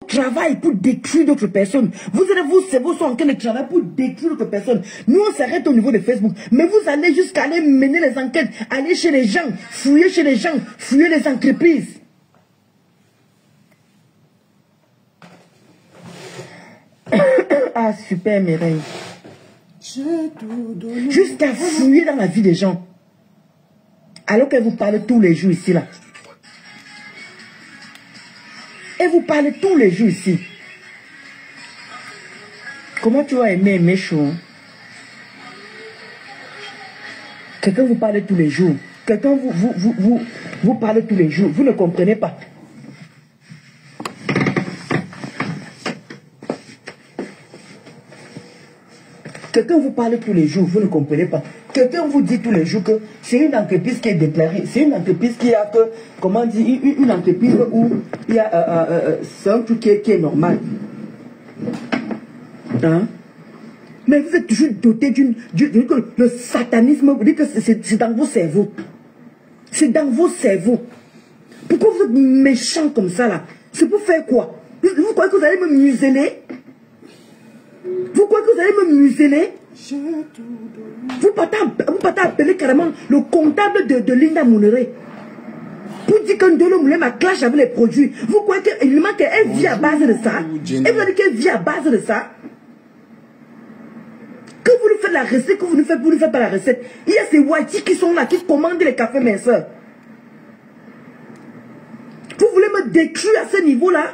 travaille pour détruire d'autres personnes. Vos cerveaux sont en train de travailler pour détruire d'autres personnes. Nous, on s'arrête au niveau de Facebook. Mais vous allez jusqu'à aller mener les enquêtes, aller chez les gens, fouiller chez les gens, fouiller les entreprises. Ah, super, Mireille. Jusqu'à fouiller dans la vie des gens. Alors qu'elle vous parle tous les jours ici, là. Elle vous parle tous les jours ici. Comment tu vas aimer chaud? Quelqu'un vous parle tous les jours. Quelqu'un vous parle tous les jours. Vous ne comprenez pas. Quelqu'un vous parle tous les jours, vous ne comprenez pas. Quelqu'un vous dit tous les jours que c'est une entreprise qui est déclarée. C'est une entreprise qui a que, comment dire, une entreprise où il y a c'est un truc qui est normal. Hein? Mais vous êtes toujours doté le satanisme, vous dites que c'est dans vos cerveaux. C'est dans vos cerveaux. Pourquoi vous êtes méchant comme ça là? C'est pour faire quoi? Vous croyez que vous allez me museler? Vous croyez que vous allez me museler? Vous partez appeler carrément le comptable de Linda Mounéré pour dire que Ndolo Moulin m'a clash avec les produits. Vous croyez qu'il manque qu'elle vit à base de ça? Et vous allez qu'elle vit à base de ça? Que vous nous faites la recette, que vous ne faites pas la recette. Il y a ces whiteys qui sont là, qui commandent les cafés minceurs. Vous voulez me détruire à ce niveau-là?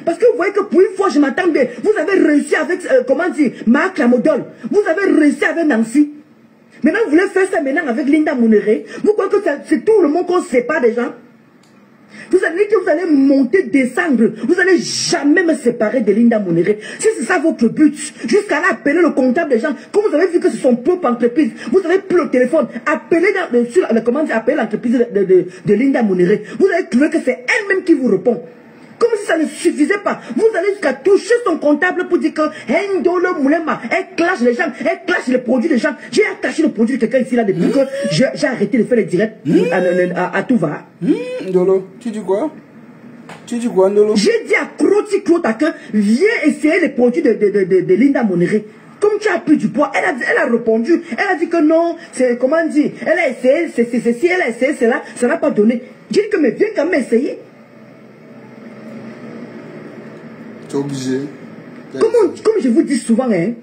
Parce que vous voyez que pour une fois, je m'attends bien. Vous avez réussi avec, comment dire, Marc Lamodol. Vous avez réussi avec Nancy. Maintenant, vous voulez faire ça maintenant avec Linda Mounéré. Vous croyez que c'est tout le monde qu'on ne sait pas déjà? Vous allez dire que vous allez monter, descendre. Vous n'allez jamais me séparer de Linda Mounéré. Si c'est ça votre but, jusqu'à aller appeler le comptable des gens, comme vous avez vu que c'est son propre entreprise, vous avez plus le téléphone, appelez appelez l'entreprise de Linda Mounéré. Vous allez trouver que c'est elle-même qui vous répond. Comme si ça ne suffisait pas. Vous allez jusqu'à toucher son comptable pour dire que Ndolo Moulema, elle clash les gens, elle clash les produits des gens. J'ai attaché le produit de quelqu'un ici là depuis que j'ai arrêté de faire les directs à tout va. Ndolo, tu dis quoi? Tu dis quoi, Ndolo? J'ai dit à Croti que viens essayer les produits de Linda Mounéré. Comme tu as pris du poids, elle a répondu. Elle a dit que non, c'est comment dire, elle a essayé, si elle a essayé cela, ça n'a pas donné. J'ai dit que mais viens quand même essayer. Tu es obligé. Comme je vous dis souvent, hein,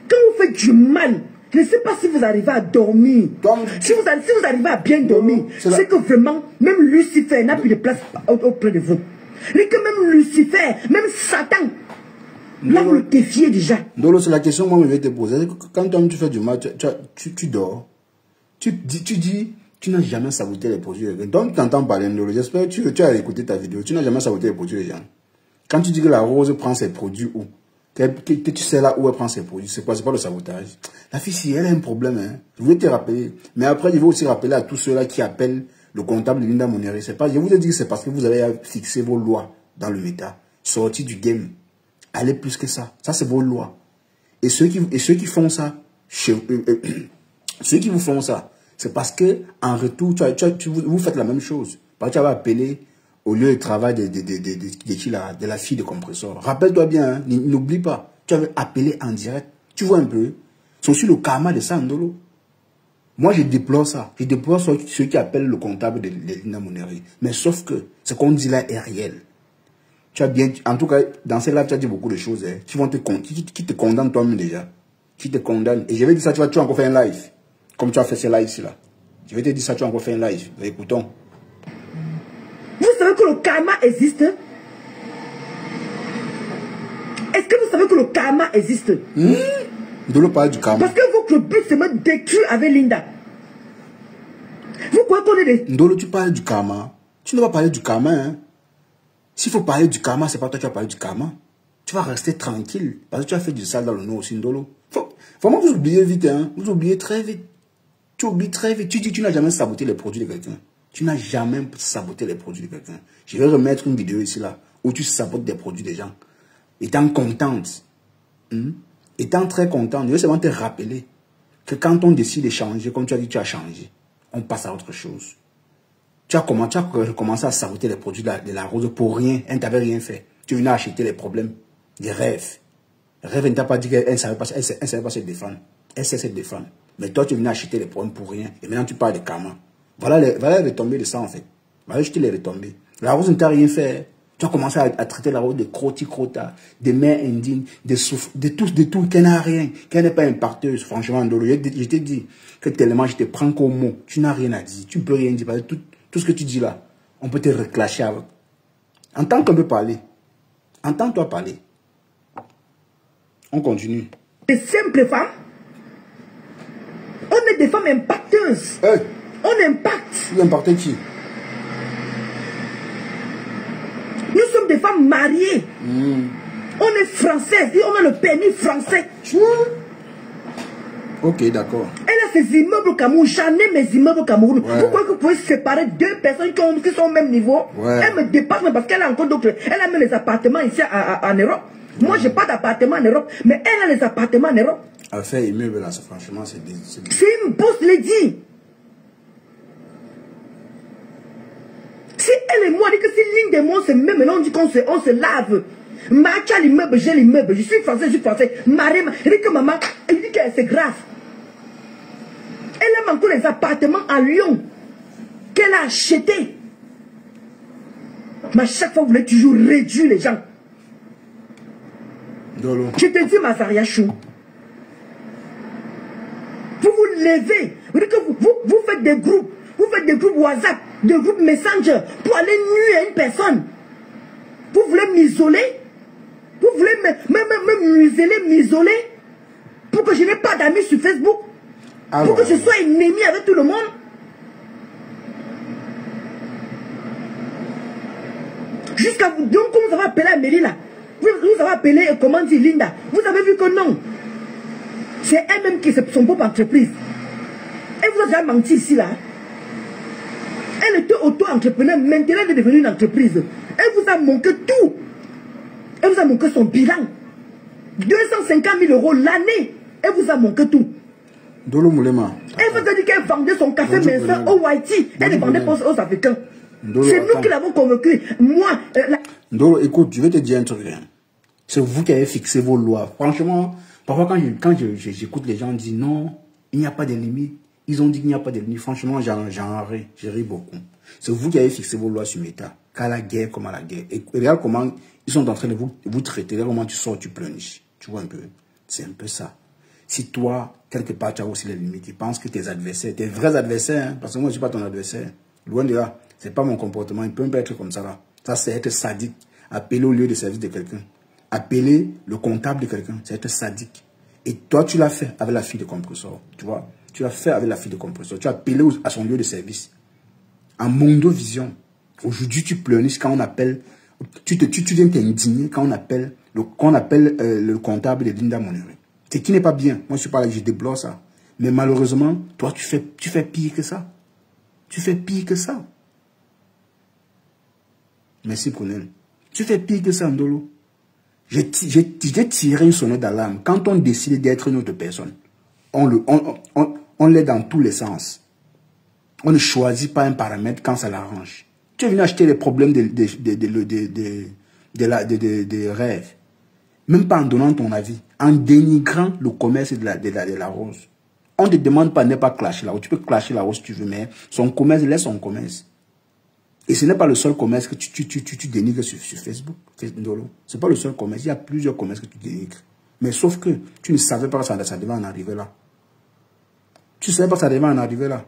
quand vous faites du mal, je ne sais pas si vous arrivez à dormir. Si vous arrivez à bien dormir, c'est que vraiment, même Lucifer n'a plus de place auprès de vous. Et que même Lucifer, même Satan, là vous le défiez déjà. Ndolo, c'est la question que moi je vais te poser. Quand toi tu fais du mal, tu dors. Tu dis, tu n'as jamais saboté les produits. Donc tu entends parler, Ndolo. J'espère que tu as écouté ta vidéo. Tu n'as jamais saboté les produits des gens. Quand tu dis que la rose prend ses produits où, que tu sais là où elle prend ses produits, c'est quoi? C'est pas le sabotage. La fille, si elle a un problème, hein, je voulais te rappeler. Mais après, je vais aussi rappeler à tous ceux-là qui appellent le comptable de Linda Mounéré. C'est pas, je vous ai dit que c'est parce que vous avez fixé vos lois dans le méta. Sortir du game. Allez plus que ça. Ça, c'est vos lois. Et ceux qui font ça, ceux qui vous font ça, c'est parce que, en retour, vous faites la même chose. Parce que tu vas appeler au lieu de travail de la fille de compresseur. Rappelle-toi bien, hein, n'oublie pas, tu avais appelé en direct. Tu vois un peu, c'est aussi le karma de ça, Ndolo. Moi, je déplore ça. Je déplore ceux qui appellent le comptable de Linda Mounéré. Mais sauf que ce qu'on dit là est réel. Tu as bien, en tout cas, dans ces lives, tu as dit beaucoup de choses. Hein, qui te condamnent toi-même déjà. Qui te condamnent. Et je vais dire ça, tu vas encore faire un live. Comme tu as fait ce live ici là. Je vais te dire ça, tu vas encore faire un live. Écoutons. Vous savez que le karma existe? Est-ce que vous savez que le karma existe? Ndolo parle du karma. Parce que votre but, c'est me détruire avec Linda. Vous croyez qu'on est des... Ndolo, tu parles du karma. Tu ne vas pas parler du karma, hein. S'il faut parler du karma, c'est pas toi qui vas parler du karma. Tu vas rester tranquille. Parce que tu as fait du sale dans le nom aussi, Ndolo. Vraiment, vous oubliez vite, hein. Vous oubliez très vite. Tu oublies très vite. Tu dis que tu n'as jamais saboté les produits de quelqu'un. Tu n'as jamais saboté les produits de quelqu'un. Je vais remettre une vidéo ici, là, où tu sabotes des produits des gens. Étant contente, étant très contente, je vais seulement te rappeler que quand on décide de changer, comme tu as dit, tu as changé, on passe à autre chose. Tu as recommencé à saboter les produits de la rose pour rien. Elle ne t'avait rien fait. Tu venais acheter les problèmes, des rêves. Rêve ne t'a pas dit qu'elle ne savait pas se défendre. Elle sait se défendre. Mais toi, tu venais acheter les problèmes pour rien. Et maintenant, tu parles de karma. Voilà les retombées de ça, en fait. Voilà juste les retombées. La rose ne t'a rien fait. Tu as commencé à traiter la rose de crota, de mères indignes, de tout, qu'elle n'a rien, qu'elle n'est pas impacteuse. Franchement, Ndolo, je t'ai dit que tellement je te prends comme mot. Tu n'as rien à dire. Tu ne peux rien dire. Parce que tout ce que tu dis là, on peut te reclasher avec. Entends qu'on peut parler. Entends-toi parler. On continue. Des simples femmes. On est des femmes impacteuses. Hey. On impacte. Tu impactes qui? Nous sommes des femmes mariées. On est françaises. On a le permis français. Ok, d'accord. Elle a ses immeubles au Cameroun. J'en ai mes immeubles au Cameroun. Ouais. Pourquoi vous pouvez séparer deux personnes qui sont au même niveau? Ouais. Elle me dépasse parce qu'elle a encore d'autres. Elle a même les appartements ici en Europe. Moi, je n'ai pas d'appartement en Europe. Mais elle a les appartements en Europe. Elle fait immeuble là, franchement, c'est C'est une boss lady. Si elle et moi, on dit que si l'une de moi, c'est même, maintenant on dit qu'on se lave. Ma, tu as l'immeuble, j'ai l'immeuble. Je suis français, je suis français. Marie, elle dit que maman, elle dit que c'est grave. Elle a encore les appartements à Lyon qu'elle a achetés. Mais à chaque fois, vous voulez toujours réduire les gens. Dolo. Je te dis, Mazaria Chou. Vous vous levez. Vous dites que vous faites des groupes. Vous faites des groupes WhatsApp, des groupes Messenger pour aller nuire à une personne. Vous voulez m'isoler. Vous voulez me museler, m'isoler pour que je n'ai pas d'amis sur Facebook. Alors, pour que je sois ennemi avec tout le monde. Jusqu'à vous. Donc, comme vous avez appelé la mairie là, vous avez appelé, comment dire, Linda. Vous avez vu que non. C'est elle-même qui est son propre entreprise. Elle vous a déjà menti ici là. Elle était auto-entrepreneur, maintenant elle est devenue une entreprise. Elle vous a manqué tout. Elle vous a manqué son bilan. 250 000 € l'année. Elle vous a manqué tout. Dolo Moulema. Elle vous a dit qu'elle vendait son café maison au Haïti. Elle ne vendait pas aux Africains. C'est nous qui l'avons convaincu. Moi, Dolo, écoute, je vais te dire un truc. C'est vous qui avez fixé vos lois. Franchement, parfois quand j'écoute les gens dire non, il n'y a pas de limite. Ils ont dit qu'il n'y a pas de limite. Franchement, j'en ris. Je ris beaucoup. C'est vous qui avez fixé vos lois sur Meta. Qu'à la guerre, comme à la guerre. Et regarde comment ils sont en train de vous traiter. Regarde comment tu sors, tu pleurniches. Tu vois un peu. C'est un peu ça. Si toi, quelque part, tu as aussi les limites, tu penses que tes adversaires, tes vrais adversaires, hein, parce que moi, je ne suis pas ton adversaire. Loin de là. C'est pas mon comportement. Il peut même pas être comme ça là. Ça, c'est être sadique. Appeler au lieu de service de quelqu'un. Appeler le comptable de quelqu'un. C'est être sadique. Et toi, tu l'as fait avec la fille de compresseur. Tu vois. Tu l'as fait avec la fille de compresseur. Tu as appelé à son lieu de service. En Mondovision. Aujourd'hui, tu pleurniches quand on appelle. Tu viens t'indigner quand on appelle le comptable de Linda Monéré. C'est qui n'est pas bien. Moi, je suis pas là, je débloque ça. Mais malheureusement, toi, tu fais pire que ça. Tu fais pire que ça. Merci, colonel. Tu fais pire que ça, Ndolo. J'ai tiré une sonnette d'alarme. Quand on décide d'être une autre personne, on l'aide dans tous les sens. On ne choisit pas un paramètre quand ça l'arrange. Tu es venu acheter les problèmes des rêves. Même pas en donnant ton avis. En dénigrant le commerce de la rose. On ne te demande pas de ne pas clasher la rose. Tu peux clasher la rose si tu veux, mais son commerce, laisse son commerce. Et ce n'est pas le seul commerce que tu dénigres sur Facebook. Ce n'est pas le seul commerce. Il y a plusieurs commerces que tu dénigres. Mais sauf que tu ne savais pas que ça devait en arriver là. Tu ne savais pas que ça devait en arriver là.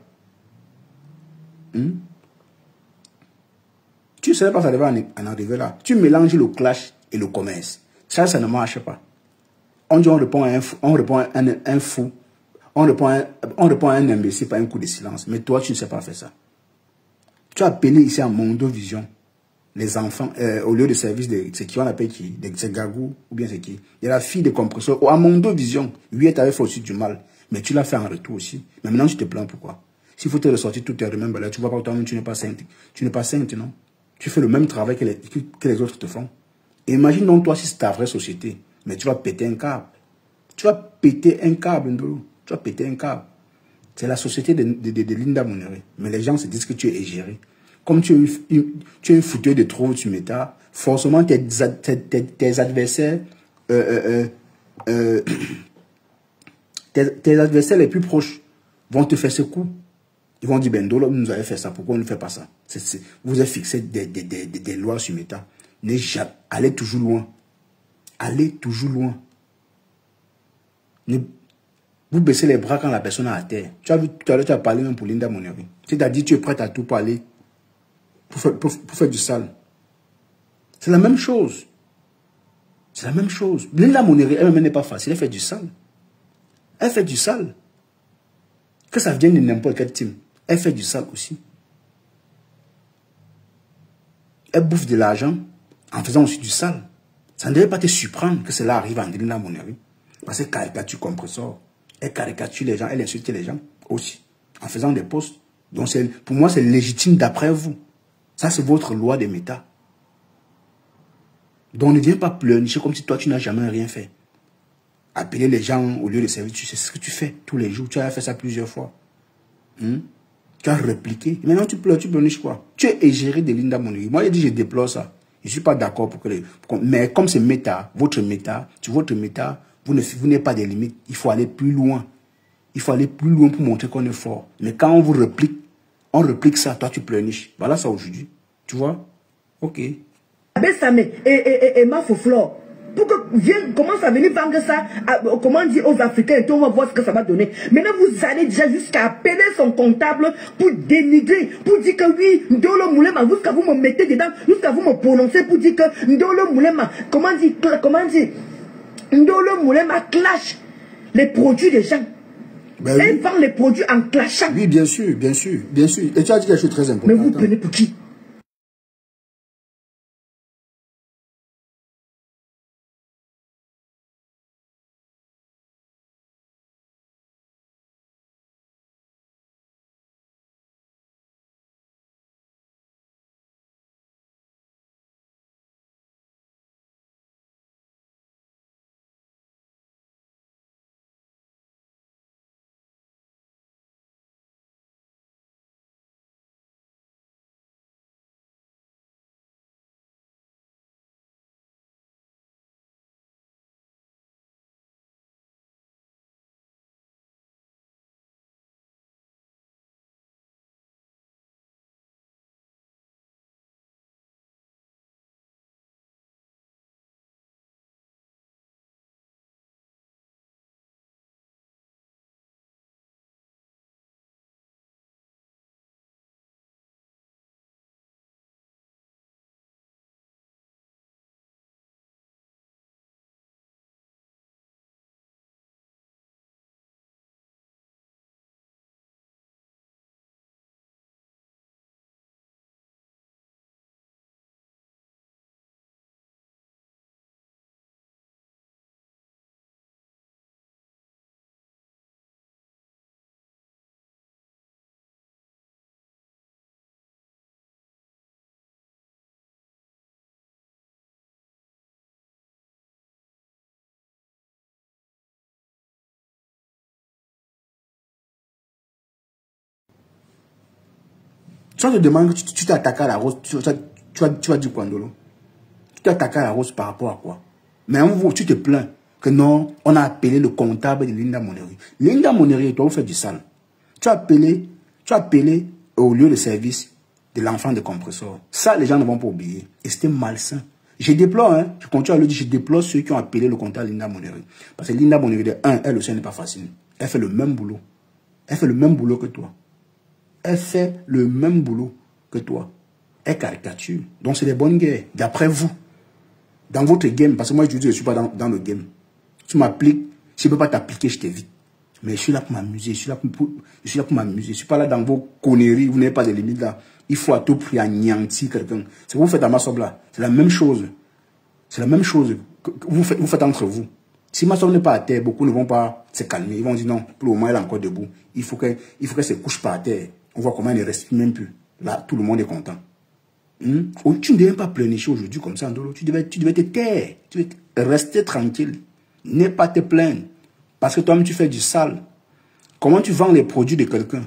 Tu ne savais pas que ça devait en arriver là. Tu mélanges le clash et le commerce. Ça ne marche pas. On dit on répond à un fou. On répond à un imbécile par un coup de silence. Mais toi, tu ne sais pas faire ça. Tu as appelé ici à Mondovision les enfants, au lieu de service de c'est qui on appelle qui, c'est Gagou ou bien c'est qui. Il y a la fille de compresseur. À Mondovision, lui, elle t'avait fait aussi du mal. Mais tu l'as fait en retour aussi. Mais maintenant, tu te plains pourquoi? S'il faut te ressortir tout tes remèdes, là, tu vois pas que toi-même, tu n'es pas sainte. Tu n'es pas sainte, non? Tu fais le même travail que les autres te font. Et imagine donc toi si c'est ta vraie société. Mais tu vas péter un câble. Tu vas péter un câble, Ndolo. Tu vas péter un câble. C'est la société de Linda Monéré. Mais les gens se disent que tu es égéré. comme tu es un fouteur de trop sur Meta, forcément tes adversaires, tes adversaires les plus proches vont te faire ce coup. Ils vont dire, ben Ndolo nous avait fait ça, pourquoi on ne fait pas ça? Vous avez fixé des lois sur Meta. Allez toujours loin. Allez toujours loin. Vous baissez les bras quand la personne est à terre. Tu as vu tout à l'heure, tu as parlé même pour Linda Moneri. C'est-à-dire, tu es prête à tout parler pour faire du sale. C'est la même chose. C'est la même chose. Linda Moneri, elle-même n'est pas facile. Elle fait du sale. Elle fait du sale. Que ça vienne de n'importe quel team. Elle fait du sale aussi. Elle bouffe de l'argent en faisant aussi du sale. Ça ne devait pas te surprendre que cela arrive à Linda Moneri. Parce qu'elle caricature compresseur. Elle caricature les gens, elle insulte les gens aussi. En faisant des posts. Donc pour moi, c'est légitime d'après vous. Ça, c'est votre loi de méta. Donc ne viens pas pleurnicher comme si toi, tu n'as jamais rien fait. Appeler les gens au lieu de servir, c'est ce que tu fais tous les jours. Tu as fait ça plusieurs fois. Tu as répliqué. Maintenant, tu pleurniches quoi? Tu es égéré de Linda Moneri. Moi, j'ai dit, je déplore ça. Je ne suis pas d'accord pour que mais comme c'est méta, votre méta, vous n'avez pas de limites. Il faut aller plus loin. Il faut aller plus loin pour montrer qu'on est fort. Mais quand on vous réplique, on réplique ça, toi tu pleurniches. Voilà ça aujourd'hui. Tu vois? Ok. Bessame et Mafoflore, pour que vienne, commence à venir vendre ça, comment dire aux Africains, et tout, on va voir ce que ça va donner. Maintenant, vous allez déjà jusqu'à appeler son comptable pour dénigrer, pour dire que oui, Ndolo Moulema, jusqu'à vous me mettez dedans, jusqu'à vous me prononcer pour dire que Ndolo Moulema, comment dire, Ndolo Moulema clash les produits des gens. Ben Elle vend les produits en clashant. Oui, bien sûr, bien sûr, bien sûr. Et tu as dit quelque chose de très important. Mais vous prenez pour qui? Si on te demande que tu t'attaques à la rose, tu vas dire quoi, Ndolo? Tu t'attaques à la rose par rapport à quoi? Mais tu te plains que non, on a appelé le comptable de Linda Moneri. Linda Moneri, toi, on fait du sale. Tu as appelé au lieu de service de l'enfant de compresseur. Ça, les gens ne vont pas oublier. Et c'était malsain. Je déplore, hein, je continue à le dire, je déplore ceux qui ont appelé le comptable Linda Moneri. Parce que Linda Moneri, de 1, elle aussi, elle n'est pas facile. Elle fait le même boulot. Elle fait le même boulot que toi. Elle fait le même boulot que toi. Elle caricature. Donc, c'est des bonnes guerres. D'après vous. Dans votre game. Parce que moi, je dis, je ne suis pas dans le game. Tu m'appliques. Si je ne peux pas t'appliquer, je t'évite. Mais je suis là pour m'amuser. Je suis là pour m'amuser. Je ne suis pas là dans vos conneries. Vous n'avez pas de limites là. Il faut à tout prix anéantir quelqu'un. C'est ce que vous faites à Massob là. C'est la même chose. C'est la même chose que vous faites entre vous. Si Massob n'est pas à terre, beaucoup ne vont pas se calmer. Ils vont dire non, pour le moment, il est encore debout. Il faut qu'elle se couche pas à terre. On voit comment elle ne respire même plus. Là, tout le monde est content. Tu ne devais pas pleurnicher aujourd'hui comme ça, Ndolo. Tu devais te taire. Tu devais rester tranquille. N'aie pas te plaindre. Parce que toi-même, tu fais du sale. Comment tu vends les produits de quelqu'un?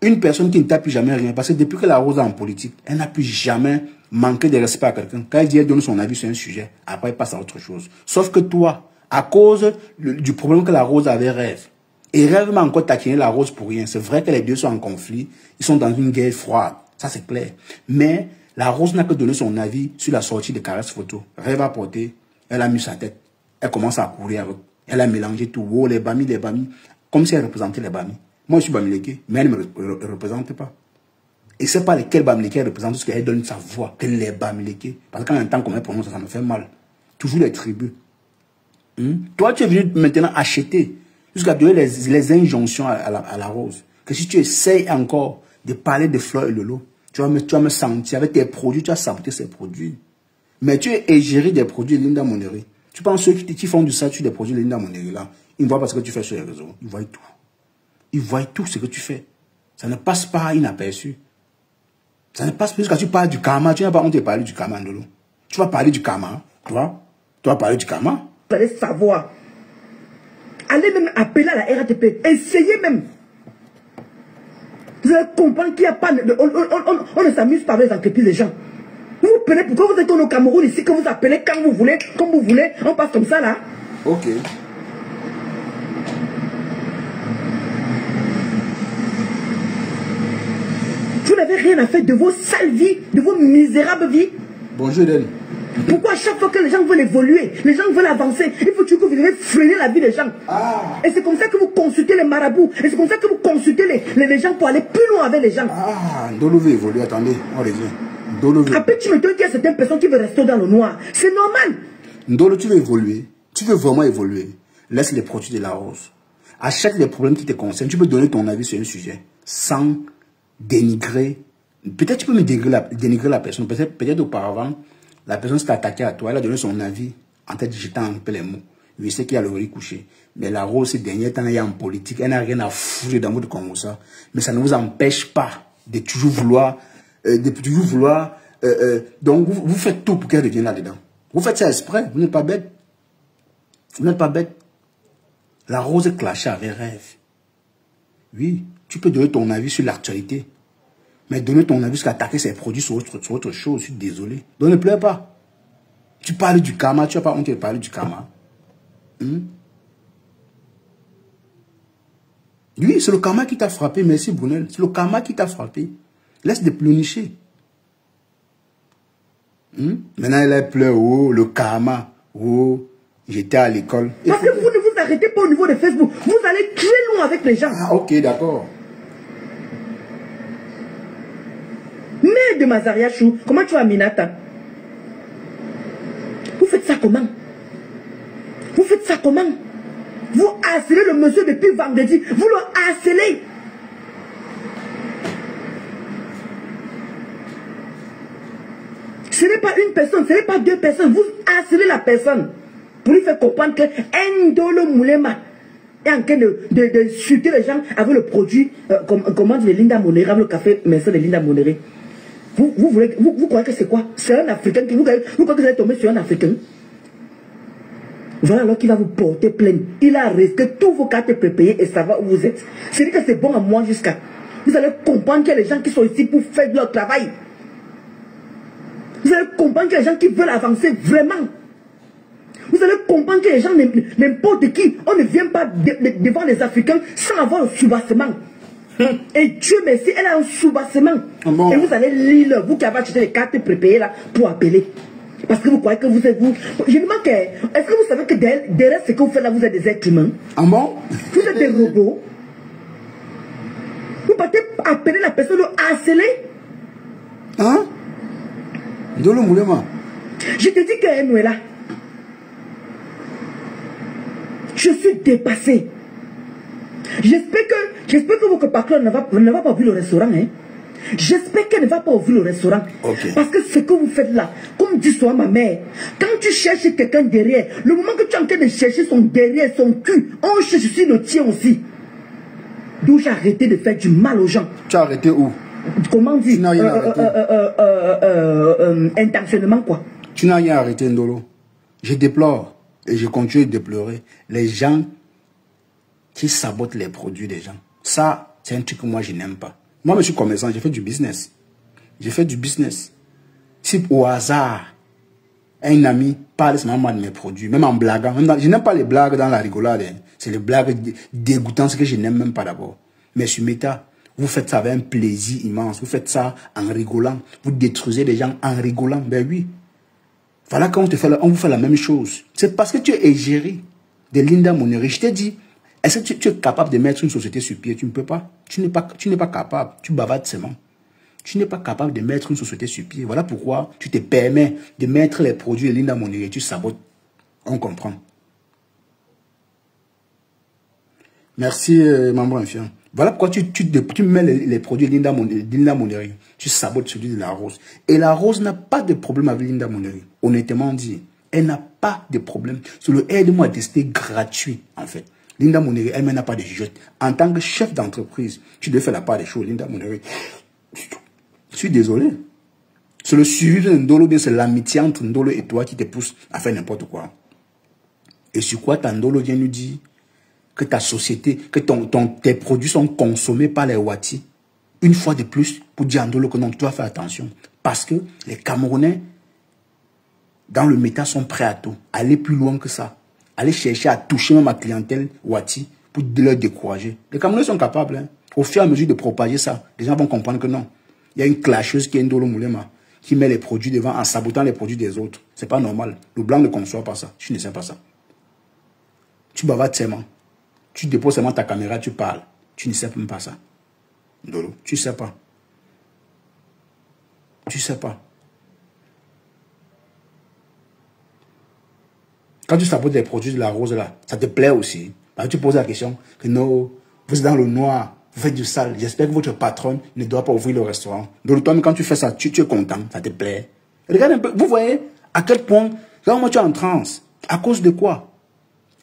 Une personne qui ne t'a plus jamais rien. Parce que depuis que la Rose est en politique, elle n'a plus jamais manqué de respect à quelqu'un. Quand elle dit, elle donne son avis sur un sujet, après elle passe à autre chose. Sauf que toi, à cause du problème que la Rose avait Rêve, et Rêve m'a encore taquiné la Rose pour rien. C'est vrai que les deux sont en conflit. Ils sont dans une guerre froide. Ça, c'est clair. Mais la Rose n'a que donné son avis sur la sortie de Caresse Photo. Rêve a porté, elle a mis sa tête. Elle commence à courir avec. Elle a mélangé tout. Oh, les Bami. Comme si elle représentait les Bami. Moi, je suis Bamileke, mais elle ne me représente pas. Et c'est pas lesquels Bamileke elle représente, parce qu'elle donne sa voix, qu'elle est Bamileke. Parce que quand on entend comment elle prononce, ça me fait mal. Toujours les tribus. Toi, tu es venu maintenant acheter, jusqu'à donner les injonctions à la Rose. Que si tu essayes encore de parler de Fleur et Lolo, tu vas me sentir avec tes produits, tu vas saboter ces produits. Mais tu es égérie des produits Linda Moneri. Tu penses ceux qui font du ça sur des produits Linda Moneri là, ils voient pas ce que tu fais sur les réseaux. Ils voient tout. Ils voient tout ce que tu fais. Ça ne passe pas inaperçu. Ça ne passe pas jusqu'à tu parles du karma. Tu n'as pas honte de parler du karma, Ndolo. Tu vas parler du karma. Tu vas parler du karma. Vous allez savoir. Allez même appeler à la RATP. Essayez même. Vous allez comprendre qu'il n'y a pas... On ne s'amuse pas avec les entreprises des gens. Vous vous prenez, pourquoi vous êtes au Cameroun ici, que vous appelez quand vous voulez, comme vous voulez, on passe comme ça là. Ok. Vous n'avez rien à faire de vos sales vies, de vos misérables vies. Bonjour, Hélène. Pourquoi à chaque fois que les gens veulent évoluer, les gens veulent avancer, il faut toujours que vous devez freiner la vie des gens. Ah. Et c'est comme ça que vous consultez les marabouts. Et c'est comme ça que vous consultez les gens pour aller plus loin avec les gens. Ah, Ndolo veut évoluer. Attendez, on revient. Ndolo veut... Après, tu me dis qu'il y a certaines personnes qui veulent rester dans le noir. C'est normal. Ndolo, tu veux évoluer. Tu veux vraiment évoluer. Laisse les produits de la Rose. Achète les problèmes qui te concernent. Tu peux donner ton avis sur un sujet sans dénigrer. Peut-être tu peux me dénigrer la personne. Peut-être auparavant, la personne s'est attaquée à toi. Elle a donné son avis en te digitant un peu les mots. Oui, c'est qu'il y a le riz couché. Mais la Rose, ces derniers temps, elle est en politique. Elle n'a rien à foutre dans votre comme ça. Mais ça ne vous empêche pas de toujours vouloir... donc, vous faites tout pour qu'elle revienne là-dedans. Vous faites ça exprès. Vous n'êtes pas bête. Vous n'êtes pas bête. La Rose est clashée avec Rêve. Oui, tu peux donner ton avis sur l'actualité. Mais donner ton avis sur attaquer ses produits sur autre chose, je suis désolé. Donc ne pleure pas. Tu parles du karma, tu n'as pas honte de parler du karma. Oui, c'est le karma qui t'a frappé, merci Brunel. C'est le karma qui t'a frappé. Laisse de pleurnicher. Maintenant, elle pleure, oh, le karma, oh, j'étais à l'école. Parce que vous ne vous arrêtez pas au niveau de Facebook. Vous allez très loin avec les gens. Ah, ok, d'accord. Mais de Mazariachou, comment tu vas, Minata? Vous faites ça comment? Vous faites ça comment? Vous harcelez le monsieur depuis vendredi. Vous le harcelez. Ce n'est pas une personne, ce n'est pas deux personnes. Vous harcelez la personne pour lui faire comprendre que Ndolo Moulema est en train de chuter les gens avec le produit, comment dire, Linda Moneri, le café maison de Linda Moneri. Vous croyez que c'est quoi? C'est un Africain. Vous croyez que vous allez tomber sur un Africain? Voilà alors qu'il va vous porter plainte. Il a risqué tous vos cartes prépayées et savoir où vous êtes. C'est-à-dire que c'est bon à moi jusqu'à... Vous allez comprendre qu'il y a des gens qui sont ici pour faire leur travail. Vous allez comprendre qu'il y a des gens qui veulent avancer vraiment. Vous allez comprendre que les gens, n'importe qui, on ne vient pas devant les Africains sans avoir un soubassement. Et Dieu merci, elle a un soubassement. Bon. Et vous allez lire, vous qui avez acheté les cartes prépayées là, pour appeler. Parce que vous croyez que vous êtes vous. Je me demande, est-ce que vous savez que derrière ce que vous faites là, vous êtes des êtres humains? Ah bon? Vous êtes des robots. Vous partez appeler la personne, le harceler. Hein? Ndolo Moulema. Je te dis qu'elle est là. Je suis dépassé. J'espère que votre patron ne va pas ouvrir le restaurant. Hein? J'espère qu'elle ne va pas ouvrir le restaurant. Okay. Parce que ce que vous faites là, comme dit souvent ma mère, quand tu cherches quelqu'un derrière, le moment que tu es en train de chercher son derrière, son cul, on cherche aussi le tien aussi. Donc j'ai arrêté de faire du mal aux gens. Tu as arrêté où? Comment dire? Intentionnellement quoi. Tu n'as rien arrêté, Ndolo. Je déplore et je continue de déplorer les gens qui sabotent les produits des gens. Ça, c'est un truc que moi je n'aime pas. Moi, je suis commerçant, j'ai fait du business. J'ai fait du business. Si au hasard, un ami parle seulement de mes produits, même en blaguant, je n'aime pas les blagues dans la rigolade. Hein. C'est les blagues dégoûtantes que je n'aime même pas d'abord. Mais sur Meta, vous faites ça avec un plaisir immense. Vous faites ça en rigolant. Vous détruisez les gens en rigolant. Ben oui. Voilà quand on vous fait la même chose. C'est parce que tu es égérie de Linda Moneri. Je t'ai dit, est-ce que tu es capable de mettre une société sur pied? Tu ne peux pas. Tu n'es pas capable. Tu bavardes seulement. Tu n'es pas capable de mettre une société sur pied. Voilà pourquoi tu te permets de mettre les produits de Linda Moneri. Tu sabotes. On comprend. Merci, membre infirme. Voilà pourquoi tu mets les produits de Linda Moneri. Tu sabotes celui de la Rose. Et la Rose n'a pas de problème avec Linda Moneri. Honnêtement dit. Elle n'a pas de problème. C'est le aide-moi à tester gratuit, en fait. Linda Moneri, elle n'a pas de jugeote. En tant que chef d'entreprise, tu devais faire la part des choses, Linda Moneri. Je suis désolé. C'est le suivi de Ndolo, bien c'est l'amitié entre Ndolo et toi qui te pousse à faire n'importe quoi. Et sur quoi Ndolo vient nous dire que ta société, que tes produits sont consommés par les Wati. Une fois de plus, pour dire à Ndolo que non, tu dois faire attention. Parce que les Camerounais, dans le méta, sont prêts à tout. Aller plus loin que ça. Aller chercher à toucher même ma clientèle Wati pour leur décourager. Les Camerounais sont capables. Hein. Au fur et à mesure de propager ça, les gens vont comprendre que non. Il y a une clasheuse qui est Ndolo Moulema, qui met les produits devant en sabotant les produits des autres. C'est pas normal. Le blanc ne conçoit pas ça. Je ne sais pas ça. Tu bavardes seulement. Tu déposes seulement ta caméra, tu parles. Tu ne sais même pas ça. Ndolo, tu sais pas. Tu sais pas. Quand tu sabotes les produits de la Rose là, ça te plaît aussi. Là, tu poses la question que non, vous êtes dans le noir, vous faites du sale. J'espère que votre patronne ne doit pas ouvrir le restaurant. Donc toi, quand tu fais ça, tu es content, ça te plaît. Regarde un peu, vous voyez à quel point, là, moi tu es en transe. À cause de quoi?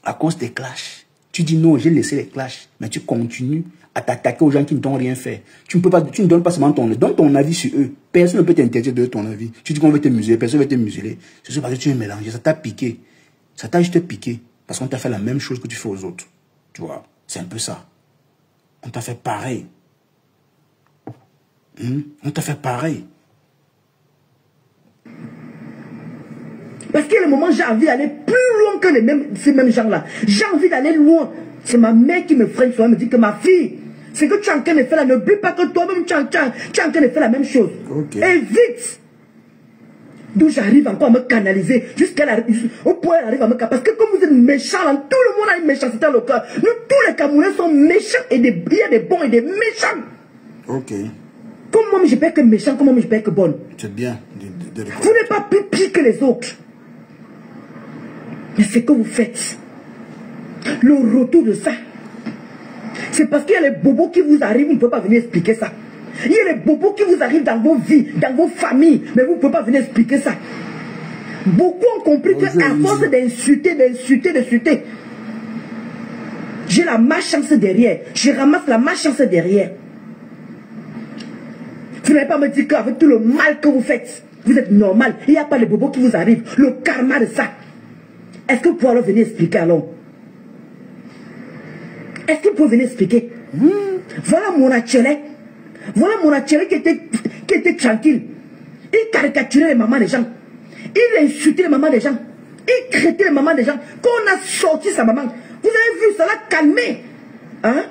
À cause des clashs. Tu dis non, j'ai laissé les clashs, mais tu continues à t'attaquer aux gens qui ne t'ont rien fait. Tu ne donnes pas seulement ton avis sur eux. Personne ne peut t'interdire de ton avis. Tu dis qu'on veut te museler, personne ne veut te museler. C'est parce que tu es mélangé, ça t'a piqué. Ça t'a juste piqué. Parce qu'on t'a fait la même chose que tu fais aux autres. Tu vois, c'est un peu ça. On t'a fait pareil. On t'a fait pareil. Parce qu'il y a le moment où j'ai envie d'aller plus loin que ces mêmes gens-là. J'ai envie d'aller loin. C'est ma mère qui me freine souvent, me dit que ma fille, ce que tu es en train de faire là, ne oublie pas que toi-même tu es en train de faire la même chose. Okay. Et vite. D'où j'arrive encore à me canaliser au point où elle arrive à me canaliser. Parce que comme vous êtes méchants, là, tout le monde a une méchanceté dans le cœur. Nous, tous les Camerounais sont méchants et il y a des bons et des méchants. Ok. Comme moi, je paie que méchant, comme moi, je paie que bonne. C'est bien. Vous n'êtes pas plus pire que les autres. Mais ce que vous faites, le retour de ça, c'est parce qu'il y a les bobos qui vous arrivent, vous ne pouvez pas venir expliquer ça. Il y a les bobos qui vous arrivent dans vos vies, dans vos familles, mais vous ne pouvez pas venir expliquer ça. Beaucoup ont compris qu'à force d'insulter, j'ai la malchance derrière. Je ramasse la malchance derrière. Vous n'allez pas me dire qu'avec tout le mal que vous faites, vous êtes normal. Il n'y a pas les bobos qui vous arrivent. Le karma de ça. Est-ce que vous pouvez alors venir expliquer alors? Est-ce que vous pouvez venir expliquer? Voilà mon atelier. Voilà mon atelier qui était tranquille. Il caricaturait les mamans des gens. Il insultait les mamans des gens. Il traitait les mamans des gens. Quand on a sorti sa maman, vous avez vu, ça l'a calmé. Hein?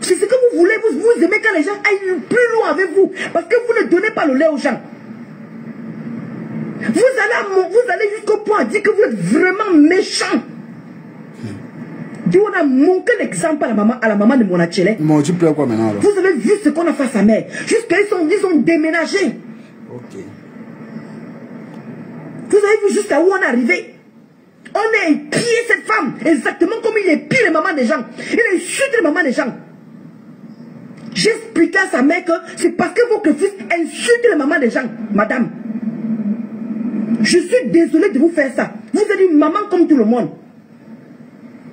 C'est ce que vous voulez. Vous aimez quand les gens aillent plus loin avec vous. Parce que vous ne donnez pas le lait aux gens. Vous allez jusqu'au point de dire que vous êtes vraiment méchant. Dieu, on a manqué l'exemple à la maman de mon atelier. Moi, tu pleures quoi maintenant alors? Vous avez vu ce qu'on a fait à sa mère. Jusqu'à ils ont déménagé. Ok. Vous avez vu jusqu'à où on est arrivé. On a épié cette femme. Exactement comme il épie les mamans des gens. Il insulte les mamans des gens. J'ai expliqué à sa mère que c'est parce que votre fils insulte les mamans des gens, madame. Je suis désolé de vous faire ça. Vous êtes une maman comme tout le monde.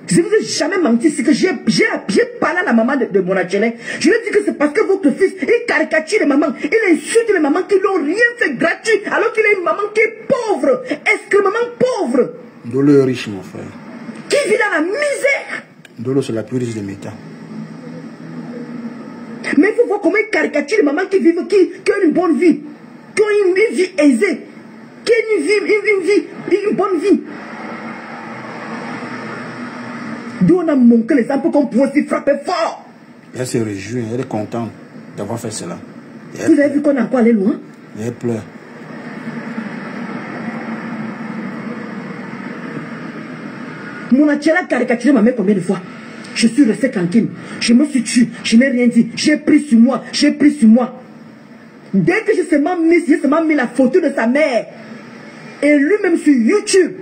Je ne vous ai jamais menti. C'est que j'ai parlé à la maman de mon atelier. Je lui ai dit que c'est parce que votre fils, il caricature les mamans. Il insulte les mamans qui n'ont rien fait gratuit. Alors qu'il a une maman qui est pauvre. Extrêmement pauvre. Ndolo est riche, mon frère. Qui vit dans la misère. Ndolo, c'est la plus riche des méta. Mais il faut voir comment ils caricaturent les mamans qui vivent, qui ont une bonne vie, qui ont une vie aisée, qui ont une bonne vie. D'où on a manqué l'exemple qu'on pouvait aussi frapper fort. Elle se réjouit, elle est contente d'avoir fait cela. Vous avez vu qu'on a encore allé loin? Elle pleure. Mon a caricaturé ma mère combien de fois? Je suis resté tranquille. Je me suis tué. Je n'ai rien dit. J'ai pris sur moi. J'ai pris sur moi. Dès que j'ai seulement mis la photo de sa mère et lui-même sur YouTube.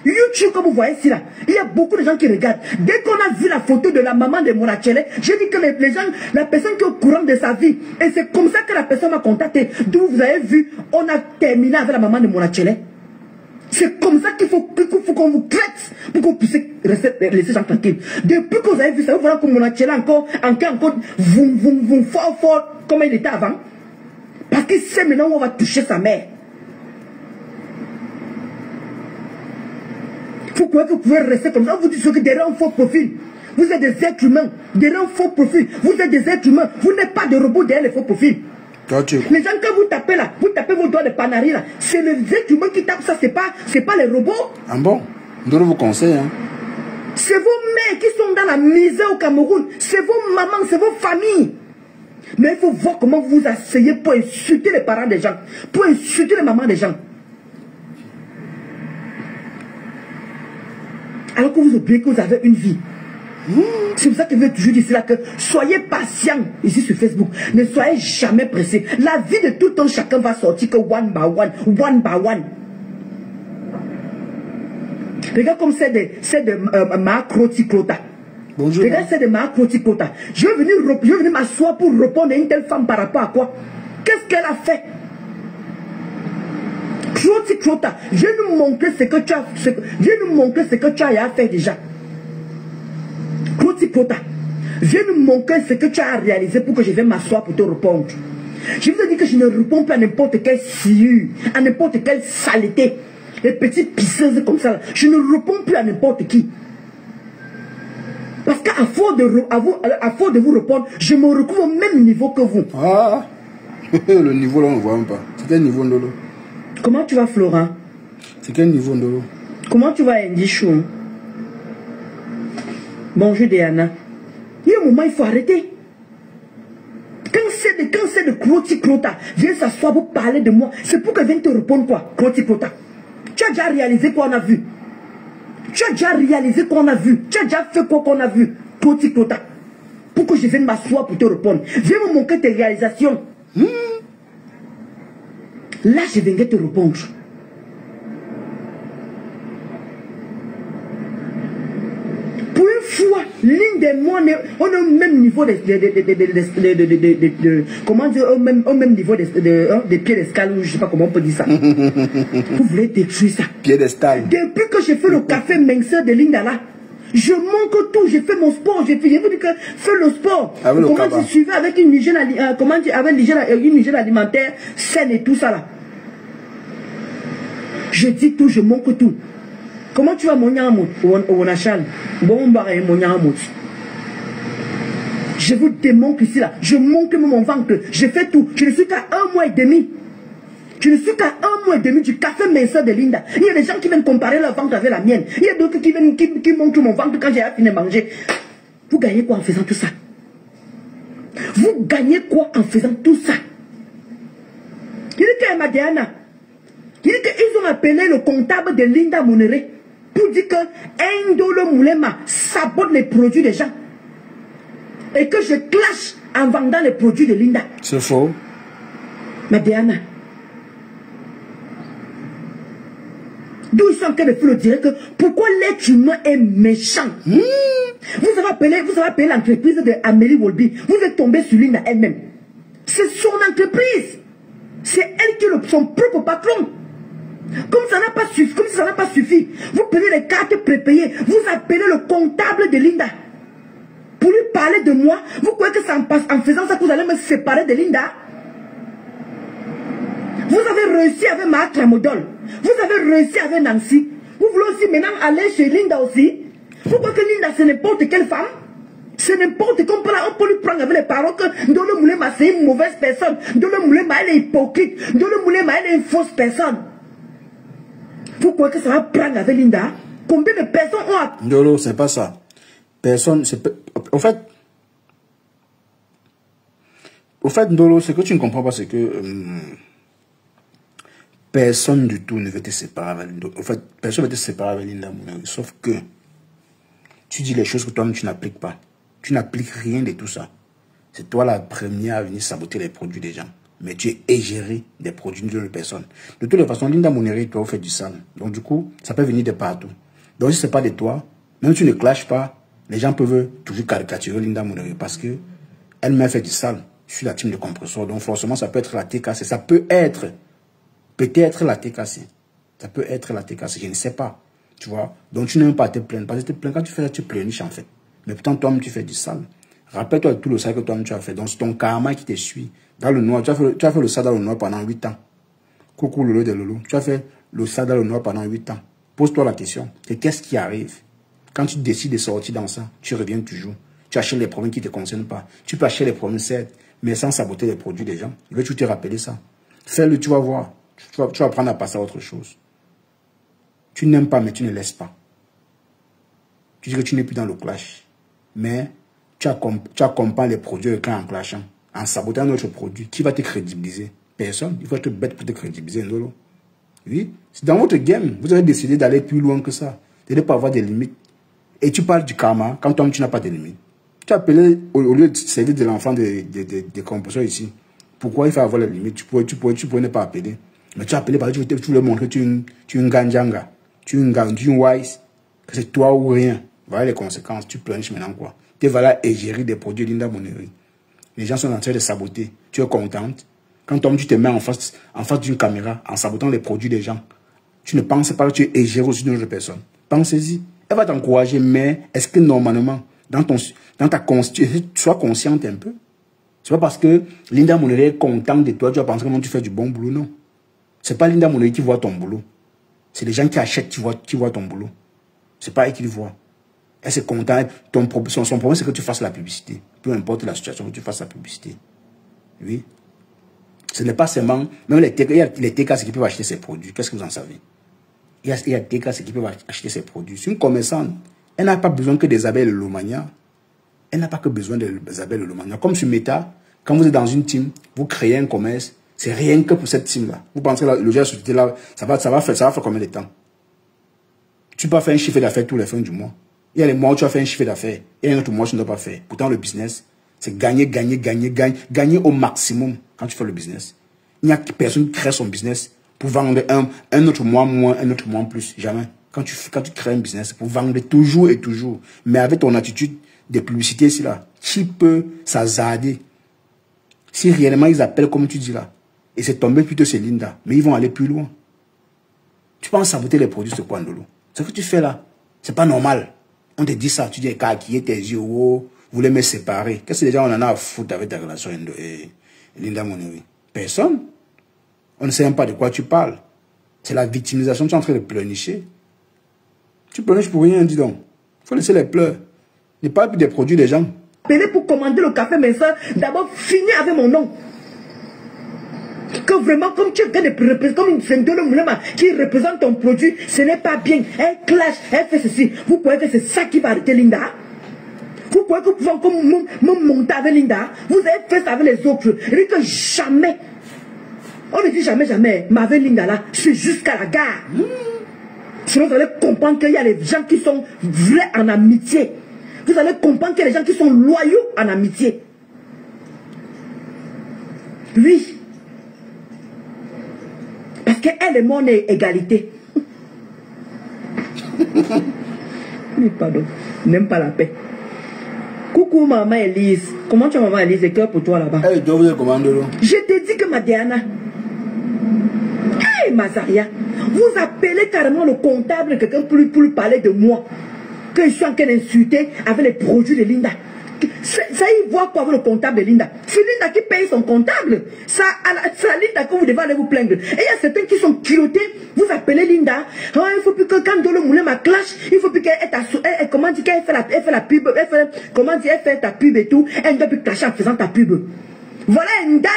YouTube, comme vous voyez ici là, il y a beaucoup de gens qui regardent. Dès qu'on a vu la photo de la maman de Monachele, j'ai dit que les gens, la personne qui est au courant de sa vie, et c'est comme ça que la personne m'a contacté. D'où vous avez vu, on a terminé avec la maman de Monachele. C'est comme ça qu'il faut qu'on vous crête pour qu'on puisse laisser les gens tranquilles. Depuis que vous avez vu ça, vous voyez que Monachele encore, fort, comme il était avant. Parce qu'il sait maintenant où on va toucher sa mère. Faut que vous pouvez rester comme ça. Vous dites que derrière un faux profil, vous êtes des êtres humains. Derrière un faux profil, vous êtes des êtres humains. Vous n'êtes pas des robots derrière les faux profils. Les gens que vous tapez là, vous tapez vos doigts de panari là, c'est les êtres humains qui tapent ça, c'est pas les robots. Ah bon? Je vous conseille. Hein. C'est vos mères qui sont dans la misère au Cameroun. C'est vos mamans, c'est vos familles. Mais il faut voir comment vous vous asseyez pour insulter les parents des gens, pour insulter les mamans des gens. Alors que vous oubliez que vous avez une vie. C'est pour ça que je veux toujours dire cela, que soyez patient ici sur Facebook. Ne soyez jamais pressés. La vie de tout un chacun va sortir que one by one. Regarde comme c'est de Macroti Clota. Bonjour. Regarde c'est de Macroti Clota. Je vais venir m'asseoir pour répondre à une telle femme par rapport à quoi? Qu'est-ce qu'elle a fait? Clota, je vais nous montrer ce que tu as, fait déjà. Clota, je vais nous montrer ce que tu as réalisé pour que je vienne m'asseoir pour te répondre. Je vous ai dit que je ne réponds plus à n'importe quelle sciure, à n'importe quelle saleté. Les petites pisseuses comme ça, je ne réponds plus à n'importe qui. Parce qu'à force de vous répondre, je me retrouve au même niveau que vous. Ah, le niveau là on ne voit même pas. C'est quel niveau Ndolo? Comment tu vas, Florent? C'est quel niveau Ndolo? Comment tu vas, Andy Chou? Bonjour, Diana. Il y a un moment, il faut arrêter. Quand c'est de Cloti Clota, viens s'asseoir pour parler de moi. C'est pour que je vienne te répondre quoi, Cloti Clota? Tu as déjà réalisé quoi on a vu? Tu as déjà réalisé quoi on a vu? Tu as déjà fait quoi qu'on a vu, Cloti Clota? Pour que je vienne m'asseoir pour te répondre. Viens me montrer tes réalisations. Là, je viendrai te répondre. Pour une fois, l'une des moi, on est au même niveau comment dire, au même niveau des piédestals, je ne sais pas comment on peut dire ça. Vous voulez détruire ça. Piédestal. Depuis que j'ai fait le café minceur de Linda là, je manque tout, j'ai fait mon sport, j'ai fait, vous dis que fais le sport. Comment tu suivais avec une hygiène alimentaire saine et tout ça là. Je dis tout, je manque tout. Comment tu vas mon yamout au Nachal? Bon, mon yamout. Je vous démontre ici là. Je manque mon ventre. Je fais tout. Je ne suis qu'à 1 mois et demi. Je ne suis qu'à 1 mois et demi du café minceur de Linda. Il y a des gens qui viennent comparer leur ventre avec la mienne. Il y a d'autres qui viennent qui montrent mon ventre quand j'ai fini de manger. Vous gagnez quoi en faisant tout ça? Vous gagnez quoi en faisant tout ça? Il dit que Madiana. Il dit qu'ils ont appelé le comptable de Linda Monéré pour dire que Ndolo Moulema sabote les produits des gens. Et que je clash en vendant les produits de Linda. C'est faux. Mais Diana, d'où ils sont en train de faire le direct que pourquoi l'être humain est méchant. Vous avez appelé l'entreprise de Amélie Wolby. Vous êtes tombé sur Linda elle-même. C'est son entreprise. C'est elle qui est son propre patron. Comme ça n'a pas suffi, vous prenez les cartes prépayées, vous appelez le comptable de Linda pour lui parler de moi. Vous croyez que ça en passe en faisant ça que vous allez me séparer de Linda? Vous avez réussi avec ma Clamodol, vous avez réussi avec Nancy. Vous voulez aussi maintenant aller chez Linda aussi? Vous croyez que Linda c'est n'importe quelle femme? C'est n'importe quoi. On peut lui prendre avec les paroles que Ndolo Moulema c'est une mauvaise personne. Ndolo Moulema elle est hypocrite. Ndolo Moulema elle est une fausse personne. Vous croyez que ça va prendre avec Linda? Combien de personnes ont... Ndolo, c'est pas ça. Personne... Au fait, Ndolo, ce que tu ne comprends pas, c'est que... personne du tout ne veut te séparer avec Linda. En fait, personne ne veut te séparer avec Linda Mouneri. Sauf que tu dis les choses que toi-même tu n'appliques pas. Tu n'appliques rien de tout ça. C'est toi la première à venir saboter les produits des gens. Mais tu es égéré des produits de personnes. De toutes les façons, Linda Mouneri, toi, vous faites du sale. Donc du coup, ça peut venir de partout. Donc si ce n'est pas de toi, même si tu ne clashes pas, les gens peuvent toujours caricaturer Linda Mouneri parce que elle-même fait du sale. Je suis la team de compresseur. Donc forcément, ça peut être la TKC. Ça peut être... peut-être la TKC. Ça peut être la TKC, je ne sais pas. Tu vois? Donc tu n'aimes pas te plaindre. Parce que te plaindre, quand tu fais ça, tu pleurniches en fait. Mais pourtant, toi-même, tu fais du sale. Rappelle-toi de tout le sale que toi-même tu as fait. Donc c'est ton karma qui te suit. Dans le noir, tu as fait le sale dans le noir pendant 8 ans. Coucou Lolo de Lolo. Tu as fait le sale dans le noir pendant 8 ans. Pose-toi la question. Qu'est-ce qui arrive? Quand tu décides de sortir dans ça, tu reviens toujours. Tu achètes les problèmes qui ne te concernent pas. Tu peux acheter les problèmes, certes, mais sans saboter les produits des gens. Je vais te rappeler ça. Fais-le, tu vas voir. Tu vas apprendre à passer à autre chose. Tu n'aimes pas, mais tu ne laisses pas. Tu dis que tu n'es plus dans le clash. Mais tu accompagnes les produits de clients en clashant. En sabotant un autre produit. Qui va te crédibiliser? Personne. Il faut être bête pour te crédibiliser, Ndolo. Oui. C'est dans votre game. Vous avez décidé d'aller plus loin que ça. De ne pas avoir des limites. Et tu parles du karma quand toi tu n'as pas de limites. Tu as appelé, au lieu de servir de l'enfant des composants ici, pourquoi il faut avoir les limites? Tu pourrais ne pas appeler. Mais tu as appelé parce que tu voulais montrer que tu es une ganjanga, tu es une wise, que c'est toi ou rien. Voilà les conséquences. Tu plonges maintenant quoi. Tu vas là égérer des produits Linda Mouneri. Les gens sont en train de saboter. Tu es contente. Quand toi tu te mets en face d'une caméra en sabotant les produits des gens, tu ne penses pas que tu es égéré aussi d'une autre personne. Pensez-y. Elle va t'encourager, mais est-ce que normalement, dans ta conscience, sois consciente un peu. C'est pas parce que Linda Mouneri est contente de toi, tu vas penser que tu fais du bon boulot, non. C'est pas Linda Mouneri qui voit ton boulot. C'est les gens qui achètent qui voient ton boulot. C'est pas elle qui le voit. Elle se contente. Son problème, c'est que tu fasses la publicité. Peu importe la situation, que tu fasses la publicité. Oui. Ce n'est pas seulement... Même les TKC qui peuvent acheter ces produits. Qu'est-ce que vous en savez? Il y a des TKC qui peuvent acheter ces produits. C'est une commerçante. Elle n'a pas besoin que des abeilles de Lomania. Elle n'a pas que besoin des abeilles de Lomania. Comme sur Meta, quand vous êtes dans une team, vous créez un commerce, c'est rien que pour cette team-là. Vous pensez que le jeu de société là, ça va faire combien de temps? Tu peux faire un chiffre d'affaires tous les fins du mois. Il y a les mois où tu as fait un chiffre d'affaires. Et un autre mois, tu ne dois pas faire. Pourtant, le business, c'est gagner au maximum quand tu fais le business. Il n'y a personne qui crée son business pour vendre un autre mois moins, un autre mois plus. Jamais. Quand tu crées un business, c'est pour vendre toujours et toujours. Mais avec ton attitude de publicité ici là, tu peux s'azarder. Si réellement ils appellent comme tu dis là, et c'est tombé plutôt c'est Linda, mais ils vont aller plus loin. Tu penses saboter les produits, c'est quoi, Ndolo? Ce que tu fais là, c'est pas normal. On te dit ça, tu dis, qui est tes yeux, oh, vous voulez me séparer. Qu'est-ce que les gens on en a à foutre avec ta relation et Linda Mouneri? Personne. On ne sait même pas de quoi tu parles. C'est la victimisation, tu es en train de pleurnicher. Tu pleurniches pour rien, dis donc. Il faut laisser les pleurs. Ne parle plus des produits des gens. Appelez pour commander le café, mais ça, d'abord, finis avec mon nom. Que vraiment, comme tu es comme une Ndolo Moulema qui représente ton produit, ce n'est pas bien. Elle clash, elle fait ceci. Vous croyez que c'est ça qui va arrêter Linda? Vous croyez que vous pouvez encore me monter avec Linda? Vous avez fait ça avec les autres. Et dit que jamais, on ne dit jamais, mais avec Linda là, c'est jusqu'à la gare. Sinon, vous allez comprendre qu'il y a des gens qui sont vrais en amitié. Vous allez comprendre qu'il y a des gens qui sont loyaux en amitié. Oui. Parce qu'elle et moi, on est égalité. Oui, pardon. N'aime pas la paix. Coucou maman Elise. Comment tu vas maman Elise? Et cœur pour toi là-bas. Hey, dois vous commander. Je te dis que ma Diana. Hey Mazaria. Vous appelez carrément le comptable quelqu'un pour lui parler de moi. Que je suis en train d'insulter avec les produits de Linda. Ça, il voit quoi avec le comptable de Linda? C'est Linda qui paye son comptable. C'est à Linda que vous devez aller vous plaindre. Et il y a certains qui sont culottés. Vous appelez Linda. Oh, il faut plus que quand Dolo Moulin ma clash, il faut plus qu'elle comment dire qu'elle fait la pub. Comment dire, elle fait ta pub et tout. Elle ne doit plus clasher en faisant ta pub. Voilà, Ndale.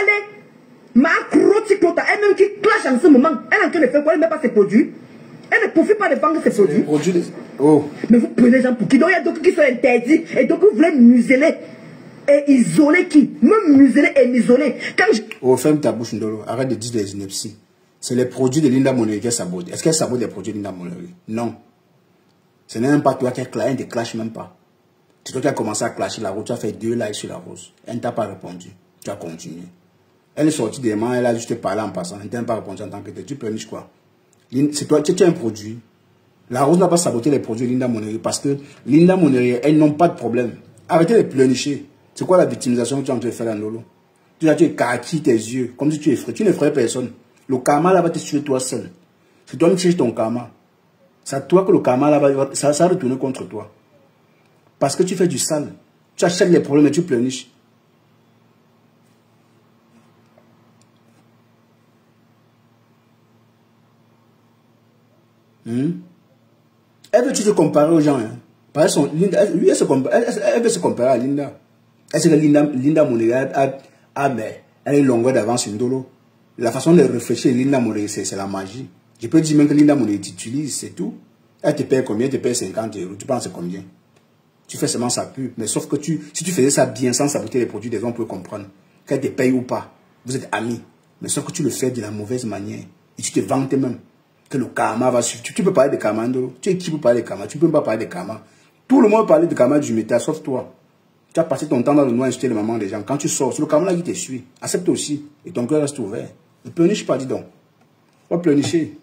Ma croticota. Elle-même qui clash en ce moment. Elle est en train de faire quoi? Elle ne met pas ses produits. Elle ne profite pas de vendre ses produits. Oh. Mais vous prenez les gens pour qui? Donc il y a d'autres qui sont interdits. Et donc vous voulez museler. Et isoler qui? Même museler et m'isoler. Quand je... Oh, ferme ta bouche, Ndolo. Arrête de dire des inepties. C'est les produits de Linda Moneri qu'elle sabote. Est-ce qu'elle sabote les produits de Linda Moneri? Non. Ce n'est même pas toi qui ne te clash même pas. C'est toi qui as commencé à clasher la rose. Tu as fait 2 likes sur la rose. Elle ne t'a pas répondu. Tu as continué. Elle est sortie des mains. Elle a juste parlé en passant. Elle ne t'a pas répondu en tant que tel. Tu pleurniches quoi? C'est toi, tu as un produit. La rose n'a pas saboté les produits de Linda Moneri parce que Linda Moneri, elles n'ont pas de problème. Arrêtez de pleurnicher. C'est quoi la victimisation que tu es en train de faire là, Ndolo? Tu as kaki tes yeux, comme si tu effrayes. Tu n'effrayes personne. Le karma là va te tuer toi seul. C'est toi qui cherches ton karma. C'est toi que le karma là va ça va retourner contre toi. Parce que tu fais du sale. Tu achètes les problèmes et tu pleurniches. Elle veut se comparer aux gens. Hein. Par exemple, Linda, elle veut se comparer à Linda. Est-ce que Linda Moneri elle a une longueur d'avance sur Ndolo? La façon de réfléchir Linda Moneri, c'est la magie. Je peux dire même que Linda Moneri t'utilise, c'est tout. Elle te paye combien? Elle te paye 50 €. Tu penses combien? Tu fais seulement sa pub. Mais sauf que si tu faisais ça bien sans saboter les produits des gens, on peut comprendre. Qu'elle te paye ou pas. Vous êtes amis. Mais sauf que tu le fais de la mauvaise manière. Et tu te vantes même. Que le karma va suivre. Tu peux parler de karma, Ndolo. Tu es qui pour parler de karma? Tu peux pas parler de karma. Tout le monde parle de karma du métal, sauf toi. Tu as passé ton temps dans le noir à insulter les mamans des gens. Quand tu sors, c'est le karma là qui te suit. Accepte aussi. Et ton cœur reste ouvert. Ne pleurniche pas, dis donc. On va pleurnicher.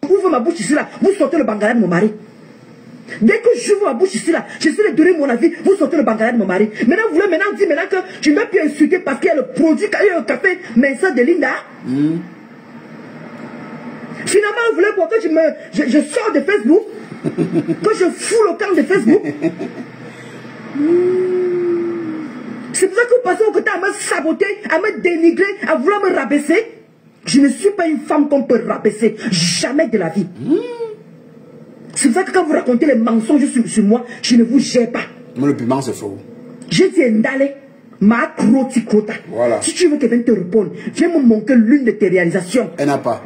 Ouvre ma bouche ici là. Vous sortez le bangala de mon mari. Dès que j'ouvre ma bouche ici là, j'essaie de donner mon avis. Vous sortez le bangala de mon mari. Maintenant, vous voulez dire que tu ne vas plus insulter parce qu'il y a le produit, il y a le café, mais ça de Linda. Finalement, vous voulez quoi que je sors de Facebook, que je fous le camp de Facebook. C'est pour ça que vous passez au côté à me saboter, à me dénigrer, à vouloir me rabaisser. Je ne suis pas une femme qu'on peut rabaisser. Jamais de la vie. C'est pour ça que quand vous racontez les mensonges sur moi, je ne vous gère pas. Mais le piment, c'est faux. J'ai dit Ndale, ma crota. Voilà. Si tu veux qu'elle vienne te répondre, viens me manquer l'une de tes réalisations. Elle n'a pas.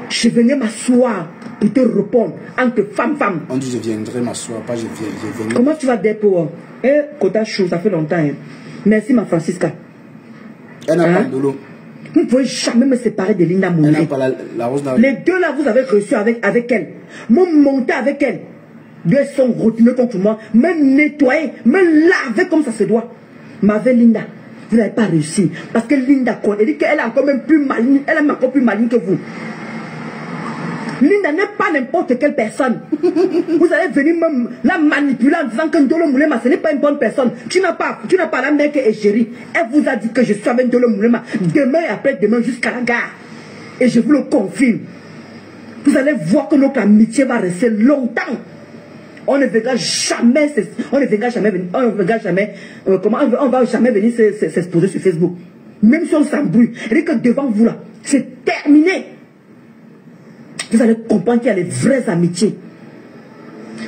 Je venais m'asseoir pour te répondre en que femme. On dit je viendrai m'asseoir, pas je viens. Comment tu vas dépôt? Kota chou, ça fait longtemps. Hein. Merci ma Francisca. Elle n'a pas de l'eau. Vous ne pouvez jamais me séparer de Linda Moneri. Elle n'a pas la rose. Les deux là, vous avez reçu avec elle. Me monter avec elle. Deux sont retenus contre moi. Me nettoyer, me laver comme ça se doit. Ma belle Linda, vous n'avez pas réussi. Parce que Linda, elle dit qu'elle est encore même plus maligne. Elle est encore plus maligne que vous. Linda n'est pas n'importe quelle personne. Vous allez venir même la manipuler en disant que Ndolo Moulema, ce n'est pas une bonne personne. Tu n'as pas la mère qui est chérie. Elle vous a dit que je suis avec Ndolo Moulema demain et après-demain jusqu'à la gare. Et je vous le confirme. Vous allez voir que notre amitié va rester longtemps. On ne verra jamais venir s'exposer sur Facebook. Même si on s'embrouille. Et que devant vous là, c'est terminé. Vous allez comprendre qu'il y a les vraies amitiés.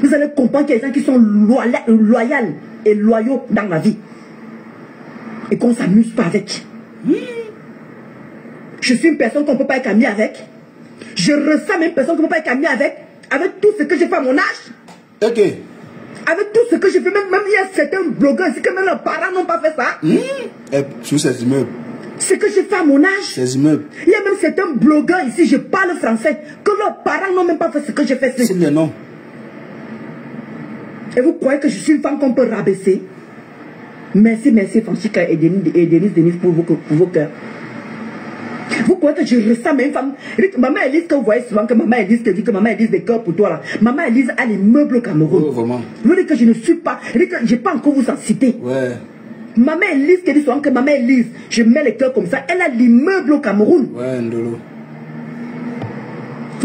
Vous allez comprendre qu'il y a des gens qui sont loyaux et loyaux dans la vie. Et qu'on ne s'amuse pas avec. Je suis une personne qu'on ne peut pas être amie avec. Je ressens une personne qu'on ne peut pas être amie avec. Avec tout ce que j'ai fait à mon âge. Ok. Avec tout ce que j'ai fait, même il y a certains blogueurs ici que même leurs parents n'ont pas fait ça. Sur ces immeubles. Ce que j'ai fait à mon âge. Ces immeubles. Il y a même certains blogueurs ici, je parle français, que leurs parents n'ont même pas fait ce que j'ai fait. C'est le nom. Et vous croyez que je suis une femme qu'on peut rabaisser? Merci Francisca et Denise pour vos cœurs. Vous croyez que je ressens même femme? Maman Elise, que vous voyez souvent que maman Elise te dit que maman Elise des cœurs pour toi là. Maman Elise a les meubles au Cameroun. Oh, vraiment. Vous dites que je ne suis pas. Je n'ai pas encore vous en citer. Ouais. Maman Elise qui dit souvent que maman Elise, je mets les cœurs comme ça. Elle a l'immeuble au Cameroun. Ouais, Ndolo.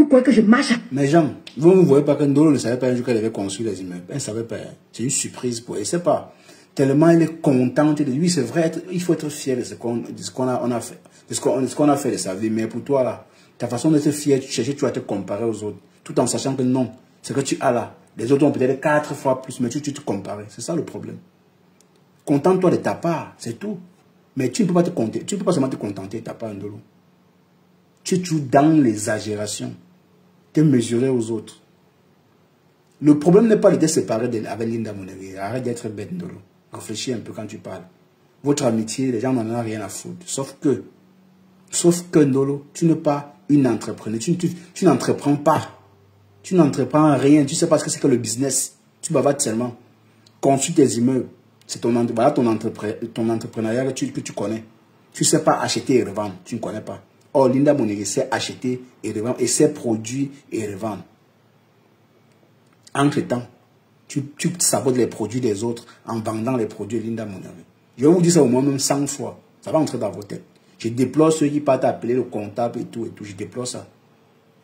Vous croyez que je marche? Mais Jean, vous ne voyez pas que Ndolo ne savait pas un jour qu'elle avait construit les immeubles. Elle ne savait pas. C'est une surprise pour elle. Elle ne sait pas. Tellement elle est contente de lui. C'est vrai, il faut être fier de ce qu'on a fait. De ce qu'on a fait de sa vie. Mais pour toi, là, ta façon d'être fier, tu cherches, tu vas te comparer aux autres. Tout en sachant que non, ce que tu as là, les autres ont peut-être 4 fois plus, mais tu te compares. C'est ça le problème. Contente-toi de ta part, c'est tout. Mais tu ne peux pas te compter. Tu ne peux pas seulement te contenter de ta part, Ndolo. Tu es toujours dans l'exagération. Te mesurer aux autres. Le problème n'est pas de te séparer avec Linda Moneghe. Arrête d'être bête, Ndolo. Réfléchis un peu quand tu parles. Votre amitié, les gens n'en ont rien à foutre. Sauf que Ndolo, tu n'es pas une entrepreneuse. Tu n'entreprends pas. Tu n'entreprends rien. Tu ne sais pas ce que c'est que le business. Tu bavardes seulement. Construis tes immeubles. C'est ton entrepreneuriat que tu connais. Tu ne sais pas acheter et revendre. Tu ne connais pas. Or, Linda Moneghe sait acheter et revendre. Et sait produire et revendre. Entre-temps, tu sabotes les produits des autres en vendant les produits de Linda Moneghe. Je vais vous dire ça au moins même 100 fois. Ça va entrer dans vos têtes. Je déplore ceux qui partent appeler le comptable et tout. Je déplore ça.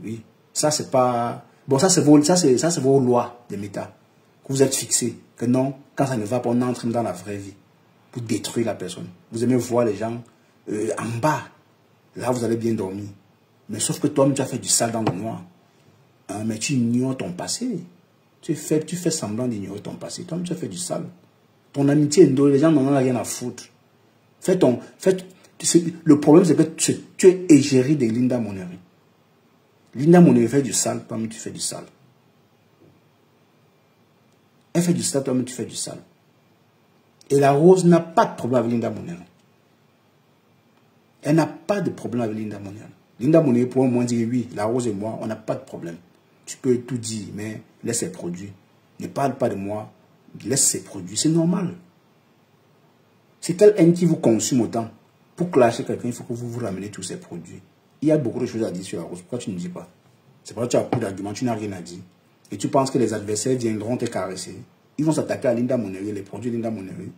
Oui. Ça, c'est pas... Bon, ça, c'est vos lois de méta. Que vous êtes fixés. Que non, quand ça ne va pas, on entre dans la vraie vie. Pour détruire la personne. Vous aimez voir les gens en bas. Là, vous allez bien dormir. Mais sauf que toi-même, tu as fait du sale dans le noir. Hein, mais tu ignores ton passé. Tu fais semblant d'ignorer ton passé. Toi-même, tu as fait du sale. Ton amitié, les gens n'en ont rien à foutre. Le problème, c'est que tu es égérie de Linda Moneghe. Linda Moneghe fait du sale, toi-même, tu fais du sale. Elle fait du sale, toi-même, tu fais du sale. Et la Rose n'a pas de problème avec Linda Moneghe. Elle n'a pas de problème avec Linda Moneghe. Linda Moneghe pourrait au moins dire oui, la Rose et moi, on n'a pas de problème. Tu peux tout dire, mais laisse ses produits. Ne parle pas de moi, laisse ses produits. C'est normal. C'est telle haine qui vous consume autant. Pour clasher quelqu'un, il faut que vous ramenez tous ces produits. Il y a beaucoup de choses à dire sur la Rose. Pourquoi tu ne dis pas? C'est parce que tu as plus d'arguments, tu n'as rien à dire. Et tu penses que les adversaires viendront te caresser. Ils vont s'attaquer à Linda Moneghe, les produits de Linda Moneghe,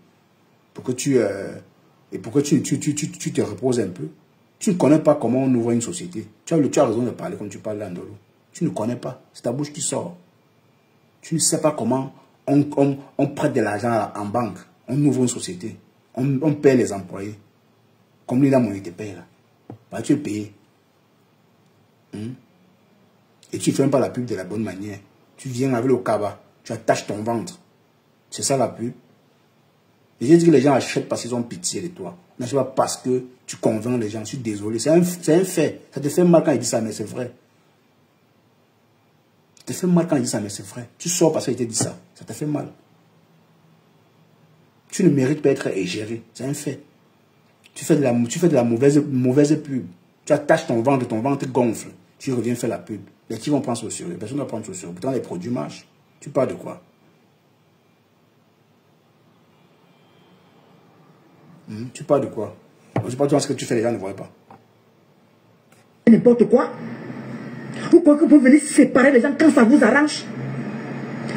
pour que tu te reposes un peu. Tu ne connais pas comment on ouvre une société. Tu as raison de parler comme tu parles là, Ndolo. Tu ne connais pas. C'est ta bouche qui sort. Tu ne sais pas comment on prête de l'argent en banque. On ouvre une société. On paie les employés. Comme Linda Moneghe te paye là. Bah, tu es payé. Et tu ne fais même pas la pub de la bonne manière. Tu viens avec le cabas. Tu attaches ton ventre. C'est ça la pub. Et j'ai dit que les gens achètent parce qu'ils ont pitié de toi. Non, c'est pas parce que tu convaincs les gens. Je suis désolé. C'est un fait. Ça te fait mal quand il dit ça, mais c'est vrai. Ça te fait mal quand il dit ça, mais c'est vrai. Tu sors parce qu'il te dit ça. Ça te fait mal. Tu ne mérites pas d'être égéré. C'est un fait. Tu fais de la mauvaise pub. Tu attaches ton ventre gonfle. Tu reviens faire la pub. Les qui vont prendre ça au sérieux. Personne ne va prendre ça au sérieux. Pourtant, les produits marchent. Tu parles de quoi? Tu parles de quoi? Je parle de ce que tu fais, les gens ne voient pas. N'importe quoi. Vous croyez que vous pouvez venir séparer les gens quand ça vous arrange?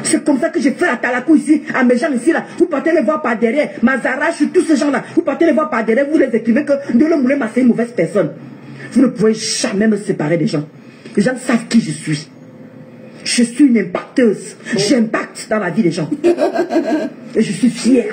C'est comme ça que je fais à Talakou ici, à mes gens ici là. Vous partez les voir par derrière, Mazarache, tous ces gens là. Vous partez les voir par derrière, vous les écrivez que Ndolo Moulema c'est une mauvaise personne. Vous ne pouvez jamais me séparer des gens. Les gens savent qui je suis. Je suis une impacteuse. J'impacte dans la vie des gens. Et je suis fière.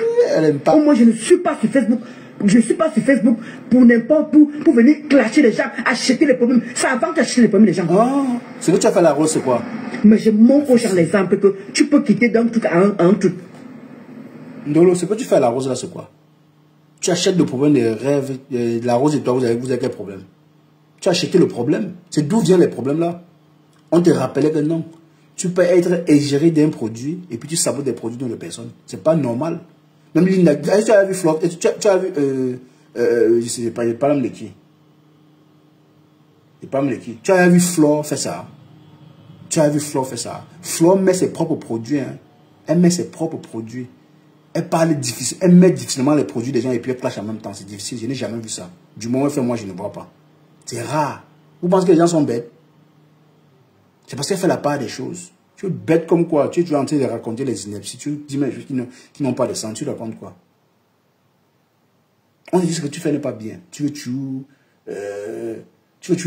Au moins, je ne suis pas sur Facebook. Je ne suis pas sur Facebook pour n'importe où, pour venir clasher les gens, acheter les problèmes. Ça avant d'acheter les problèmes des gens. Oh, ce que tu as fait la Rose, c'est quoi? Mais je montre aux gens l'exemple que tu peux quitter d'un truc à un truc. Ndolo, ce que tu fais à la Rose là, c'est quoi? Tu achètes le problème des rêves. La Rose et toi, vous avez quel problème? Tu as acheté le problème. C'est d'où viennent les problèmes là? On te rappelait que non. Tu peux être égéré d'un produit et puis tu sabotes des produits d'autres personnes. C'est pas normal. Même Linda, tu as vu Flo, tu as vu, je sais pas, il parle de qui? Il parle de qui? Tu as vu Flo faire ça? Tu as vu Flo faire ça? Flo met ses propres produits, hein. Elle met ses propres produits. Elle parle difficile, elle met difficilement les produits des gens et puis elle clash en même temps. C'est difficile, je n'ai jamais vu ça. Du moment où elle fait, moi je ne vois pas. C'est rare. Vous pensez que les gens sont bêtes? C'est parce qu'elle fait la part des choses. Tu es bête comme quoi? Tu es en train de raconter les inepties. Tu dis mais qui n'ont pas de sens. Tu racontes quoi? On dit que ce que tu fais n'est pas bien. Tu veux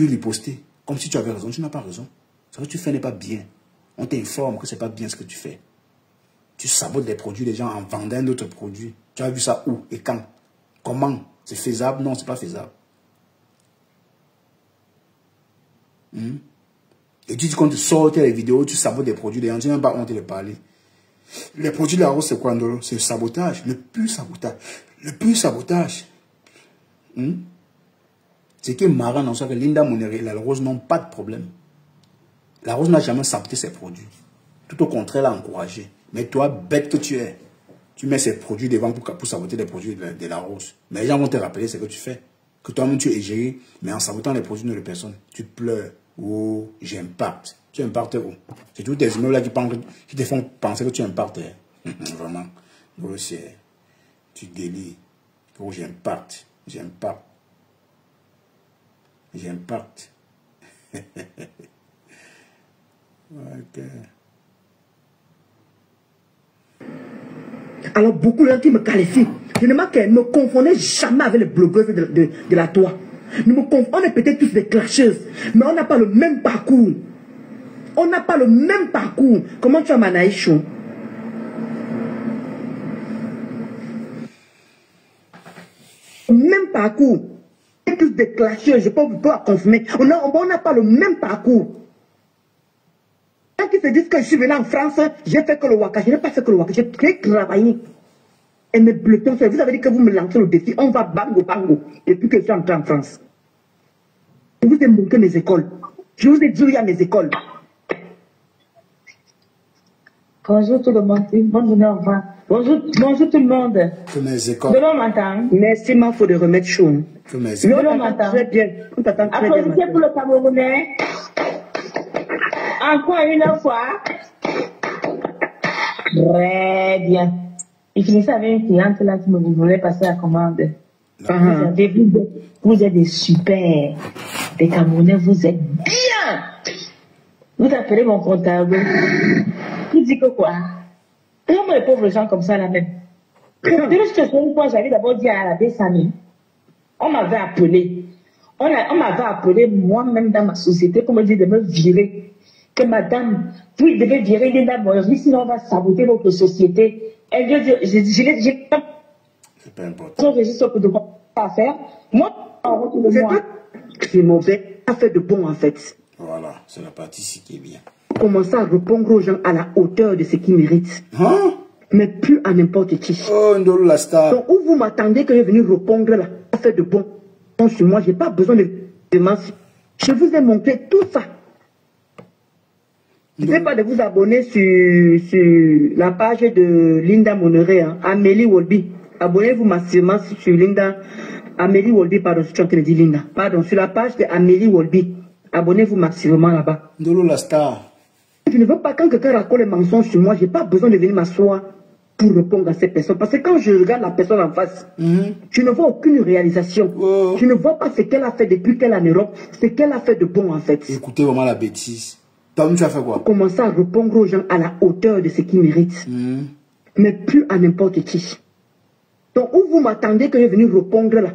riposter. Comme si tu avais raison. Tu n'as pas raison. Ce que tu fais n'est pas bien. On t'informe que ce n'est pas bien ce que tu fais. Tu sabotes les produits des gens en vendant d'autres produits. Tu as vu ça où et quand? Comment? C'est faisable? Non, ce n'est pas faisable. Et tu dis qu'on te sort les vidéos, tu sabotes des produits des gens, tu n'as même pas honte de parler. Les produits de la rose, c'est quoi, Ndolo? C'est le sabotage, le pur sabotage. Le pur sabotage. Ce qui est marrant dans ça, que Linda Monere et la rose n'ont pas de problème. La rose n'a jamais saboté ses produits. Tout au contraire, elle a encouragé. Mais toi, bête que tu es, tu mets ces produits devant pour saboter les produits de la rose. Mais les gens vont te rappeler ce que tu fais. Que toi-même tu es géré, mais en sabotant les produits de personnes, tu pleures. Oh, j'impacte. Tu impactes où? C'est tous tes immeubles là qui te font penser que tu impactes. Vraiment. Grossier. Tu délires. Oh, j'impacte. J'impacte. J'impacte. Ok. Alors, beaucoup de gens qui me qualifient, je ne me confondais jamais avec les blogueuses de la toile. On est peut-être tous des clasheuses, mais on n'a pas le même parcours. On n'a pas le même parcours. Comment tu as Manaïchou? Même parcours. On est tous des clasheuses, je peux vous confirmer. On n'a pas le même parcours. Quand ils se disent que je suis venu en France, j'ai fait que le Waka. Je n'ai pas fait que le Waka, j'ai travaillé. Et mes bleutons, vous avez dit que vous me lancez le défi, on va bango bango. Depuis que je suis entré en France. Je vous ai montré mes écoles. Je vous ai dit il y a mes écoles. Bonjour tout le monde. Bonne journée, au revoir. Bonjour tout le monde. Que mes écoles. De l'homme m'entend. Merci, il faut de remettre chaud. Que mes écoles. De l'homme m'entend. Très bien. On t'attend très bien. Applaudissez pour le Camerounais. Encore une fois. Très bien. Il finissait avec une cliente là qui me voulait passer la commande. Vous êtes des super. Les Camerounais, vous êtes bien. Vous appelez mon comptable. Il dit que quoi? Comment les pauvres gens comme ça là même? Une fois, j'avais d'abord dit à la Bessami, on m'avait appelé. On m'avait appelé moi-même dans ma société pour me dire de me virer. Que madame, vous devez virer Linda Monere, sinon on va saboter votre société. Elle dit, j'ai pas important. registre de quoi à faire. Moi, en retour de moi. C'est mauvais, pas fait de bon en fait. Voilà, c'est la partie ici qui est bien. Commencez à répondre aux gens à la hauteur de ce qu'ils méritent. Hein? Mais plus à n'importe qui. Oh, Ndolo la star. Donc, où vous m'attendez que je vienne répondre là, pas fait de bon. Donc, sur moi, je n'ai pas besoin de mention. Je vous ai montré tout ça. Je ne sais pas de vous abonner sur la page de Linda Monere, hein, Amélie Wolby. Abonnez-vous massivement sur Linda. Amélie Wolby, pardon, si tu es en train de dire Linda. Pardon, sur la page de Amélie Wolby. Abonnez-vous massivement là-bas. Ndolo la star. Je ne veux pas quand quelqu'un raconte les mensonges sur moi, je n'ai pas besoin de venir m'asseoir pour répondre à ces personnes. Parce que quand je regarde la personne en face, je ne vois aucune réalisation. Je ne vois pas ce qu'elle a fait depuis qu'elle est en Europe, ce qu'elle a fait de bon en fait. Écoutez vraiment la bêtise. Toi, tu as fait quoi? Commencer à répondre aux gens à la hauteur de ce qu'ils méritent. Mais plus à n'importe qui. Donc, où vous m'attendez que je vienne répondre là,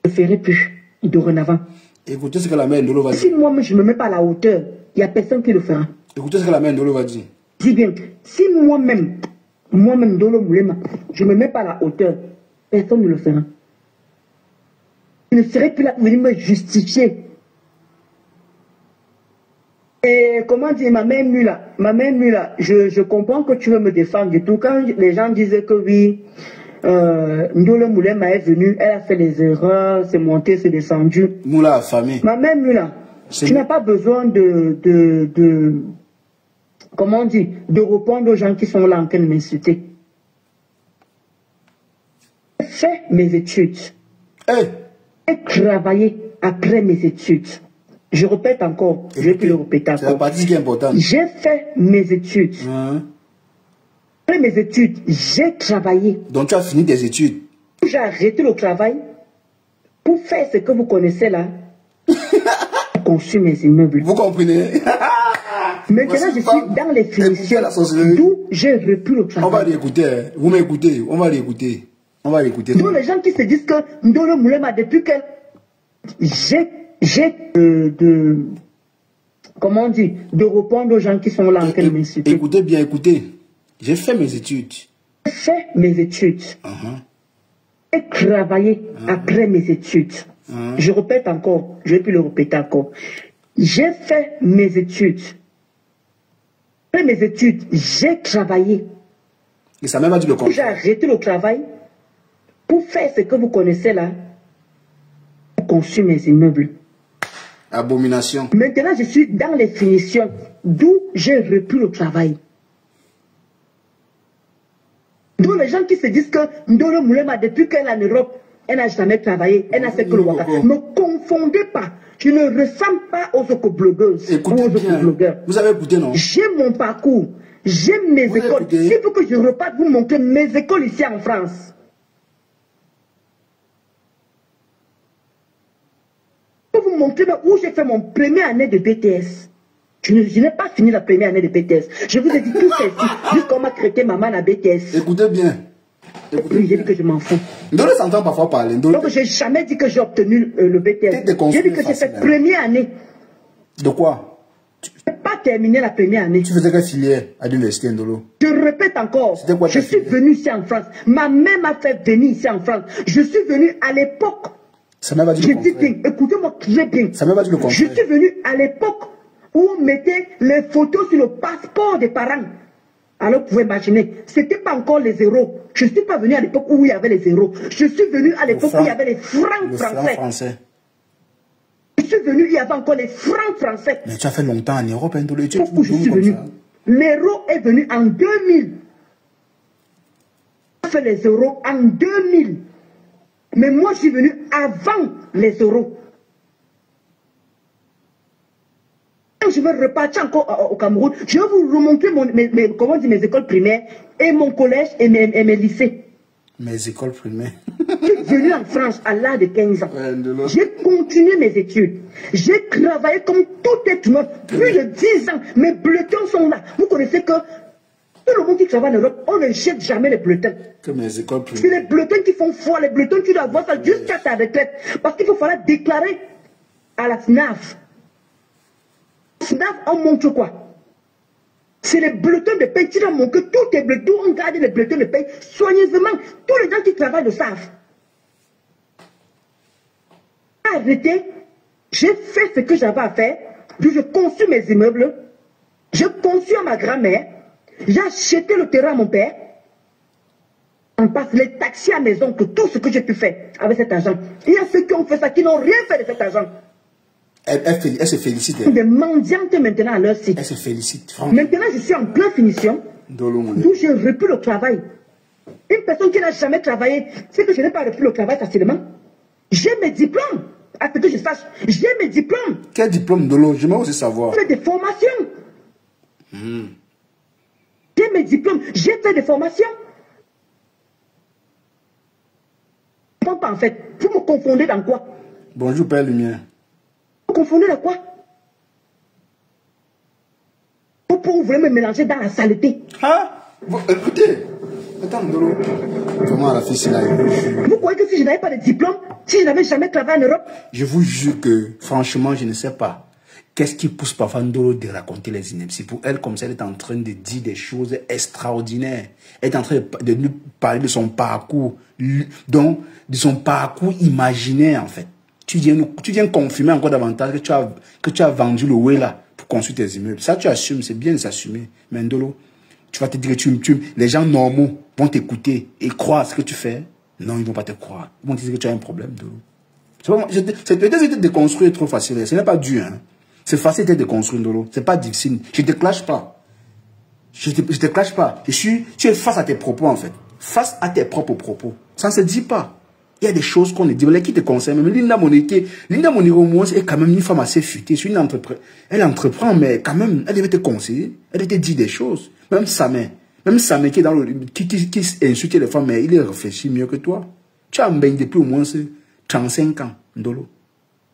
je ne ferai plus dorénavant. Écoutez ce que la mère Ndolo va dire. Si moi-même je ne me mets pas à la hauteur, il n'y a personne qui le fera. Écoutez ce que la mère Ndolo va dire. Dis bien, si moi-même, Ndolo Moulema, je ne me mets pas à la hauteur, personne ne le fera. Je ne serai plus là pour venir me justifier. Et comment dire, ma mère Mula, je comprends que tu veux me défendre du tout. Quand les gens disaient que oui, Ndolo Moulema est venue, elle a fait les erreurs, c'est monté, c'est descendu. Moula affamé. Ma mère Mula, tu n'as pas besoin comment on dit, de répondre aux gens qui sont là en train de m'insulter. J'ai fait mes études. J'ai travaillé après mes études. Je répète encore, je vais plus le répéter encore. C'est la partie qui est importante. J'ai fait mes études. Après mes études, j'ai travaillé. Donc tu as fini tes études. J'ai arrêté le travail pour faire ce que vous connaissez là. Conçu mes immeubles. Vous comprenez? Maintenant, je suis dans les finitions. D'où j'ai repris le travail. On va l'écouter. Vous m'écoutez? On va l'écouter. On va l'écouter. Donc les gens qui se disent que Ndolo Moulema, depuis que j'ai comment on dit, de répondre aux gens qui sont là en train de m'insulter. Écoutez bien, écoutez. J'ai fait mes études. J'ai fait mes études. J'ai travaillé après mes études. Je répète encore, je vais plus le répéter encore. J'ai fait mes études. Après mes études, j'ai travaillé. Et ça m'a même dit le contraire. J'ai arrêté le travail pour faire ce que vous connaissez là, pour construire mes immeubles. Abomination. Maintenant, je suis dans les finitions, d'où j'ai repris le travail. D'où les gens qui se disent que Ndolo Moulema, depuis qu'elle est en Europe, elle n'a jamais travaillé, elle n'a fait que le waka. Ne confondez pas. Je ne ressemble pas aux blogueuses ou aux blogueurs. Vous avez écouté, non? J'ai mon parcours, j'ai mes écoles. S'il faut que je reparte vous montrer mes écoles ici en France. Je vais vous montrer où j'ai fait mon première année de BTS. Je n'ai pas fini la première année de BTS. Je vous ai dit tout ça ici, jusqu'on m'a traité maman à BTS. Écoutez bien. Oui, j'ai dit que je m'en fous. Ndolo s'entend parfois parler. Donc, je n'ai jamais dit que j'ai obtenu le BTS. J'ai dit que j'ai fait première année. De quoi? Je n'ai pas terminé la première année. Tu faisais quelle filière à l'université, Ndolo? Je répète encore. Quoi, je suis venu ici en France. Ma mère m'a fait venir ici en France. Je suis venu à l'époque. Ça m'a pas dit le contraire. Je dis bien, écoutez-moi très bien. Ça m'a pas dit le contraire. Je suis venu à l'époque où on mettait les photos sur le passeport des parents. Alors vous pouvez imaginer, ce n'était pas encore les zéros. Je ne suis pas venu à l'époque où il y avait les zéros. Je suis venu à l'époque où il y avait les francs français. Je suis venu, il y avait encore les francs français. Mais tu as fait longtemps en Europe, hein, où je suis venu. L'euro est venu en 2000. J'ai fait les euros en 2000. Mais moi, je suis venu avant les euros. Je vais repartir encore au Cameroun. Je vais vous remontrer mes écoles primaires et mon collège et mes lycées. Mes écoles primaires. Je suis venu en France à l'âge de 15 ans. J'ai continué mes études. J'ai travaillé comme tout être humain. Plus de 10 ans. Mes bulletins sont là. Vous connaissez que tout le monde qui travaille en Europe, on ne jette jamais les bulletins. Que mes écoles primaires. C'est les bulletins qui font foi. Les bulletins, tu dois avoir ça jusqu'à ta retraite. Parce qu'il faut falloir déclarer à la SNAF. SNAF, on montre quoi? C'est les bulletins de paie. Tu dois montrer tous tes bulletins. On garde les bulletins de paie soigneusement. Tous les gens qui travaillent le savent. Arrêtez. J'ai fait ce que j'avais à faire. Puis je conçus mes immeubles. Je conçus à ma grand-mère. J'ai acheté le terrain à mon père. On passe les taxis à mes oncles. Tout ce que j'ai pu faire avec cet argent. Il y a ceux qui ont fait ça, qui n'ont rien fait de cet argent. Elle se félicite. Des mendiantes maintenant à leur site. Elle se félicite. Maintenant, je suis en pleine finition. D'où j'ai repris le travail. Une personne qui n'a jamais travaillé, c'est que je n'ai pas repris le travail facilement. J'ai mes diplômes. À ce que je sache, j'ai mes diplômes. Quel diplôme, Ndolo? Je veux aussi savoir. J'ai fait des formations. J'ai mes diplômes. J'ai fait des formations. Je ne comprends pas en fait. Vous me confondez dans quoi? Bonjour, Père Lumière. Vous confondez dans quoi? Pourquoi vous voulez me mélanger dans la saleté? Ah, écoutez. Attends, Ndolo. Comment la fille, c'est là? Vous croyez que si je n'avais pas de diplôme, si je n'avais jamais travaillé en Europe? Je vous jure que, franchement, je ne sais pas. Qu'est-ce qui pousse parfois Ndolo de raconter les inepties? Pour elle, comme ça, elle est en train de dire des choses extraordinaires. Elle est en train de nous parler de son parcours, donc de son parcours imaginaire, en fait. Tu viens confirmer encore davantage que tu as vendu le Wela pour construire tes immeubles. Ça, tu assumes, c'est bien de s'assumer. Mais Ndolo, tu vas te dire que les gens normaux vont t'écouter et croire ce que tu fais. Non, ils ne vont pas te croire. Ils vont te dire que tu as un problème, Ndolo. C'est peut-être de construire trop facile. Ce n'est pas dur, hein. C'est facile de construire, Ndolo. C'est pas difficile. Je ne te clash pas. Je te clash pas. Tu es face à tes propos, en fait. Face à tes propres propos. Ça ne se dit pas. Il y a des choses qu'on ne dit pas. Qui te concernent. Mais Linda Moneke, au moins, est quand même une femme assez futée. C'est une entrepreneur. Elle entreprend, mais quand même, elle devait te conseiller. Elle devait te dire des choses. Même Samé qui est dans qui insulte les femmes, mais il réfléchit mieux que toi. Tu as un bain depuis au moins 35 ans, Ndolo.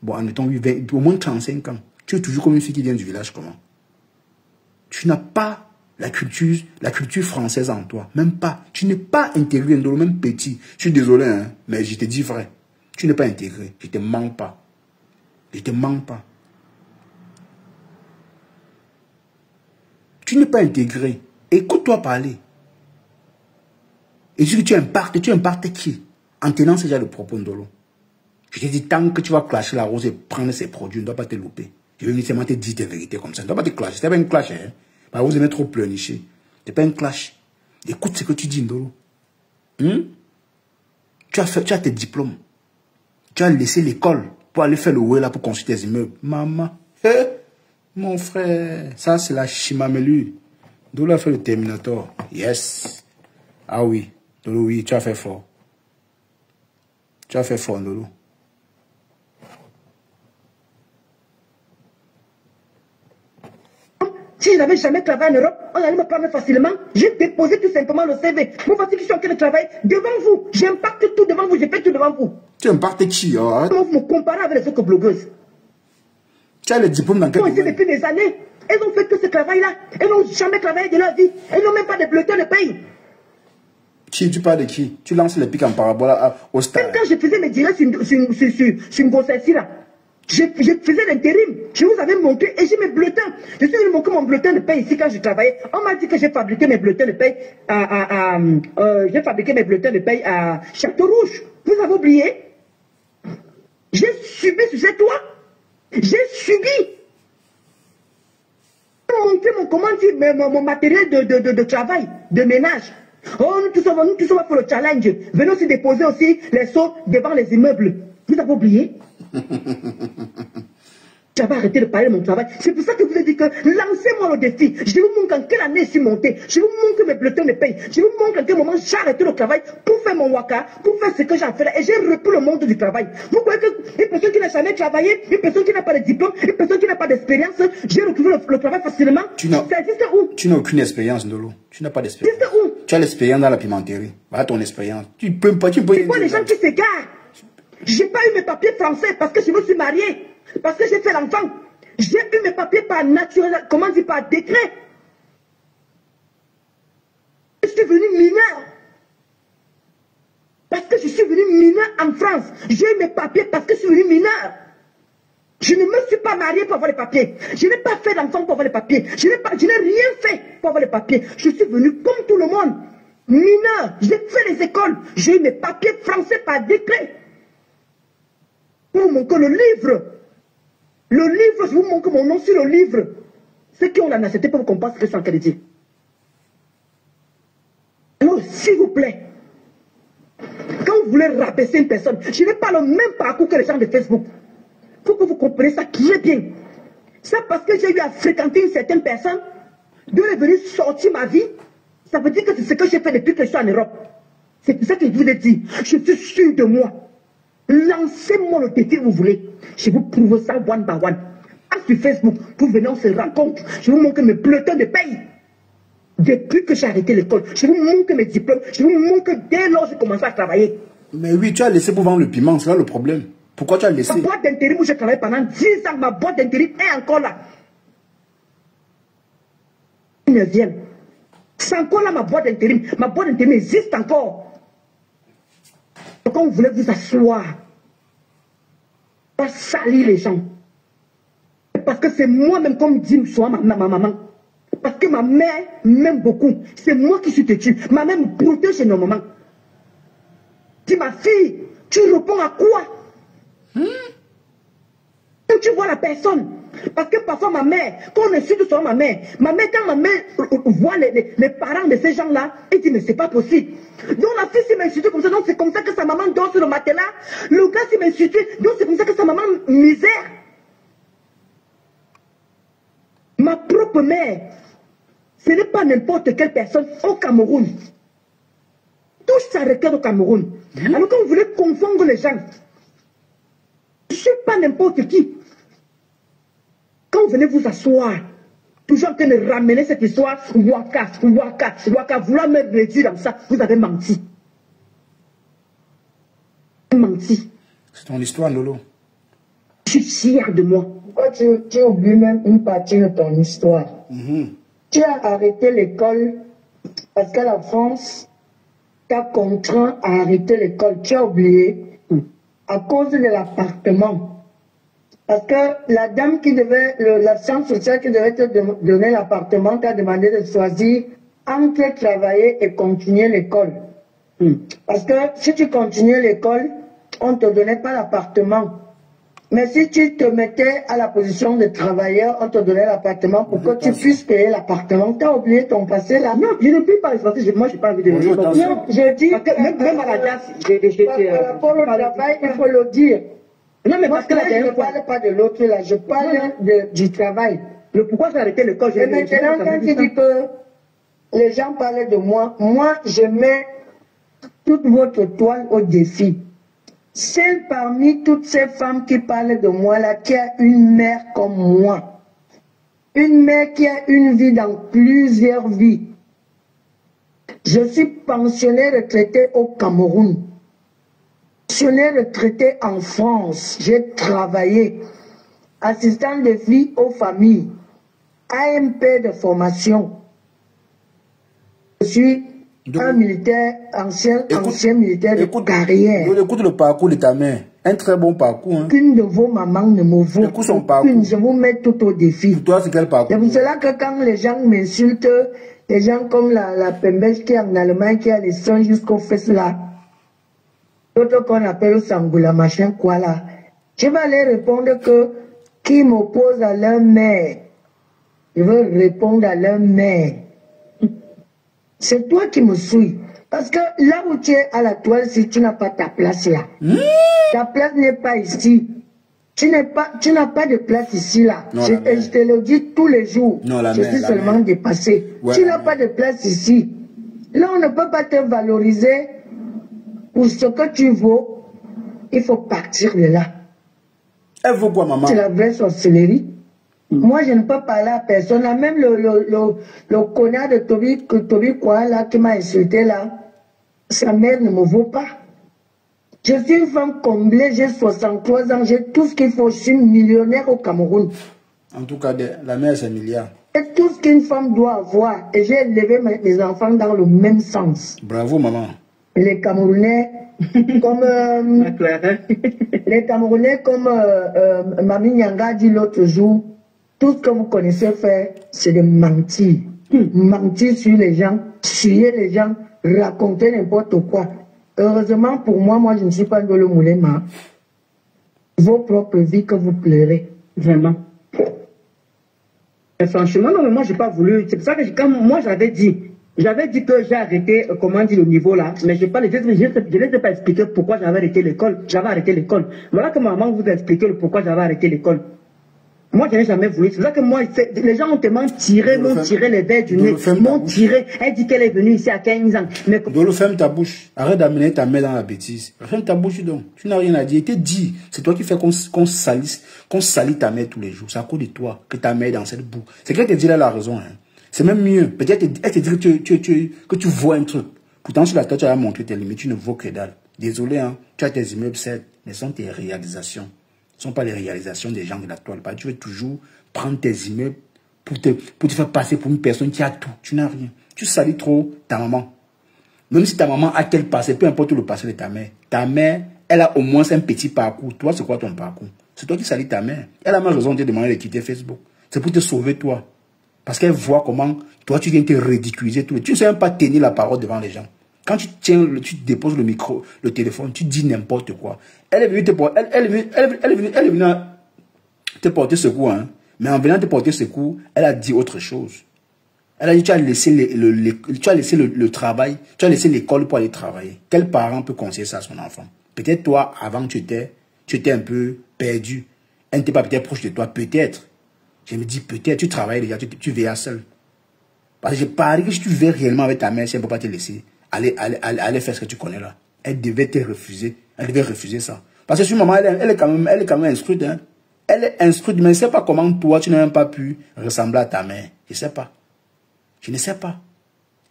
Bon, en étant au moins 35 ans. Tu es toujours comme une fille qui vient du village, comment? Tu n'as pas la culture française en toi. Même pas. Tu n'es pas intégré, Ndolo, même petit. Je suis désolé, hein, mais je te dis vrai. Tu n'es pas intégré. Je te mens pas. Je te mens pas. Tu n'es pas intégré. Écoute-toi parler. Et si tu impartes qui? En tenant ce genre de propos, Ndolo. Je te dis, tant que tu vas clasher la rose et prendre ses produits, on ne doit pas te louper. Je vais uniquement te dire tes vérités comme ça. On ne doit pas te clasher. C'est pas une clash, hein. Bah, vous aimez trop pleurnicher. C'est pas une clash. Écoute ce que tu dis, Ndolo. Tu as tes diplômes. Tu as laissé l'école pour aller faire le ouais là pour construire tes immeubles. Maman. Mon frère. Ça, c'est la chimamelu. Ndolo a fait le Terminator. Yes. Ah oui. Ndolo, oui, tu as fait fort. Tu as fait fort, Ndolo. Si je n'avais jamais travaillé en Europe, on allait me prendre facilement. J'ai déposé tout simplement le CV. Moi, voici que je suis en train de travailler devant vous. J'impacte tout devant vous, je fais tout devant vous. Tu impactes qui? Comment vous me comparez avec les autres blogueuses? Tu as le diplôme dans quel domaine? Depuis des années. Elles ont fait que ce travail-là. Elles n'ont jamais travaillé de leur vie. Elles n'ont même pas de bulletin de paye. Qui? Tu parles de qui? Tu lances les pics en parabole au stade. Même quand je faisais mes directs sur une grossesse là, je faisais l'intérim. Je vous avais montré et j'ai mes bulletins. Je suis venu montrer mon bulletin de paye ici quand je travaillais. On m'a dit que j'ai fabriqué mes bulletins de paye à Château-Rouge. Vous avez oublié? J'ai subi sur cette loi. J'ai subi. Montrer mon matériel de travail, de ménage. Oh, nous tous sommes pour le challenge. Venez aussi déposer aussi les seaux devant les immeubles. Vous avez oublié? J'avais arrêté de parler de mon travail. C'est pour ça que je vous ai dit que lancez-moi le défi. Je vous montre en quelle année je suis monté. Je vous montre mes bulletins de paye. Je vous montre en quel moment j'ai arrêté le travail pour faire mon waka, pour faire ce que j'ai à faire. Et j'ai repris le monde du travail. Vous croyez qu'une personne qui n'a jamais travaillé, une personne qui n'a pas de diplôme, une personne qui n'a pas d'expérience, j'ai repris le travail facilement? Ça existe où? Tu n'as aucune expérience, Ndolo. Tu n'as pas d'expérience. Ça existe où? Tu as l'expérience dans la pimenterie. Voilà ton expérience. Tu peux pas. C'est quoi les gens qui s'égarent? J'ai pas eu mes papiers français parce que je me suis mariée. Parce que j'ai fait l'enfant. J'ai eu mes papiers par naturel, comment dire, par décret. Je suis venu mineur. Parce que je suis venu mineur en France. J'ai eu mes papiers parce que je suis venu mineur. Je ne me suis pas mariée pour avoir les papiers. Je n'ai pas fait d'enfant pour avoir les papiers. Je n'ai rien fait pour avoir les papiers. Je suis venu comme tout le monde. Mineur. J'ai fait les écoles. J'ai eu mes papiers français par décret. Pour vous montrer le livre. Le livre, je vous montre mon nom sur le livre. Ceux qui ont la nationalité peuvent comprendre ce que c'est en qualité. Alors, s'il vous plaît, quand vous voulez rabaisser une personne, je n'ai pas le même parcours que les gens de Facebook. Il faut que vous compreniez ça très bien. Ça parce que j'ai eu à fréquenter une certaine personne, de venir sortir ma vie, ça veut dire que c'est ce que j'ai fait depuis que je suis en Europe. C'est pour ça que je vous ai dit, je suis sûr de moi. Lancez-moi le défi que vous voulez. Je vous prouve ça one by one. Sur Facebook, vous venez, on se rencontre. Je vous montre mes bulletins de paye. Depuis que j'ai arrêté l'école, je vous montre mes diplômes. Je vous montre dès lors que j'ai commencé à travailler. Mais oui, tu as laissé pour vendre le piment, c'est là le problème. Pourquoi tu as laissé? Ma boîte d'intérim où j'ai travaillé pendant 10 ans, ma boîte d'intérim est encore là. 9e. C'est encore là ma boîte d'intérim. Ma boîte d'intérim existe encore. Quand vous voulez vous asseoir, pas salir les gens. Parce que c'est moi-même, comme dit souvent ma maman. Parce que ma mère m'aime beaucoup. C'est moi qui suis têtu. Ma mère me protège énormément. Dis ma fille, tu réponds à quoi? Quand tu vois la personne. Parce que parfois ma mère, quand on insulte sur ma mère, quand ma mère voit les parents de ces gens-là, elle dit mais c'est pas possible. Donc la fille s'est m'insultée comme ça, donc c'est comme ça que sa maman dort sur le matelas. Le gars s'est m'insulté, donc c'est comme ça que sa maman misère. Ma propre mère, ce n'est pas n'importe quelle personne au Cameroun. Tout ça requiert au Cameroun. Alors quand vous voulez confondre les gens, je ne suis pas n'importe qui. Quand vous venez vous asseoir, toujours en train de ramener cette histoire, waka, vouloir me réduire dans ça, vous avez menti. Menti. C'est ton histoire, Lolo. Je suis fier de moi. Pourquoi tu oublies même une partie de ton histoire? Tu as arrêté l'école parce que la France t'a contraint à arrêter l'école. Tu as oublié à cause de l'appartement. Parce que la dame qui devait, l'assistante sociale qui devait te donner l'appartement, t'a demandé de choisir entre travailler et continuer l'école. Parce que si tu continuais l'école, on ne te donnait pas l'appartement. Mais si tu te mettais à la position de travailleur, on te donnait l'appartement pour que tu puisses payer l'appartement. Tu as oublié ton passé là? Non, je ne paye pas les factures. Moi, je n'ai pas envie de le dire. Non, je dis que même à la date, par rapport au travail, il faut le dire. Non, mais parce que là, je ne parle pas de l'autre là, je parle du travail. Le pourquoi j'ai arrêté l'école, et maintenant, quand tu dis que les gens parlent de moi, moi, je mets toute votre toile au défi. Celle parmi toutes ces femmes qui parlent de moi là, qui a une mère comme moi, une mère qui a une vie dans plusieurs vies. Je suis pensionnaire retraité au Cameroun, pensionnaire retraité en France, j'ai travaillé, assistant de vie aux familles, AMP de formation. Je suis un militaire, ancien militaire de carrière. Écoute le parcours de ta mère. Un très bon parcours. Hein. Qu'une de vos mamans ne me vaut aucune. Je vous mets tout au défi. Pour toi, c'est quel parcours? C'est pour cela que quand les gens m'insultent, les gens comme la Pembèche qui est en Allemagne, qui a les seins jusqu'aux fesses là, d'autres qu'on appelle Sangoula, machin, quoi là, je vais leur répondre que qui m'oppose à leur mère, je veux répondre à leur mère. C'est toi qui me suis. Parce que là où tu es à la toile, si tu n'as pas ta place là, ta place n'est pas ici. Tu n'as pas de place ici là. Je te le dis tous les jours. Non, je suis seulement dépassé. Ouais, tu n'as pas de place ici. Là, on ne peut pas te valoriser pour ce que tu vaux. Il faut partir de là. Elle vaut quoi, maman? C'est la vraie sorcellerie. Moi, je ne peux parler à personne. Là, même le connard de Toby quoi, là, qui m'a insulté, là, sa mère ne me vaut pas. Je suis une femme comblée, j'ai 63 ans, j'ai tout ce qu'il faut. Je suis millionnaire au Cameroun. En tout cas, la mère, c'est un milliard. Et tout ce qu'une femme doit avoir. Et j'ai élevé mes enfants dans le même sens. Bravo, maman. Et les Camerounais, comme... les Camerounais, comme Mami Nyanga a dit l'autre jour, tout ce que vous connaissez faire, c'est de mentir. Mentir sur les gens, tuer les gens, raconter n'importe quoi. Heureusement pour moi, je ne suis pas dans le moulin. Vos propres vies que vous pleurez. Vraiment. Et franchement, non, mais moi, je n'ai pas voulu. C'est pour ça que quand moi, j'avais dit que j'ai arrêté, comment dire, le niveau là, mais je ne les ai pas expliqué pourquoi j'avais arrêté l'école. J'avais arrêté l'école. Voilà que maman vous a expliqué pourquoi j'avais arrêté l'école. Moi, je n'ai jamais voulu. C'est pour ça que moi, les gens ont tellement tiré, m'ont tiré les verres du nez, m'ont tiré. Elle dit qu'elle est venue ici à 15 ans. Mais... Dolo, ferme ta bouche. Arrête d'amener ta mère dans la bêtise. Ferme ta bouche donc. Tu n'as rien à dire. Il te dit. C'est toi qui fais qu'on salit ta mère tous les jours. C'est à cause de toi que ta mère est dans cette boue. C'est qu'elle te dit, elle a la raison. Hein. C'est même mieux. Peut-être elle te dit que tu vois un truc. Pourtant, sur la tête, tu as montré tes limites. Tu ne vaux que dalle. Désolé, hein. Tu as tes immeubles, certes, mais ce sont tes réalisations. Ce ne sont pas les réalisations des gens de la toile. Tu veux toujours prendre tes immeubles pour te faire passer pour une personne qui a tout. Tu n'as rien. Tu salis trop ta maman. Même si ta maman a quel passé, peu importe le passé de ta mère, elle a au moins un petit parcours. Toi, c'est quoi ton parcours? C'est toi qui salis ta mère. Elle a même raison de te demander de quitter Facebook. C'est pour te sauver toi. Parce qu'elle voit comment toi, tu viens te ridiculiser. Tu ne sais même pas tenir la parole devant les gens. Quand tu déposes le micro, le téléphone, tu dis n'importe quoi. Elle est venue te porter secours, hein. Mais en venant te porter secours, elle a dit autre chose. Elle a dit, tu as laissé le travail, tu as laissé l'école pour aller travailler. Quel parent peut conseiller ça à son enfant? Peut-être toi, avant, tu étais un peu perdu. Elle n'était pas peut-être proche de toi, peut-être. Je me dis, peut-être, tu travailles déjà, tu veilles seul. Parce que j'ai parie que si tu veux réellement avec ta mère, si elle ne peut pas te laisser, allez faire ce que tu connais là. Elle devait te refuser. Elle devait refuser ça. Parce que sur maman, elle est quand même instruite. Hein. Elle est instruite, mais je ne sais pas comment toi, tu n'as même pas pu ressembler à ta mère. Je ne sais pas. Je ne sais pas.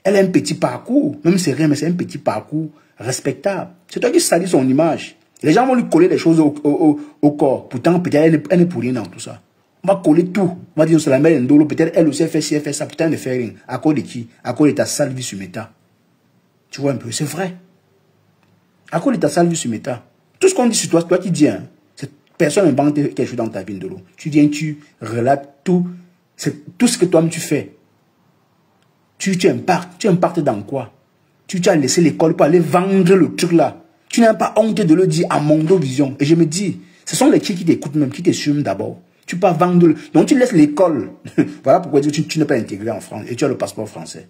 Elle a un petit parcours. Même si c'est rien, mais c'est un petit parcours respectable. C'est toi qui salis son image. Les gens vont lui coller des choses au corps. Pourtant, peut-être elle n'est pour rien dans tout ça. On va coller tout. On va dire, c'est la mère d'Indolo. Peut-être elle aussi, elle fait ci, elle fait ça. Putain, elle ne fait rien. À cause de qui? À cause de ta sale vie sur méta. Tu vois un peu, c'est vrai. À cause de ta sale vie sur méta. Tout ce qu'on dit sur toi, c'est toi qui dis. Hein. Personne n'invente quelque chose dans ta vie, Ndolo. Tu viens, tu relates tout. C'est tout ce que toi-même tu fais. Tu impactes dans quoi? Tu as laissé l'école pour aller vendre le truc là. Tu n'as pas honte de le dire à Mondo Vision. Et je me dis, ce sont les qui t'écoutent même, qui t'assument d'abord. Tu peux vendre. Donc tu laisses l'école. Voilà pourquoi tu n'es pas intégré en France et tu as le passeport français.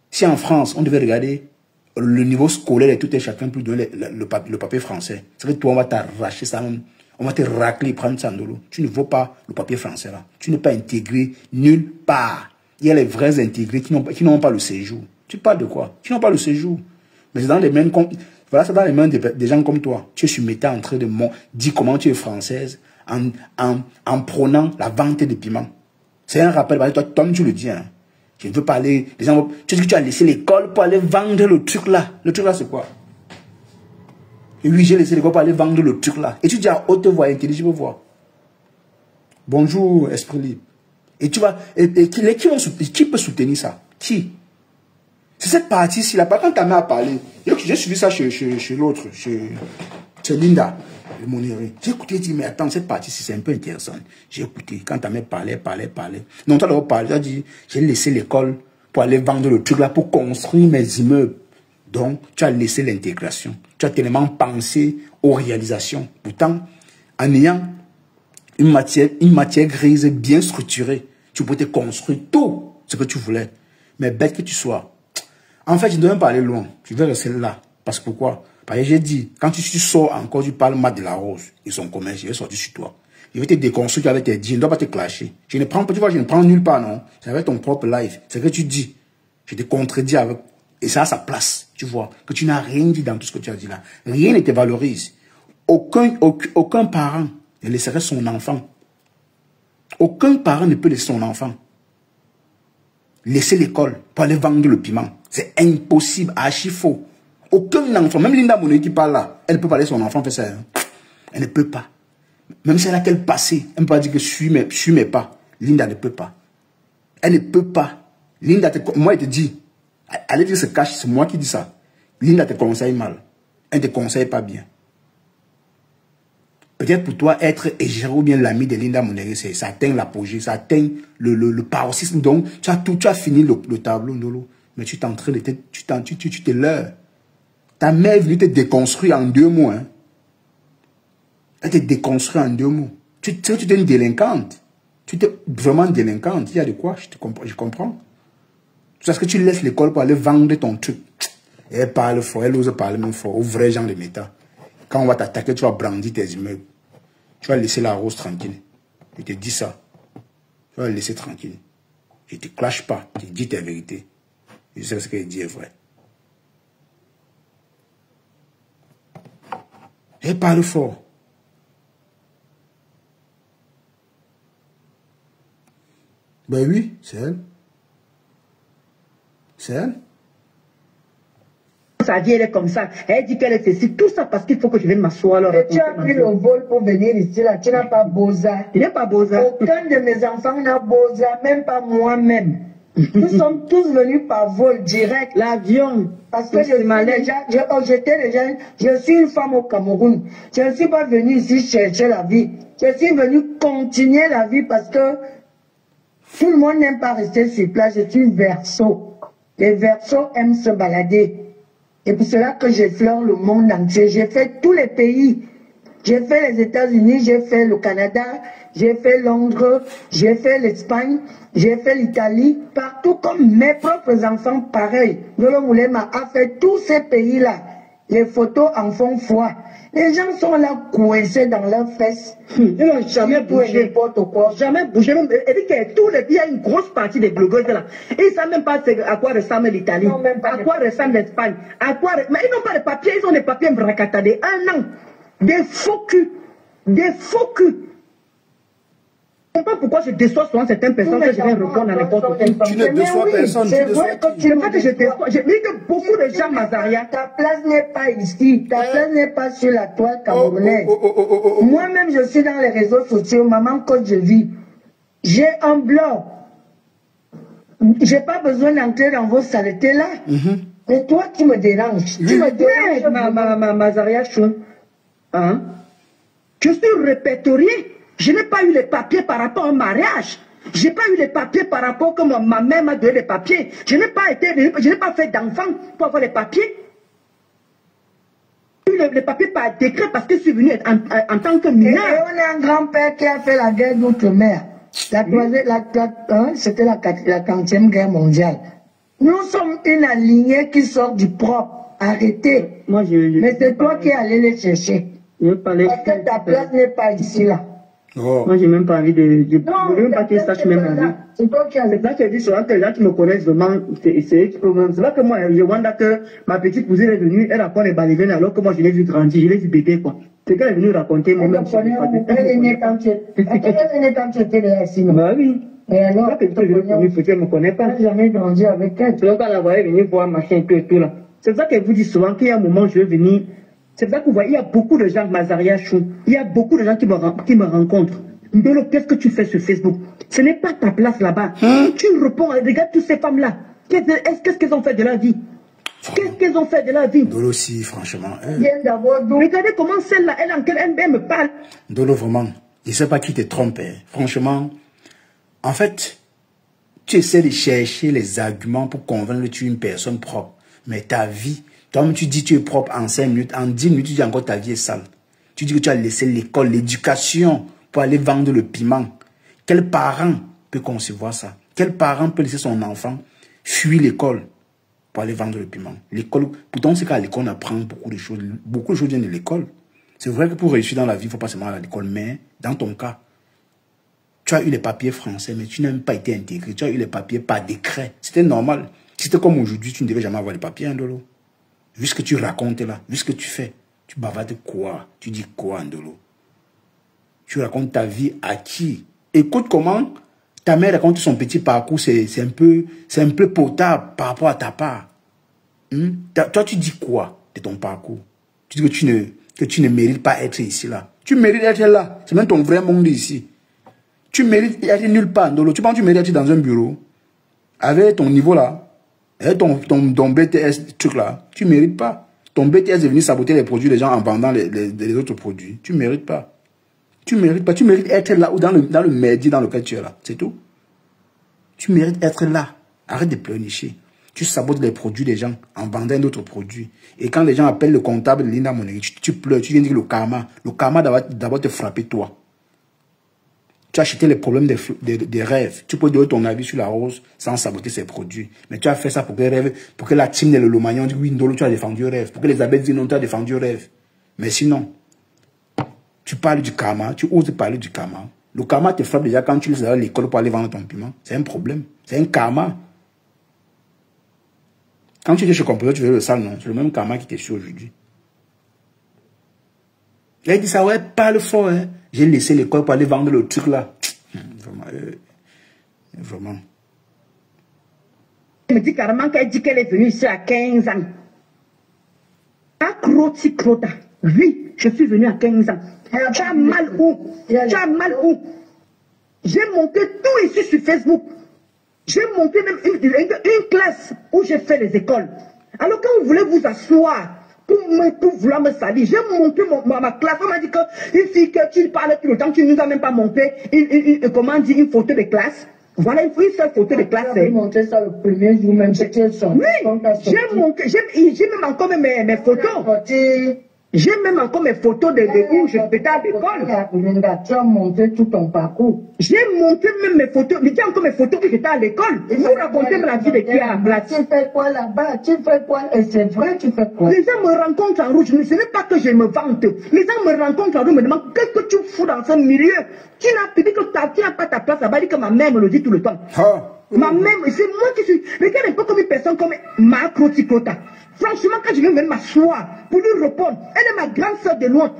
Si en France, on devait regarder le niveau scolaire et tout et chacun peut donner le papier français, c'est que toi, on va t'arracher ça même. On va te racler, prendre ça en dolo. Tu ne vaux pas le papier français là. Tu n'es pas intégré nulle part. Il y a les vrais intégrés qui n'ont pas le séjour. Tu parles de quoi? Qui n'ont pas le séjour. Mais c'est dans les mains, voilà, c'est dans les mains des gens comme toi. Tu es sur Meta en train de dire comment tu es française en prônant la vente de piments. C'est un rappel, parce que toi, tu le dis, hein. Je ne veux pas aller, les gens, tu dis que tu as laissé l'école pour aller vendre le truc là. Le truc là, c'est quoi? Et oui, j'ai laissé l'école pour aller vendre le truc là. Et tu dis à haute voix, intelligible voix. Bonjour, esprit libre. Et tu vas, qui peut soutenir ça? Qui? C'est cette partie-ci là. Quand ta mère a parlé, j'ai suivi ça chez l'autre, chez Linda, le Monéré. J'ai écouté, dit, mais attends, cette partie-ci, c'est un peu intéressant. J'ai écouté. Quand ta mère parlait. Non, tu as d'abord parlé, tu as dit, j'ai laissé l'école pour aller vendre le truc là, pour construire mes immeubles. Donc, tu as laissé l'intégration. Tu as tellement pensé aux réalisations. Pourtant, en ayant une matière grise bien structurée, tu peux te construire tout ce que tu voulais. Mais bête que tu sois. En fait, je ne dois même pas aller loin. Je vais rester là. Parce que pourquoi? Parce que j'ai dit, quand tu sors encore, tu parles mal de la rose. Ils sont communs, je vais sortir sur toi. Je vais te déconstruire avec tes dits. Je ne dois pas te clasher. Je ne prends pas, tu vois, je ne prends nulle part, non. C'est avec ton propre life. C'est ce que tu dis. Je te contredis avec. Et ça a sa place. Tu vois, que tu n'as rien dit dans tout ce que tu as dit là. Rien ne te valorise. Aucun parent ne laisserait son enfant. Aucun parent ne peut laisser son enfant laisser l'école pour aller vendre le piment. C'est impossible, archi faux. Aucun enfant, même Linda Monet qui parle là, elle ne peut pas laisser son enfant faire ça. Hein. Elle ne peut pas. Même si elle a quel passé, elle ne peut pas dire que suis mes pas. Linda ne peut pas. Elle ne peut pas. Linda, moi, elle te dit, allez dire se cache, c'est moi qui dis ça. Linda te conseille mal. Elle ne te conseille pas bien. Peut-être pour toi, être égéré ou bien l'ami de Linda Monéré, ça atteint l'apogée, ça atteint le paroxysme. Donc, tu as fini le tableau, Ndolo. Mais tu t'es en train de tu te leurres. Ta mère est venue te déconstruire en 2 mots. Hein. Elle te déconstruit en 2 mots. Tu es une délinquante. Tu es vraiment délinquante. Il y a de quoi, je comprends. Parce que tu laisses l'école pour aller vendre ton truc. Et elle parle fort, elle ose parler même fort aux vrais gens de méta. Quand on va t'attaquer, tu vas brandir tes immeubles. Tu vas laisser la rose tranquille. Je te dis ça. Tu vas la laisser tranquille. Je ne te clash pas. Je te dis tes vérités. Je sais ce qu'elle dit est vrai. Elle parle fort. Ben oui, c'est elle. C'est elle. Sa vie, elle est comme ça. Elle dit qu'elle est ceci. Tout ça parce qu'il faut que je vienne m'asseoir. Tu as pris le vol pour venir ici, là. Tu n'as pas Boza. Il n'est pas Boza. Aucun de mes enfants n'a Boza, même pas moi-même. Nous sommes tous venus par vol direct. L'avion. Parce que je suis une femme au Cameroun. Je ne suis pas venue ici chercher la vie. Je suis venue continuer la vie parce que tout le monde n'aime pas rester sur place. Je suis verseau. Les verseaux aiment se balader. Et pour cela que j'effleure le monde entier. J'ai fait tous les pays. J'ai fait les États-Unis, j'ai fait le Canada, j'ai fait Londres, j'ai fait l'Espagne, j'ai fait l'Italie. Partout comme mes propres enfants, pareil. Ndolo Moulema a fait tous ces pays-là. Les photos en font foi. Les gens sont là coincés dans leurs fesses. Ils n'ont jamais bougé. N'importe quoi. Jamais bougé. Et dit que tous les pays, il y a une grosse partie des blogueuses là. Ils ne savent même pas à quoi ressemble l'Italie. À quoi ressemble l'Espagne. Mais ils n'ont pas de papiers. Ils ont des papiers bracatadés. 1 an. Des faux culs. Des faux culs. Je ne sais pas pourquoi je déçois souvent certaines personnes que je vais répondre à n'importe qui. Tu ne déçois personne. C'est vrai que tu ne que je déçois. Je dis que beaucoup de gens, Mazaria. Ta place n'est pas ici. Ta place n'est pas sur la toile camerounaise. Moi-même, je suis dans les réseaux sociaux. Maman, quand je vis, j'ai un blog. Je n'ai pas besoin d'entrer dans vos saletés là. Mais toi, tu me déranges. Tu me déranges. Mazaria Chou. Hein? Je suis répertoriée. Je n'ai pas eu les papiers par rapport au mariage. Je n'ai pas eu les papiers par rapport que ma mère m'a donné les papiers. Je n'ai pas fait d'enfant pour avoir les papiers. J'ai eu les papiers par décret parce que je suis venue en tant que mineur. Et on a un grand-père qui a fait la guerre d'outre-mer. C'était la 40e guerre mondiale. Nous sommes une alignée qui sort du propre. Arrêtez. Mais c'est toi qui es allé les chercher. Parce que ta place n'est pas ici, là. Oh. Moi, j'ai même pas envie de non, même pas qu'ils sachent même la vie. C'est toi qui as... C'est ça que je dis souvent que les gens qui me connaissent vraiment, c'est là que moi, je vois que ma petite cousine est venue, elle raconte les balayons alors que moi, je l'ai vu grandir, je l'ai vu bébé, quoi. C'est qu'elle est venue raconter moi-même. Elle est née quand tu étais là, ici. Bah oui. Et alors, elle me connaît pas. Elle n'a jamais grandi avec elle. C'est là qu'elle la voyait venir voir machin et tout là. C'est ça qu'elle vous dit souvent qu'il y a un moment, je vais venir. C'est pour ça que vous voyez, il y a beaucoup de gens, Mazaria Chou, il y a beaucoup de gens qui me rencontrent. Ndolo, qu'est-ce que tu fais sur Facebook? Ce n'est pas ta place là-bas. Tu réponds, regarde toutes ces femmes-là. Qu'est-ce qu'elles ont fait de la vie? Qu'est-ce qu'elles ont fait de la vie? Ndolo aussi, franchement. Regardez comment celle-là, elle me parle. Ndolo, vraiment, je ne sais pas qui te trompe. Franchement, en fait, tu essaies de chercher les arguments pour convaincre que tu es une personne propre. Mais ta vie... Toi-même, tu dis que tu es propre en 5 minutes. En 10 minutes, tu dis encore ta vie est sale. Tu dis que tu as laissé l'école, l'éducation pour aller vendre le piment. Quel parent peut concevoir ça? Quel parent peut laisser son enfant fuir l'école pour aller vendre le piment? L'école, pourtant, c'est qu'à l'école, on apprend beaucoup de choses. Beaucoup de choses viennent de l'école. C'est vrai que pour réussir dans la vie, il ne faut pas seulement aller à l'école. Mais dans ton cas, tu as eu les papiers français, mais tu n'as même pas été intégré. Tu as eu les papiers par décret. C'était normal. Si c'était comme aujourd'hui, tu ne devais jamais avoir les papiers, Ndolo. Vu ce que tu racontes là, vu ce que tu fais, tu bavardes quoi? Tu dis quoi, Ndolo? Tu racontes ta vie à qui? Écoute comment ta mère raconte son petit parcours, c'est un peu potable par rapport à ta part. Toi, tu dis quoi de ton parcours? Tu dis que tu ne mérites pas être ici là. Tu mérites être là. C'est même ton vrai monde ici. Tu mérites être nulle part, Ndolo. Tu penses que tu mérites être dans un bureau avec ton niveau là? Et ton BTS, truc là, tu ne mérites pas. Ton BTS est venu saboter les produits des gens en vendant les autres produits. Tu ne mérites pas. Tu ne mérites pas. Tu mérites être là ou dans le merdier dans lequel tu es là. C'est tout. Tu mérites être là. Arrête de pleurnicher. Tu sabotes les produits des gens en vendant d'autres produits. Et quand les gens appellent le comptable de Linda Monegui, tu pleures. Tu viens dire le karma. Le karma d'abord te frapper toi. Tu as acheté les problèmes des rêves. Tu peux donner ton avis sur la rose sans saboter ses produits. Mais tu as fait ça pour que les rêves, pour que la team de l'Olomagnon dise oui, Ndolo, tu as défendu le rêve. Pour que les abeilles disent non, tu as défendu le rêve. Mais sinon, tu parles du karma, tu oses parler du karma. Le karma te frappe déjà quand tu laisses à l'école pour aller vendre ton piment. C'est un problème. C'est un karma. Quand tu étais chez Composeur, tu veux le sale, non. C'est le même karma qui t'est sur aujourd'hui. Il a dit ça, ouais, parle fort, hein. J'ai laissé l'école pour aller vendre le truc là. Vraiment. Vraiment. Elle me dit carrément qu'elle dit qu'elle est venue ici à 15 ans. Crota. Oui, je suis venue à 15 ans. Tu as mal où? Tu as mal où? J'ai monté tout ici sur Facebook. J'ai monté même une classe où j'ai fait les écoles. Alors quand vous voulez vous asseoir, pour vouloir me salir, j'ai monté ma classe. On m'a dit qu'une fille que tu parles tout le temps, tu ne nous as même pas monté comment dire, une photo de classe. Voilà une seule photo de classe. J'ai monté ça le premier jour même, c'était son. Oui, j'ai même encore mes photos. J'ai même encore mes photos de où je pétais à l'école. Tu as monté tout ton parcours. J'ai monté même mes photos. Mais j'ai encore mes photos que j'étais à l'école. Vous racontez la vie de qui a place. Tu fais quoi là-bas? Tu fais quoi? Et c'est vrai, tu fais quoi? Les gens me rencontrent en rouge. Ce n'est pas que je me vante. Les gens me rencontrent en rouge, me demandent qu'est-ce que tu fous dans ce milieu? Tu n'as pas ta place là-bas. Dit que ma mère me le dit tout le temps. Ma mère, c'est moi qui suis. Regarde un peu comme une personne comme ma Crota. Franchement, quand je viens même m'asseoir pour lui répondre, elle est ma grande soeur de loin.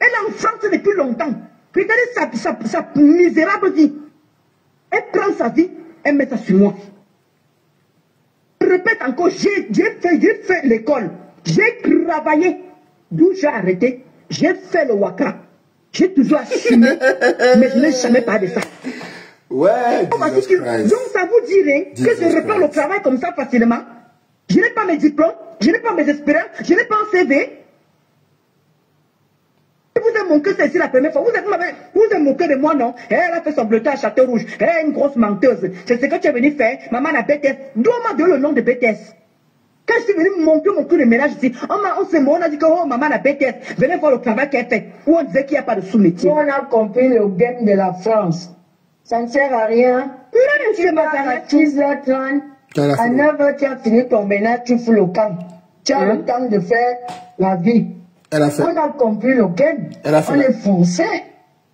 Elle est en France depuis longtemps. Regardez sa misérable vie. Elle prend sa vie, elle met ça sur moi. Je répète encore, j'ai fait l'école. J'ai travaillé. D'où j'ai arrêté. J'ai fait le waka. J'ai toujours assumé. Mais je n'ai jamais parlé de ça. Ouais, donc ça vous dirait que je reprends le travail comme ça facilement. Je n'ai pas mes diplômes, je n'ai pas mes expériences, je n'ai pas un CV. Vous avez moqué, c'est ici la première fois. Vous avez moqué de moi, non? Elle a fait son bleuté à Château-Rouge. Elle est une grosse menteuse. C'est ce que tu es venu faire. Maman a BTS. D'où on m'a donné le nom de BTS? Quand je suis venu monter mon coup de ménage ici, on s'est mort, on a dit que oh, maman a BTS. Venez voir le travail qu'elle fait. Où on disait qu'il n'y a pas de sous-métier. On a compris le game de la France. Ça ne sert à rien. Tu vas à 6h30. À 9h, tu as fini ton ménage, tu fous le camp. Tu as le temps de faire la vie. Elle a fait. On a compris le game. Elle a fait. On est foncé.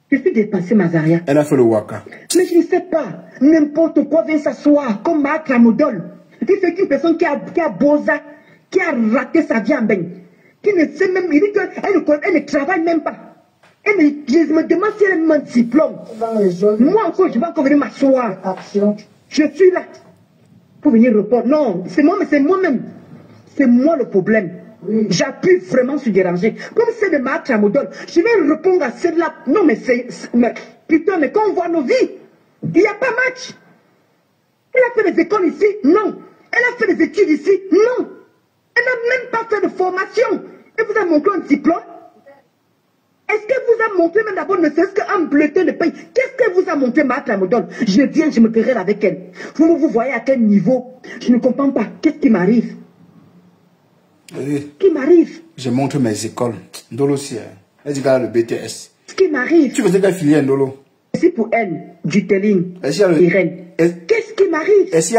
Je suis dépassée, Mazaria. Elle a fait le waka. Mais je ne sais pas. N'importe quoi vient s'asseoir comme Marc Lamodol. Qui fait qu'une personne qui a bosa, qui a raté sa vie en bain, qui ne sait même, il dit qu'elle ne travaille même pas. Je me demande si elle a un diplôme. Moi encore, je vais encore venir m'asseoir. Je suis là pour venir répondre. Non, c'est moi-même. C'est moi le problème. Oui. J'appuie vraiment sur déranger. Comme c'est de Marc Lamodol, je vais répondre à celle-là. Non, mais putain, mais quand on voit nos vies, il n'y a pas match. Elle a fait des écoles ici? Non. Elle a fait des études ici? Non. Elle n'a même pas fait de formation. Et vous avez montré un diplôme? Est-ce qu'elle vous a montré même d'abord ne serait-ce qu'un bulletin de paye? Qu'est-ce qu'elle vous a montré, Marc Lamodol? Je viens, je me querelle avec elle. Vous voyez à quel niveau? Je ne comprends pas. Qu'est-ce qui m'arrive? Oui. Qui m'arrive? Je montre mes écoles. Ndolo aussi. Elle dit qu'elle a le BTS. Ce qui m'arrive? Tu faisais quelle filière, Ndolo? C'est pour elle, du telling, Irène. Qu'est-ce qui m'arrive? Est-ce qu'il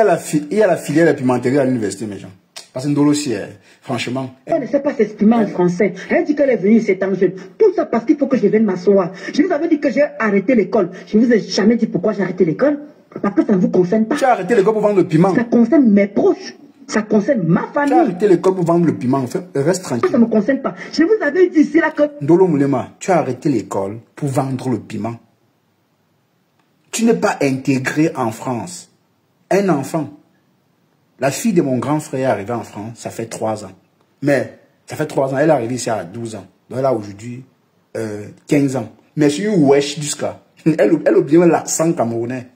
y a la filière de pimenterie à l'université, mes gens? Parce que Ndolo aussi, franchement. Elle ne sait pas s'exprimer en français. Elle dit qu'elle est venue ici étant jeune. Tout ça parce qu'il faut que je vienne m'asseoir. Je vous avais dit que j'ai arrêté l'école. Je ne vous ai jamais dit pourquoi j'ai arrêté l'école. Parce que ça ne vous concerne pas. Tu as arrêté l'école pour vendre le piment. Ça concerne mes proches. Ça concerne ma famille. Tu as arrêté l'école pour vendre le piment. Enfin, reste tranquille. Ça ne me concerne pas. Je vous avais dit ici là que... Ndolo Moulema, tu as arrêté l'école pour vendre le piment. Tu n'es pas intégré en France. Un enfant. La fille de mon grand frère est arrivée en France, ça fait 3 ans. Mais, ça fait 3 ans, elle est arrivée ici à 12 ans. Donc elle a aujourd'hui 15 ans. Mais je suis wesh jusqu'à... Elle a oublié l'accent camerounais.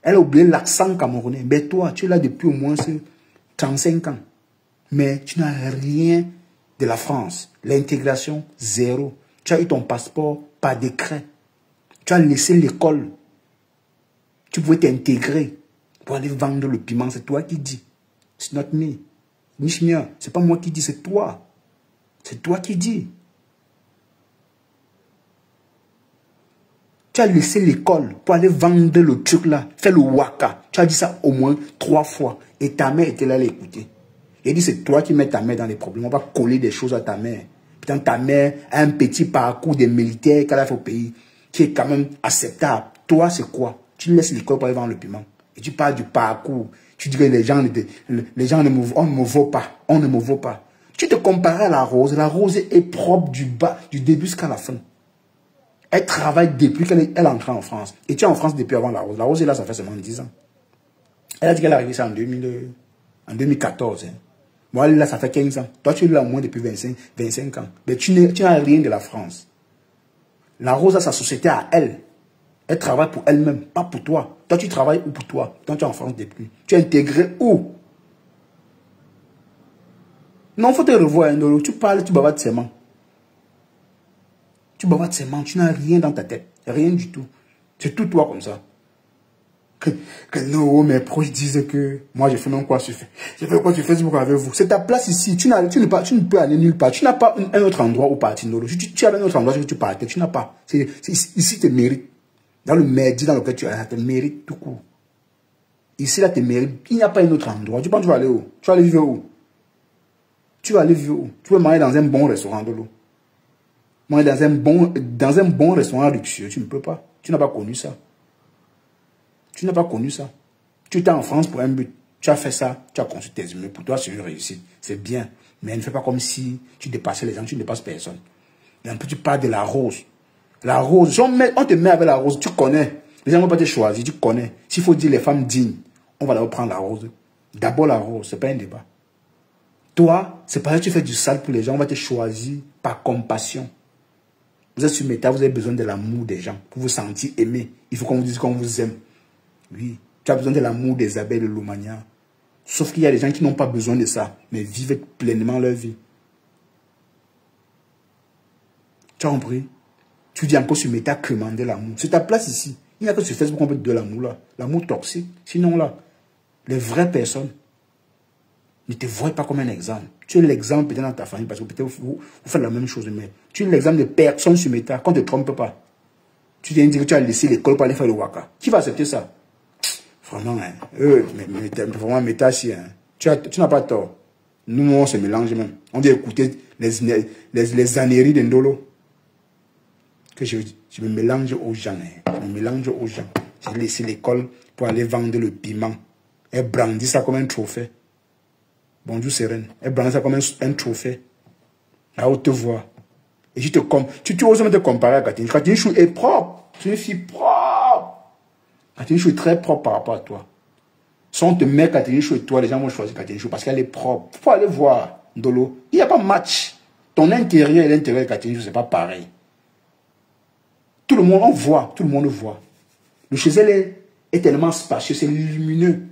Elle a oublié l'accent camerounais. Mais toi, tu es là depuis au moins 35 ans. Mais tu n'as rien de la France. L'intégration, zéro. Tu as eu ton passeport par décret. Tu as laissé l'école. Tu pouvais t'intégrer pour aller vendre le piment. C'est toi qui dis. C'est not me. Nishnia, c'est pas moi qui dis, c'est toi. C'est toi qui dis. Tu as laissé l'école pour aller vendre le truc là, faire le waka. Tu as dit ça au moins 3 fois. Et ta mère était là à l'écouter. Elle dit, c'est toi qui mets ta mère dans les problèmes. On va coller des choses à ta mère. Putain, ta mère a un petit parcours de militaire qu'elle a fait au pays, qui est quand même acceptable. Toi, c'est quoi? Tu laisses l'école pour aller vendre le piment. Et tu parles du parcours. Tu dis que les gens on ne me vaut pas. On ne me vaut pas. Tu te compares à la rose. La rose est propre du début jusqu'à la fin. Elle travaille depuis qu'elle est entrée en France. Et tu es en France depuis avant la rose. La rose est là, ça fait seulement 10 ans. Elle a dit qu'elle est arrivée ça en 2014. Hein. Moi, elle est là, ça fait 15 ans. Toi, tu es là au moins depuis 25 ans. Mais tu n'as rien de la France. La rose a sa société à elle. Elle travaille pour elle-même, pas pour toi. Toi, tu travailles où pour toi? Toi, tu es en France depuis. Tu es intégré où? Non, il faut te revoir, Ndolo. Tu parles, tu bavardes seulement. Tu bavardes seulement, tu n'as rien dans ta tête. Rien du tout. C'est tout toi comme ça. Que non, mes proches disent que moi, je fais même quoi sur Facebook avec vous. C'est ta place ici. Tu ne peux aller nulle part. Tu n'as pas un autre endroit où partir, Ndolo. Tu as un autre endroit où tu partais. Tu n'as pas. Ici, tu mérites. Dans le merdier dans lequel tu as, tu mérites tout court. Ici, là, tu mérites. Il n'y a pas un autre endroit. Tu penses que tu vas aller où? Tu vas aller vivre où? Tu vas aller vivre où? Tu veux manger dans un bon restaurant de l'eau. Manger dans un bon restaurant luxueux. Tu ne peux pas. Tu n'as pas connu ça. Tu n'as pas connu ça. Tu étais en France pour un but. Tu as fait ça. Tu as construit tes immeubles. Pour toi, c'est une réussite. C'est bien. Mais ne fais pas comme si tu dépassais les gens. Tu ne dépasses personne. Et un peu, tu parles de la rose. La rose, on te met avec la rose, tu connais. Les gens ne vont pas te choisir, tu connais. S'il faut dire les femmes dignes, on va d'abord prendre la rose. D'abord la rose, ce n'est pas un débat. Toi, c'est parce que tu fais du sale pour les gens, on va te choisir par compassion. Vous êtes sur Meta, vous avez besoin de l'amour des gens, pour vous sentir aimé. Il faut qu'on vous dise qu'on vous aime. Oui, tu as besoin de l'amour des abeilles de l'Oumania. Sauf qu'il y a des gens qui n'ont pas besoin de ça, mais vivent pleinement leur vie. Tu as compris? Tu dis encore sur Meta commander l'amour. C'est ta place ici. Il n'y a que sur Facebook qu'on peut te donner l'amour là. L'amour toxique. Sinon là, les vraies personnes ne te voient pas comme un exemple. Tu es l'exemple peut-être dans ta famille parce que peut-être vous faites la même chose. Mais tu es l'exemple de personne sur Meta. Qu'on ne te trompe pas. Tu viens de dire que tu as laissé l'école pour aller faire le waka. Qui va accepter ça? Vraiment, hein. Mais vraiment, Meta, si, hein. Tu n'as pas tort. Nous, on se mélange même. On dit écouter les âneries de Ndolo. Que je me mélange aux gens. Hein. Je me mélange aux gens. J'ai laissé l'école pour aller vendre le piment. Elle brandit ça comme un trophée. Bonjour, Sérène. Elle brandit ça comme un trophée. À haute voix. Et tu oses même te comparer à Catherine. Catherine Chou est propre. C'est une fille propre. Catherine Chou est très propre par rapport à toi. Si on te met Catherine Chou et toi, les gens vont choisir Catherine Chou parce qu'elle est propre. Il faut aller voir, Ndolo. Il n'y a pas match. Ton intérieur et l'intérieur de Catherine Chou, ce n'est pas pareil. Tout le monde, on voit. Tout le monde voit. Le chez elle est tellement spacieux, c'est lumineux.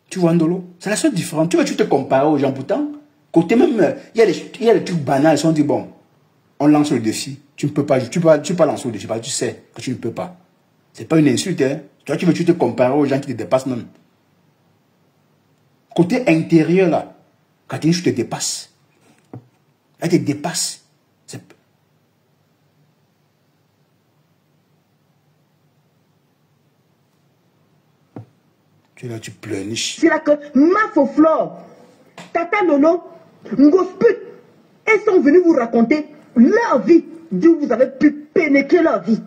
Tu vois, Ndolo? C'est la seule différence. Tu te compares aux gens pourtant. Côté même, il y a des trucs banals. Ils ont dit, bon, on lance le défi. Tu ne peux pas, tu peux lancer le défi parce que tu sais que tu ne peux pas. Ce n'est pas une insulte. Hein. Toi, tu te comparer aux gens qui te dépassent même. Côté intérieur, là, Catherine, je te dépasse. Elle te dépasse. Tu es là, tu pleurniches. C'est là que Mafoflore, Tata Lolo, Ngosput, elles sont venues vous raconter leur vie, d'où vous avez pu pénétrer leur vie.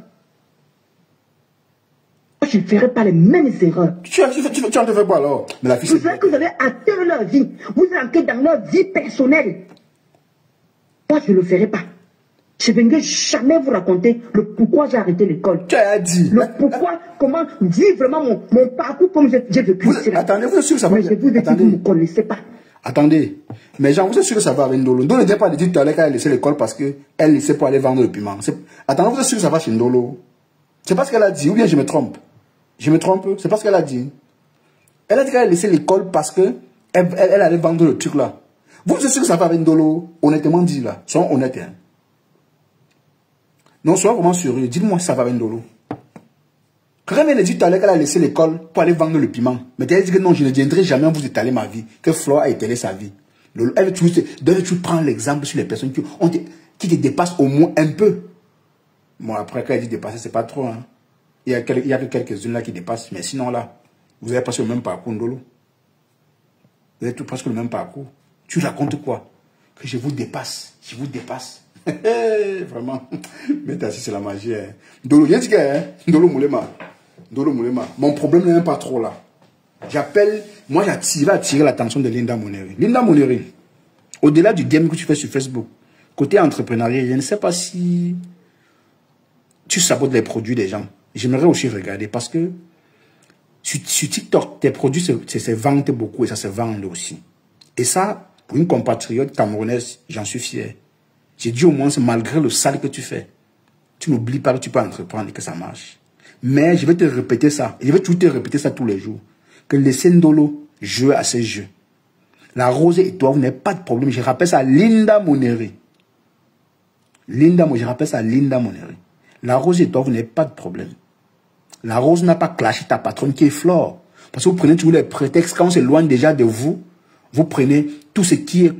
Je ne ferai pas les mêmes erreurs. Tu en te fais quoi alors? Mais la fille, vous savez que vous avez atteint leur vie. Vous entrez dans leur vie personnelle. Moi, je ne le ferai pas. Je ne vais jamais vous raconter le pourquoi j'ai arrêté l'école. Tu as dit. Le pourquoi, comment dire vraiment mon parcours comme j'ai vécu. Attendez, vous êtes sûr que ça va? Mais je vous ai dit, vous ne me connaissez pas. Attendez, mais genre, vous êtes sûr que ça va avec Ndolo? Ndolo n'était pas dit tout à l'heure qu'elle a laissé l'école parce qu'elle laissait pour aller vendre le piment. Attendez, vous êtes sûr que ça va chez Ndolo? C'est pas ce qu'elle a dit, ou bien je me trompe? Je me trompe? C'est pas ce qu'elle a dit. Elle a dit qu'elle a laissé l'école parce qu'elle allait vendre le truc là. Vous êtes sûr que ça va avec Ndolo? Honnêtement dit là. Soyons honnêtes. Hein. Non, soyons vraiment sérieux. Dites-moi si ça va avec Ndolo. Quand elle a dit tout à l'heure qu'elle a laissé l'école pour aller vendre le piment. Mais elle a dit que non, je ne viendrai jamais vous étaler ma vie. Que Flore a étalé sa vie. Elle tu prends l'exemple sur les personnes qui te dépassent au moins un peu. Bon, après, quand elle dit dépasser, c'est pas trop. Hein. Il y a que quelques-unes là qui dépassent. Mais sinon, là, vous avez presque le même parcours, Ndolo. Vous avez tout presque le même parcours. Tu racontes quoi? Que je vous dépasse. Je vous dépasse. Vraiment. Mais t'as c'est la magie. Hein. Ndolo, viens dire, hein. Ndolo Moulema. Ndolo Moulema. Mon problème n'est même pas trop là. J'appelle, moi j'ai attiré l'attention de Linda Moneri. Linda Moneri, au-delà du game que tu fais sur Facebook, côté entrepreneuriat, je ne sais pas si tu sabotes les produits des gens. J'aimerais aussi regarder parce que sur TikTok, tes produits se vendent beaucoup et ça se vend aussi. Et ça, pour une compatriote camerounaise, j'en suis fier. J'ai dit au moins, malgré le sale que tu fais, tu n'oublies pas que tu peux entreprendre et que ça marche. Mais je vais te répéter ça. Et je vais toujours te répéter ça tous les jours. Que laissez Ndolo jouer à ses jeux. La Rose et toi, vous n'avez pas de problème. Je rappelle ça à Linda Moneri. Je rappelle ça à Linda Moneri. La Rose et toi, vous n'avez pas de problème. La Rose n'a pas clashé ta patronne qui est Flore. Parce que vous prenez toujours les prétextes. Quand on s'éloigne déjà de vous, vous prenez tout ce qui est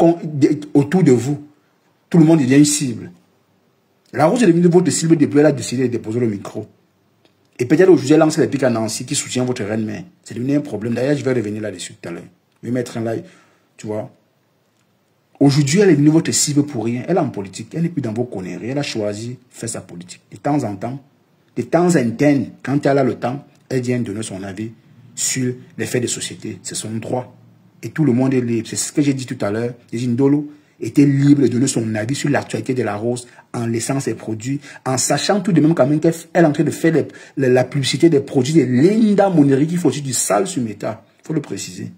autour de vous. Tout le monde devient une cible. La Rose est devenue votre cible depuis elle a décidé de déposer le micro. Et peut-être aujourd'hui, elle lance les pics à Nancy qui soutient votre reine, mais c'est devenu un problème. D'ailleurs, je vais revenir là-dessus tout à l'heure. Je vais mettre un live, tu vois. Aujourd'hui, elle est devenue votre cible pour rien. Elle est en politique. Elle n'est plus dans vos conneries. Elle a choisi faire sa politique. De temps en temps, quand elle a le temps, elle vient donner son avis sur les faits de société. C'est son droit. Et tout le monde est libre. C'est ce que j'ai dit tout à l'heure. J'ai dit Ndolo était libre de donner son avis sur l'actualité de la Rose en laissant ses produits, en sachant tout de même quand même qu'elle est en train de faire la publicité des produits de Linda Moneri qui faut aussi du sale sur Meta. Il faut le préciser.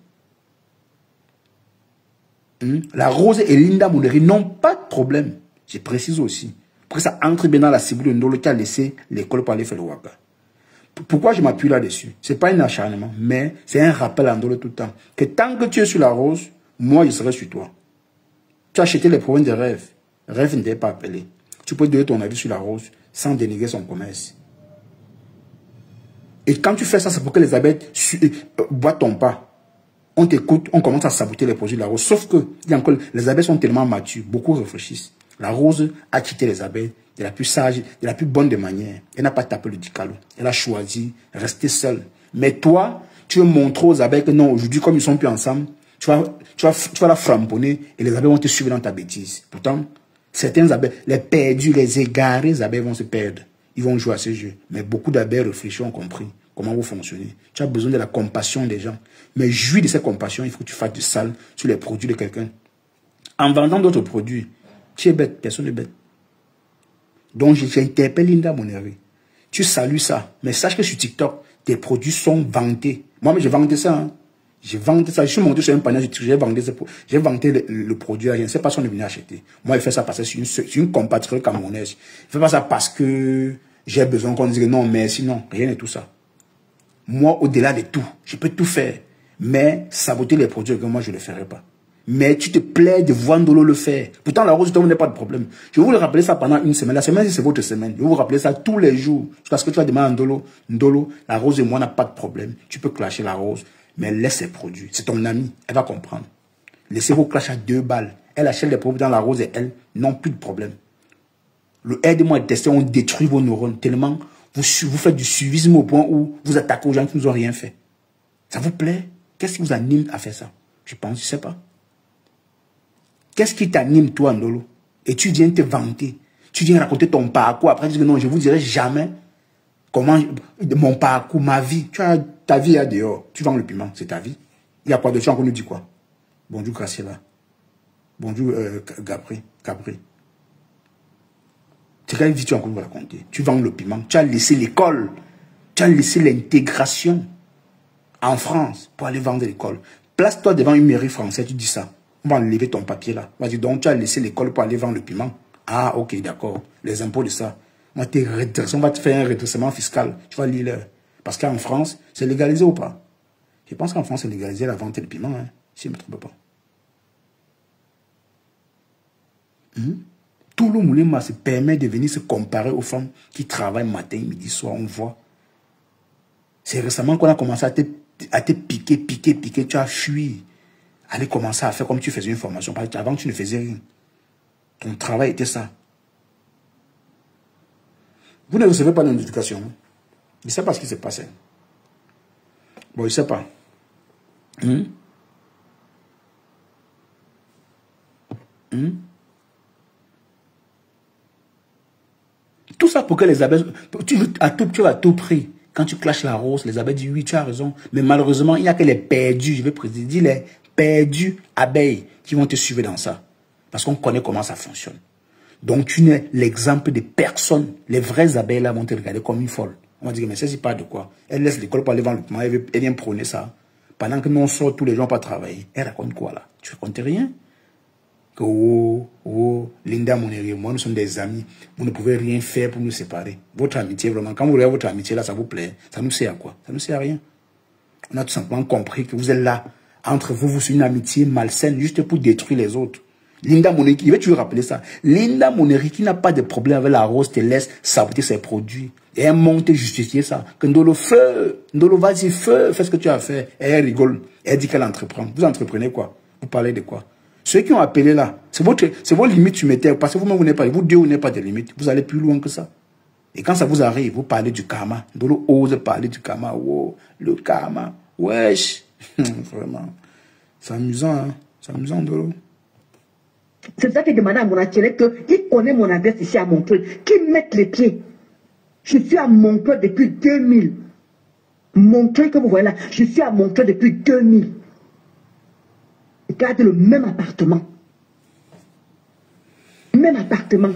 La Rose et Linda Moneri n'ont pas de problème. Je précise aussi. Pour que ça entre bien dans la cible de Ndolo qui a laissé l'école pour aller faire le waka. Pourquoi je m'appuie là-dessus? Ce n'est pas un acharnement, mais c'est un rappel à Ndolo tout le temps. Que tant que tu es sur la Rose, moi je serai sur toi. Tu as acheté les problèmes de rêve. Rêve ne t'est pas appelé. Tu peux donner ton avis sur la rose sans dénigrer son commerce. Et quand tu fais ça, c'est pour que les abeilles boivent ton pas. On t'écoute, on commence à saboter les produits de la rose. Sauf que les abeilles sont tellement matures, beaucoup réfléchissent. La rose a quitté les abeilles de la plus sage, de la plus bonne des manières. Elle n'a pas tapé le dicalo. Elle a choisi rester seule. Mais toi, tu veux montrer aux abeilles que non, aujourd'hui, comme ils sont plus ensemble, tu vas la framponner et les abeilles vont te suivre dans ta bêtise. Pourtant, certaines abeilles, les perdus, les égarés abeilles vont se perdre. Ils vont jouer à ce jeu. Mais beaucoup d'abeilles réfléchis ont compris comment vous fonctionnez. Tu as besoin de la compassion des gens. Mais jouis de cette compassion, il faut que tu fasses du sale sur les produits de quelqu'un. En vendant d'autres produits, tu es bête, personne n'est bête. Donc, j'interpelle Linda Moneri. Tu salues ça. Mais sache que sur TikTok, tes produits sont vantés. Moi, j'ai vanté ça. Hein. J'ai vanté ça. Je suis monté sur un panier, j'ai vanté le produit. Je ne sais pas si on est venu acheter. Moi, il fait ça parce que c'est une compatriote camerounaise. Il ne fait pas ça parce que j'ai besoin qu'on dise non, merci, non. Rien de tout ça. Moi, au-delà de tout, je peux tout faire. Mais saboter les produits, moi, je ne le ferai pas. Mais tu te plais de voir Ndolo le faire. Pourtant, la rose, n'est pas de problème. Je vais vous le rappeler ça pendant une semaine. La semaine, c'est votre semaine. Je vais vous rappeler ça tous les jours. Parce que tu vas demander à Ndolo, Ndolo, la rose et moi, n'a pas de problème. Tu peux clasher la rose, mais laisse ses produits. C'est ton amie. Elle va comprendre. Laissez vos clashs à 2 balles. Elle achète les produits dans la rose et elle n'ont plus de problème. Le aide-moi à tester, on détruit vos neurones tellement vous faites du suivisme au point où vous attaquez aux gens qui ne nous ont rien fait. Ça vous plaît? Qu'est-ce qui vous anime à faire ça? Je pense, je ne sais pas. Qu'est-ce qui t'anime, toi, Ndolo? Et tu viens te vanter. Tu viens raconter ton parcours. Après, tu dis que non, je ne vous dirai jamais comment mon parcours, ma vie. Tu as ta vie là dehors. Tu vends le piment, c'est ta vie. Il y a quoi de tu encore nous dit quoi? Bonjour, Graciela. Bonjour, Capri. C'est quelle vie tu as encore nous raconter? Tu vends le piment. Tu as laissé l'école. Tu as laissé l'intégration en France pour aller vendre l'école. Place-toi devant une mairie française, tu dis ça. On va enlever ton papier là. On va dire, donc tu as laissé l'école pour aller vendre le piment. Ah, ok, d'accord. Les impôts de ça. On va te faire un redressement fiscal. Tu vas lire. Parce qu'en France, c'est légalisé ou pas? Je pense qu'en France, c'est légalisé la vente de piment, hein, si je ne me trompe pas. Tout le moulin se permet de venir se comparer aux femmes qui travaillent matin, midi, soir, on voit. C'est récemment qu'on a commencé à te piquer. Tu as fui. Allez commencer à faire comme tu faisais une formation. Parce qu'avant, tu ne faisais rien. Ton travail était ça. Vous ne recevez pas de notification. Je ne sais pas ce qui s'est passé. Bon, je ne sais pas. Tout ça pour que les abeilles... Tu vas à tout prix. Quand tu clashes la rose, les abeilles disent oui, tu as raison. Mais malheureusement, il n'y a que les perdus, je vais dire les perdus abeilles qui vont te suivre dans ça. Parce qu'on connaît comment ça fonctionne. Donc tu n'es l'exemple de personne. Les vraies abeilles là vont te regarder comme une folle. On va dire, mais ça c'est pas de quoi. Elle laisse l'école pour aller vendre le piment, elle vient prôner ça. Pendant que nous on sort tous les gens pas travailler. Elle raconte quoi là? Tu racontes rien? Que Linda Moneri, moi nous sommes des amis. Vous ne pouvez rien faire pour nous séparer. Votre amitié, vraiment, quand vous regardez votre amitié là, ça vous plaît. Ça nous sert à quoi? Ça nous sert à rien. On a tout simplement compris que vous êtes là. Entre vous, vous, c'est une amitié malsaine juste pour détruire les autres. Linda Moneri, je vais toujours rappeler ça. Linda Moneri qui n'a pas de problème avec la rose te laisse saboter ses produits. Et elle monte justifier ça. Que Ndolo, feu, Ndolo, vas-y, feu, fais ce que tu as fait. Et elle rigole. Elle dit qu'elle entreprend. Vous entreprenez quoi? Vous parlez de quoi? Ceux qui ont appelé là, c'est vos limites tu mettais. Parce que vous-même, vous n'avez pas, vous deux, vous n'avez pas de limites. Vous allez plus loin que ça. Et quand ça vous arrive, vous parlez du karma. Ndolo ose parler du karma. Wow, le karma. Wesh. Vraiment. C'est amusant, hein. C'est amusant, Ndolo. C'est ça qui demandait à mon atelier qu'il connaît mon adresse ici à Montreuil, qu'il mette les pieds. Je suis à Montreuil depuis 2000. Montreuil que vous voyez là, je suis à Montreuil depuis 2000. Regardez le même appartement. Même appartement.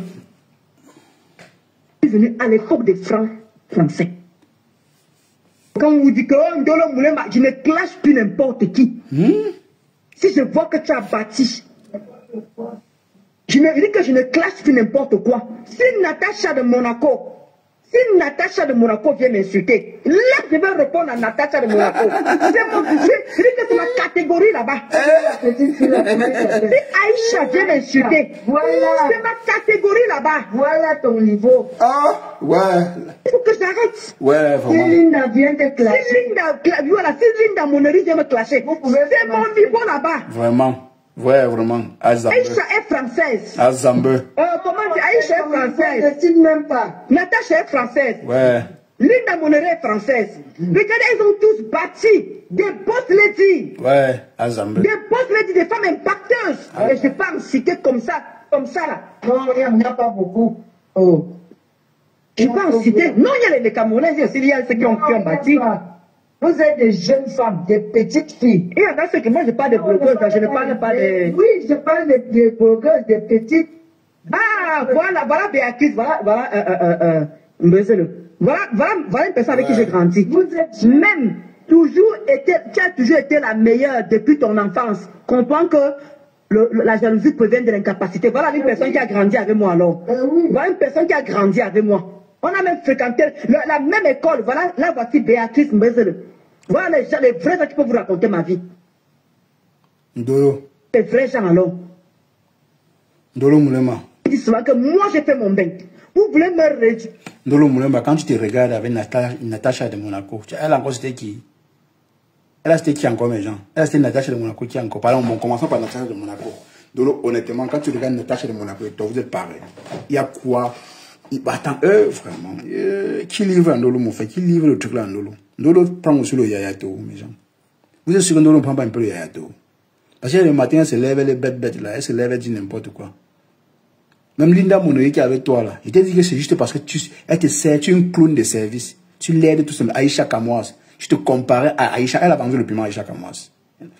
Je suis venu à l'époque des francs français. Quand on vous dit que je ne clash plus n'importe qui. Si je vois que tu as bâti, je me dis que je ne clash plus n'importe quoi. Si Natacha de Monaco vient m'insulter, lève je vais répondre à Natacha de Monaco. Je dis que c'est ma catégorie là-bas. Si Aïcha vient m'insulter, c'est ma catégorie là-bas. Voilà ton niveau. Ah, ouais. Il faut que j'arrête. Ouais, Si vraiment. Linda vient te clasher. Si Linda Monnerie vient me clasher, c'est mon niveau là-bas. Vraiment. Ouais, vraiment. Azambe. Aïcha est française. Azambe. Comment dire? Aïcha est française. Ne cite même pas. Natacha est française. Ouais. Linda Monnerie est française. Regardez, ils ont tous bâti des boss ladies. Ouais, Azambe. Des boss ladies, des femmes impacteuses. Et je ne vais pas en citer comme ça là. Non, il n'y en a pas beaucoup. Oh. Je ne vais pas en citer. Non, il y a les Camerounais aussi, il y a ceux qui ont bâti. Vous êtes des jeunes femmes, des petites filles. Et il y en a ceux que moi je parle de blogueuses, je ne parle pas de... Oui, je parle de blogueuses, des petites. Ah, voilà Béatrice, voilà une personne avec qui j'ai grandi. Vous êtes Même, tu as toujours été la meilleure depuis ton enfance. Comprends que la jalousie provient de l'incapacité. Voilà une personne qui a grandi avec moi alors. oui. Voilà une personne qui a grandi avec moi. On a même fréquenté la même école. Voilà, là voici Béatrice Mbezele. Voilà les vrais gens qui peuvent vous raconter ma vie. Ndolo. Les vrais gens alors. Ndolo Moulema. Ils disent souvent que moi j'ai fait mon bain. Vous voulez me réduire. Ndolo Moulema, quand tu te regardes avec Natacha de Monaco, elle encore c'était qui? Elle c'était qui encore mes gens? Elle c'était Natacha de Monaco qui encore? Par exemple, commençons par Natacha de Monaco. Ndolo, honnêtement, quand tu regardes Natacha de Monaco, toi vous êtes pareil. Il y a quoi? Attends, vraiment. Qui livre Ndolo mon frère? Qui livre le truc là Ndolo? Ndolo prend aussi le yayato, mes gens. Vous êtes sûr que Ndolo ne prend pas un peu le yayato? Parce que le matin, elle se lève, elle est bête là, elle se lève, elle dit n'importe quoi. Même Linda Monnerie qui est avec toi là, je t'ai dit que c'est juste parce que elle te sert, tu es une clown de service. Tu l'aides tout simplement. Aïcha Kamoise. Je te comparais à Aïcha, elle a vendu le piment Aïcha Kamoise.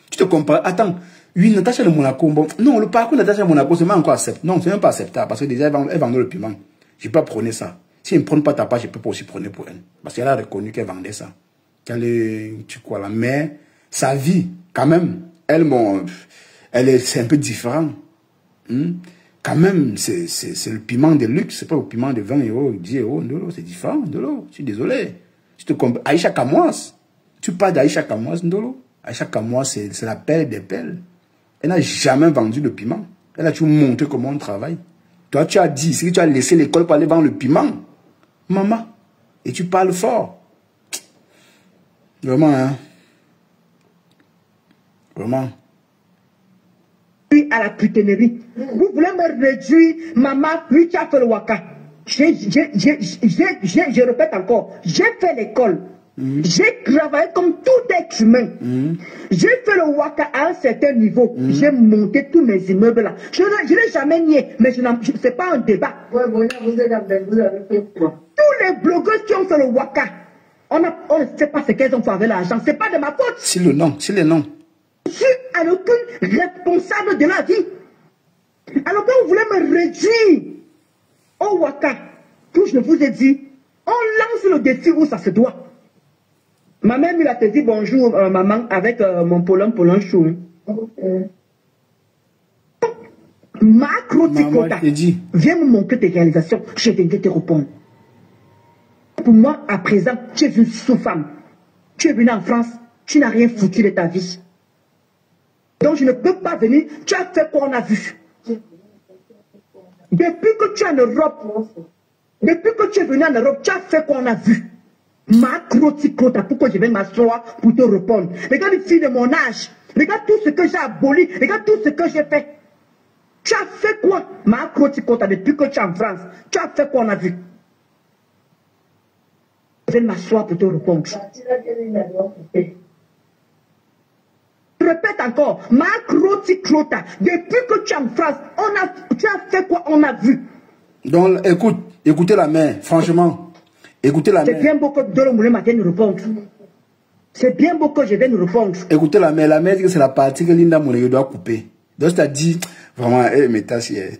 Tu te compares, attends, oui, Natacha de Monaco, bon, non, le parcours de Natacha de Monaco, c'est même encore acceptable. Non, c'est même pas acceptable parce que déjà, elle vendait le piment. Je ne peux pas prôner ça. Si elle ne prône pas ta part, je ne peux pas aussi prôner pour elle. Parce qu'elle a reconnu qu'elle vendait ça. Qu'elle est, tu quoi là, mais sa vie, quand même, elle, bon, c'est un peu différent. Quand même, c'est le piment de luxe, c'est pas le piment de 20 €, 10 €, Ndolo, c'est différent, Ndolo. Je suis désolé. Aïcha Kamoise, tu parles d'Aïcha Kamoise, Ndolo. Aïcha Kamoise, c'est la pelle des pelles. Elle n'a jamais vendu le piment. Elle a toujours montré comment on travaille. Toi, tu as dit, si tu as laissé l'école pour aller vendre le piment, maman, et tu parles fort. Vraiment, hein. Vraiment. À la putanerie. Vous voulez me réduire, maman, lui tu as fait le waka. Je répète encore, j'ai fait l'école. J'ai travaillé comme tout être humain. J'ai fait le waka à un certain niveau. J'ai monté tous mes immeubles là. Je n'ai jamais nié, mais ce n'est pas un débat. Ouais, bon, vous avez fait quoi? Tous les blogueurs qui ont fait le waka, on ne sait pas ce qu'elles ont fait avec l'argent. Ce n'est pas de ma faute. C'est le nom, c'est le nom. Je suis à aucune responsable de la vie. Alors quand vous voulez me réduire au waka, tout je vous ai dit, on lance le défi où ça se doit. Ma mère lui a dit bonjour maman avec mon polon chou. Macro Tikota, viens me montrer tes réalisations, je viendrai te répondre. Pour moi, à présent, tu es une sous-femme. Tu es venu en France, tu n'as rien foutu de ta vie. Donc je ne peux pas venir, tu as fait quoi on a vu. Depuis que tu es en Europe, depuis que tu es venu en Europe, tu as fait quoi on a vu. Macro Tikota, pourquoi je vais m'asseoir pour te répondre. Regarde une fille de mon âge, regarde tout ce que j'ai aboli, regarde tout ce que j'ai fait. Tu as fait quoi, Macro Tikota, depuis que tu es en France, tu as fait quoi on a vu. Je vais m'asseoir pour te répondre. Je répète encore, Macro Tikota, depuis que tu es en France, tu as fait quoi on a vu. Donc écoutez la mère, franchement. Écoutez la mère. C'est bien beau que Ndolo Moulema vienne nous répondre. C'est bien beau que je vienne nous répondre. Écoutez la mère dit que c'est la partie que Linda Moulema doit couper. Donc c'est-à-dire, vraiment,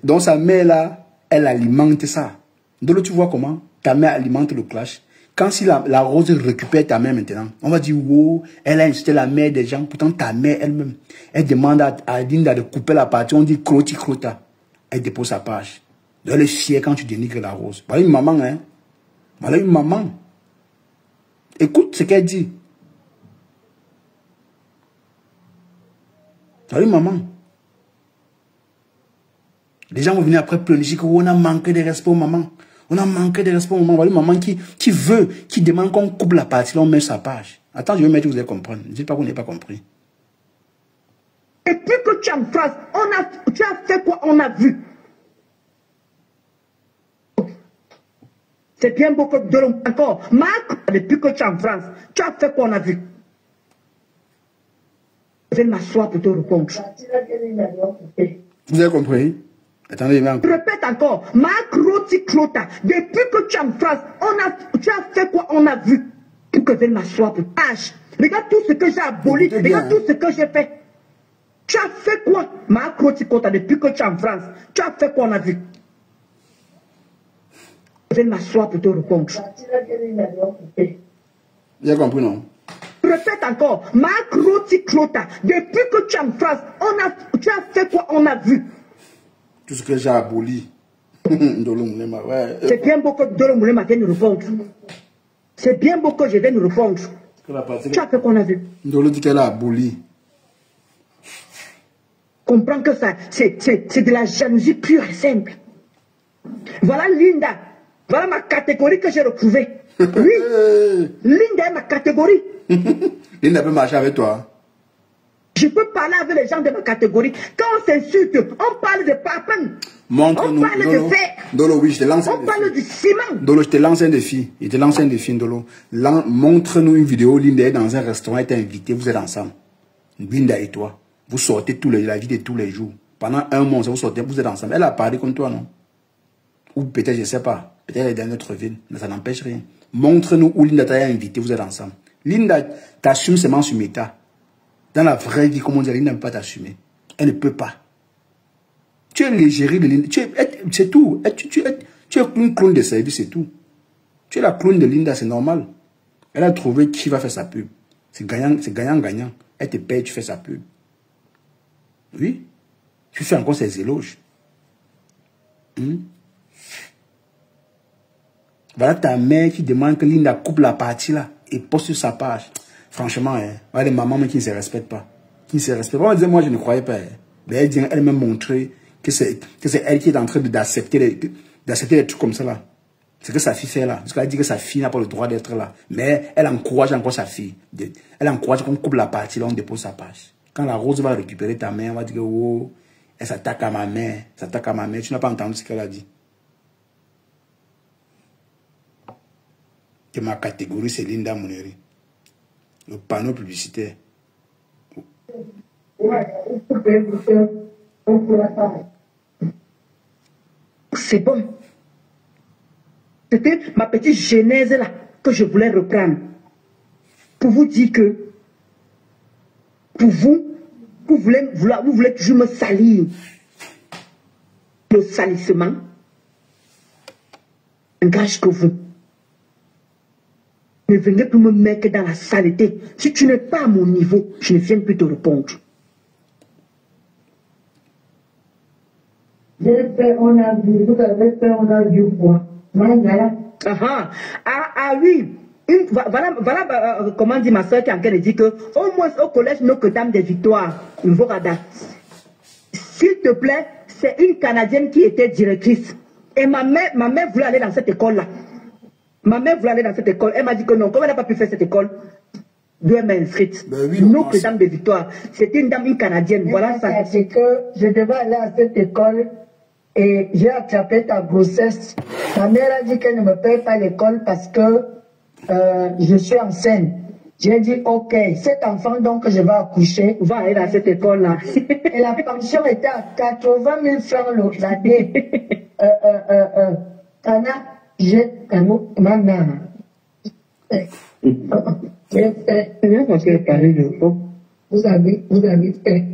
donc sa mère là, elle alimente ça. Donc tu vois comment ta mère alimente le clash. Quand si la rose récupère ta mère maintenant, on va dire, wow, elle a insulté la mère des gens. Pourtant, ta mère elle-même, elle demande à Linda de couper la partie. On dit croti crota. Elle dépose sa page. Elle est fière quand tu dénigres la rose. Voilà une maman, hein. Voilà une maman. Écoute ce qu'elle dit. Salut maman. Les gens vont venir après pleurer qu'on a manqué de respect aux mamans. On a manqué de respect aux mamans. Voilà une maman qui demande qu'on coupe la partie, là on met sa page. Attends, je vais mettre, vous allez comprendre. Ne dites pas qu'on n'a pas compris. Et puis que tu es en France, tu as fait quoi? On a vu. C'est bien beaucoup de l'homme encore. Marc, depuis que tu es en France, tu as fait quoi? On a vu. Je vais m'asseoir pour te répondre. Vous avez compris? Attendez, je répète encore. Marc Roti Clota, depuis que tu es en France, tu as fait quoi? On a vu. Pour que je vienne m'asseoir pour tâche. Regarde tout ce que j'ai aboli. Regarde tout ce que j'ai fait. Tu as fait quoi? Marc Roti Clota, depuis que tu es en France, tu as fait quoi? On a vu. Je vais m'asseoir pour te répondre. Vous avez compris, non? Je répète encore. Marc Roti Clota, depuis que tu es en France, tu as fait quoi? On a vu. Tout ce que j'ai aboli. C'est bien beau que Dolomoulema vienne nous répondre. C'est bien beau que je vienne nous répondre. Tu as fait quoi? On a vu. Ndolo dit qu'elle a aboli. Comprends que ça, c'est de la jalousie pure et simple. Voilà Linda. Voilà ma catégorie que j'ai retrouvée. Oui, Linda est ma catégorie. Linda peut marcher avec toi. Je peux parler avec les gens de ma catégorie. Quand on s'insulte, on parle de papen. Montre-nous. On parle de fer. Dolo, oui, je te lance un défi. On parle du ciment. Dolo, je te lance un défi. Je te lance un défi, Dolo. Montre-nous une vidéo. Linda est dans un restaurant, elle est invitée, vous êtes ensemble. Linda et toi. Vous sortez la vie de tous les jours. Pendant un mois, vous sortez, vous êtes ensemble. Elle a parlé comme toi, non? Ou peut-être, je ne sais pas. Peut-être elle est dans notre ville. Mais ça n'empêche rien. Montre-nous où Linda t'a invité, vous êtes ensemble. Linda t'assume seulement sur Meta. Dans la vraie vie, comme on dit, Linda ne peut pas t'assumer. Elle ne peut pas. Tu es l'égérie de Linda. C'est tout. Tu es une clone de service, c'est tout. Tu es la clone de Linda, c'est normal. Elle a trouvé qui va faire sa pub. C'est gagnant-gagnant. Elle te paye, tu fais sa pub. Oui. Tu fais encore ses éloges. Voilà ta mère qui demande que Linda coupe la partie là et poste sur sa page. Franchement, voilà les mamans qui ne se respectent pas. Qui ne se respectent pas. Moi, je ne croyais pas. Mais elle m'a montré que c'est elle qui est en train d'accepter les trucs comme ça là. C'est que sa fille fait là. Parce qu'elle dit que sa fille n'a pas le droit d'être là. Mais elle encourage encore sa fille. Elle encourage qu'on coupe la partie là, on dépose sa page. Quand la Rose va récupérer ta mère, elle va dire que oh, elle s'attaque à ma mère. S'attaque à ma mère. Tu n'as pas entendu ce qu'elle a dit. Que ma catégorie, c'est Linda Moneri. Le panneau publicitaire. C'est bon. C'était ma petite genèse là que je voulais reprendre. Pour vous dire que, pour vous voulez toujours me salir. Le salissement engage que vous. Ne venez plus me mettre dans la saleté. Si tu n'es pas à mon niveau, je ne viens plus te répondre. J'ai fait, on a vu, vous avez fait, on a vu quoi? Ah oui. Voilà comment dit ma soeur qui est en train de dire que au moins au collège Notre-Dame des Victoires, nouveau radar. S'il te plaît, c'est une Canadienne qui était directrice. Et ma mère voulait aller dans cette école-là. Ma mère voulait aller dans cette école. Elle m'a dit que non, comme elle n'a pas pu faire cette école, d'où elle m'a inscrite. Oui, Notre-Dame des Victoires. C'était une dame, une Canadienne. Voilà ça. C'est que je devais aller à cette école et j'ai attrapé ta grossesse. Ma mère a dit qu'elle ne me paye pas l'école parce que je suis enceinte. J'ai dit, ok, cet enfant donc je vais accoucher, va aller dans cette école-là. Et la pension était à 80 000 francs l'année. Anna, j'ai un mot, ma mère. Vous avez fait.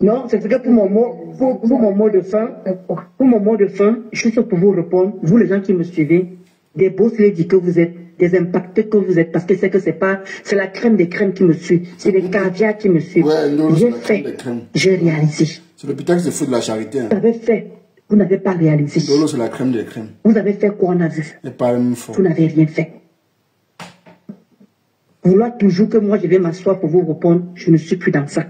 Non, c'est que pour mon mot de fin, juste pour vous répondre, vous les gens qui me suivez, des boss ladies que vous êtes, des impactés que vous êtes, parce que c'est la crème des crèmes qui me suit, c'est les caviars qui me suivent. Ouais, j'ai fait, j'ai réalisé. C'est le putain que c'est fou de la charité. J'avais fait. Vous n'avez pas réalisé. Dolo, c'est la crème des crèmes. Vous avez fait quoi, on a vu? Et pas même fort. Vous n'avez rien fait. Vouloir toujours que moi je viens m'asseoir pour vous répondre, je ne suis plus dans ça.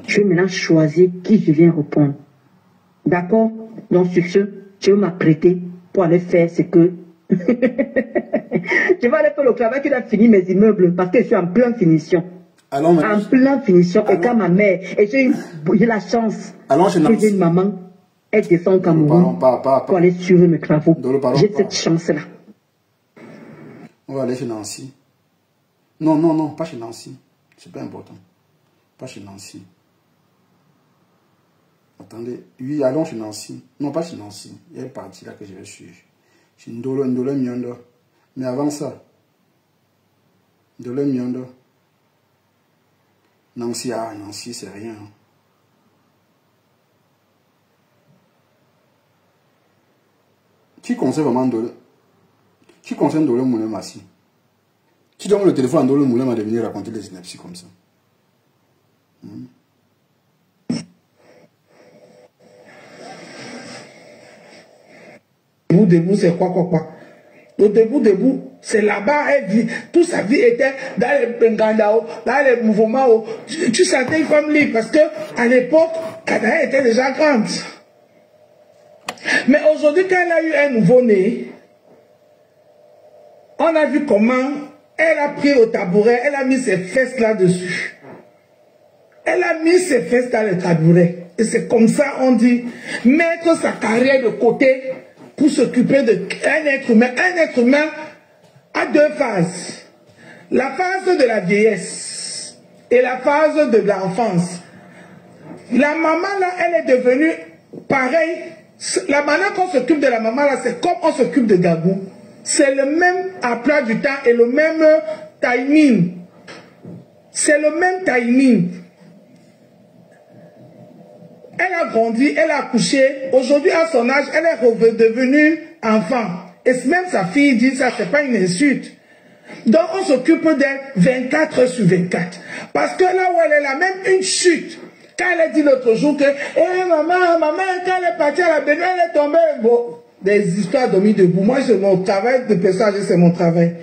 Je vais maintenant choisir qui je viens répondre. D'accord? Donc sur ce, je vais m'apprêter pour aller faire ce que... je vais aller faire le travail qui a fini mes immeubles parce que je suis en pleine finition. Allons maintenant. En pleine finition. Et quand ma mère, et j'ai la chance que j'ai une maman, elle descend au Cameroun pour aller suivre mes travaux. J'ai cette chance-là. On va aller chez Nancy. Non, non, non, pas chez Nancy. C'est pas important. Pas chez Nancy. Attendez. Oui, allons chez Nancy. Non, pas chez Nancy. Il y a une partie là que je vais suivre. Chez Ndolo Miondo. Mais avant ça, Ndolo Miondo. Nancy, ah, Nancy, c'est rien. Qui conseille vraiment Ndolo? Qui conseille Ndolo Moulin Massi? Qui donne le téléphone à Ndolo Moulin à venir raconter des synapses comme ça? Debout, c'est quoi? Le debout, c'est là-bas, toute sa vie était dans les Pengandao, dans les mouvements. Tu sentais une femme libre parce que à l'époque, Canada était déjà grande. Mais aujourd'hui, quand elle a eu un nouveau-né, on a vu comment elle a pris au tabouret, elle a mis ses fesses là-dessus. Elle a mis ses fesses dans le tabouret. Et c'est comme ça, on dit, mettre sa carrière de côté pour s'occuper d'un être humain. Un être humain a deux phases. La phase de la vieillesse et la phase de l'enfance. La maman là, elle est devenue pareille. La manière qu'on s'occupe de la maman là, c'est comme on s'occupe de Gabou. C'est le même emploi du temps et le même timing. C'est le même timing. Elle a grandi, elle a accouché. Aujourd'hui, à son âge, elle est redevenue enfant. Et même sa fille dit ça, c'est pas une insulte. Donc, on s'occupe d'elle 24 heures sur 24. Parce que là où elle est là, même une chute. Quand elle a dit l'autre jour que, maman, quand elle est partie à la baignoire, elle est tombée. Bon, des histoires de mis debout. Moi, c'est mon travail de personne, c'est mon travail.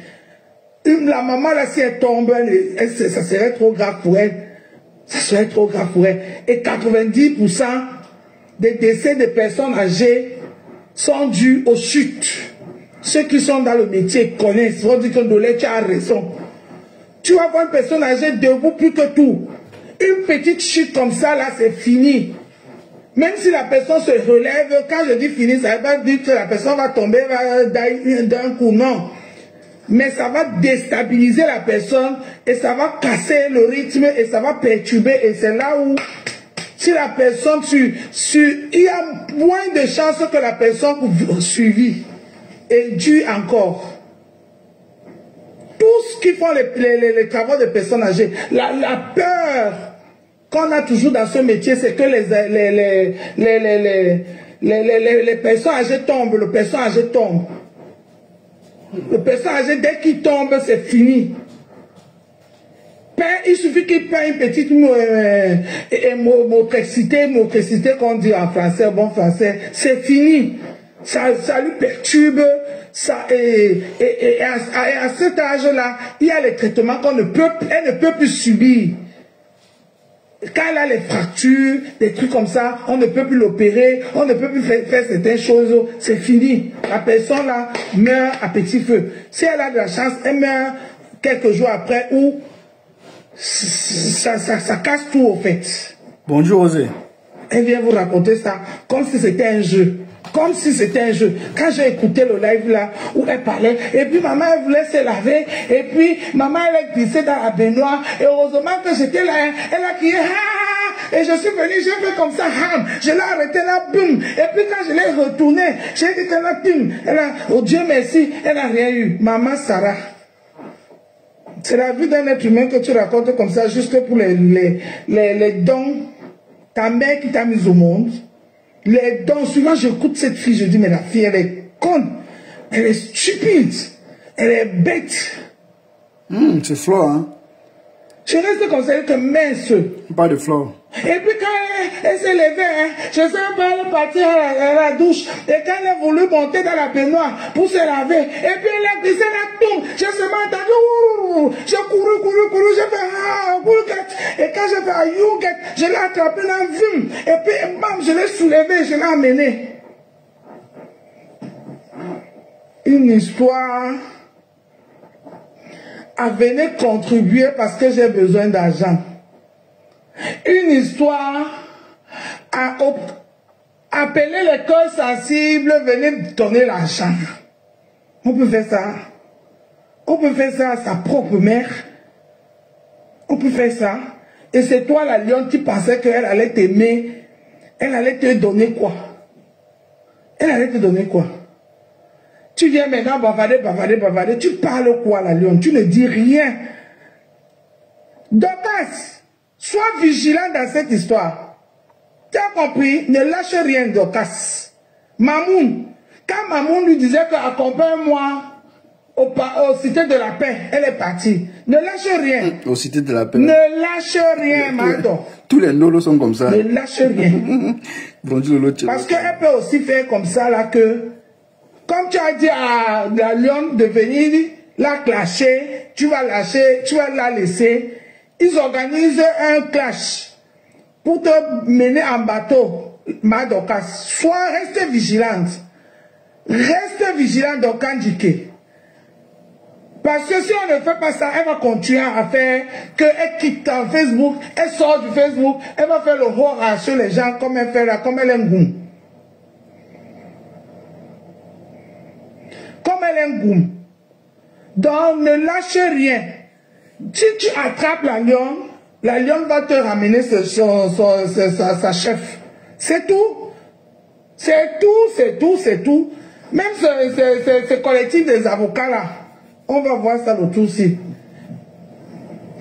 La maman, là, si elle tombe, ça serait trop grave pour elle. Ça serait trop grave pour elle. Et 90% des décès de personnes âgées sont dus aux chutes. Ceux qui sont dans le métier connaissent. Ils vont dire que Ndolé, tu as raison. Tu vas voir une personne âgée debout plus que tout. Une petite chute comme ça, là, c'est fini. Même si la personne se relève, quand je dis fini, ça ne veut pas dire que la personne va tomber d'un coup, non. Mais ça va déstabiliser la personne et ça va casser le rythme et ça va perturber. Et c'est là où, si la personne il y a moins de chances que la personne suivie et due encore. Tout ce qui font les travaux des personnes âgées, la peur qu'on a toujours dans ce métier, c'est que les personnes âgées tombent, le personne âgé tombe. Le personne âgé, dès qu'il tombe, c'est fini. Il suffit qu'il paye une petite motricité qu'on dit en français, bon français, c'est fini. Ça lui perturbe. Et à cet âge-là, il y a les traitements elle ne peut plus subir. Quand elle a les fractures, des trucs comme ça, on ne peut plus l'opérer, on ne peut plus faire certaines choses, c'est fini. La personne là meurt à petit feu. Si elle a de la chance, elle meurt quelques jours après ou ça casse tout au fait. Bonjour Osé. Elle vient vous raconter ça comme si c'était un jeu. Comme si c'était un jeu. Quand j'ai écouté le live là, où elle parlait, et puis maman elle voulait se laver, et puis maman elle est glissée dans la baignoire, et heureusement que j'étais là, elle a crié, ah! Et je suis venue, j'ai fait comme ça, ah! Je l'ai arrêté là, boum! Et puis quand je l'ai retourné, j'ai dit qu'elle a, boum! Elle a, oh Dieu merci, elle n'a rien eu. Maman Sarah. C'est la vie d'un être humain que tu racontes comme ça, juste pour les dons. Ta mère qui t'a mis au monde. Les dons, souvent j'écoute cette fille, je dis, mais la fille, elle est conne, elle est stupide, elle est bête. C'est Flo, hein. Je reste conseillé que mince. Pas de flore. Et puis quand elle s'est levée, hein, je sais pas, elle est partie à la douche. Et quand elle a voulu monter dans la baignoire pour se laver, et puis elle a glissé la tombe. J'ai seulement entendu, j'ai couru, j'ai fait, ah, Youget. Et quand j'ai fait, ah, Youget, je l'ai attrapé dans le vim. Et puis, bam, je l'ai soulevé, je l'ai amené. Une histoire à venir contribuer parce que j'ai besoin d'argent. Une histoire à appeler les cœurs sensibles, venir donner l'argent. On peut faire ça. On peut faire ça à sa propre mère. On peut faire ça. Et c'est toi, la lionne, qui pensais qu'elle allait t'aimer. Elle allait te donner quoi? Elle allait te donner quoi? Tu viens maintenant bavarder. Tu parles quoi, la lionne? Tu ne dis rien. Dorcas, sois vigilant dans cette histoire. Tu as compris? Ne lâche rien, Dorcas. Mamoun, quand Mamoun lui disait que accompagne-moi au Cité de la Paix, elle est partie. Ne lâche rien. Au Cité de la Paix. Ne lâche rien, Mado. Tous les nolos sont comme ça. Ne lâche rien. Parce qu'elle peut aussi faire comme ça, là, que, comme tu as dit à la lionne de venir la clasher, tu vas la laisser. Ils organisent un clash pour te mener en bateau, Madoka. Reste vigilante. Reste vigilante dans Kandjike. Parce que si on ne fait pas ça, elle va continuer à faire qu'elle quitte en Facebook, elle sort du Facebook, elle va faire le horreur sur les gens comme elle fait là, comme elle est un goum. Comme elle est un goum. Donc ne lâche rien. Si tu attrapes la lionne va te ramener sa chef. C'est tout. C'est tout. Même ce collectif des avocats là, on va voir ça le tout aussi.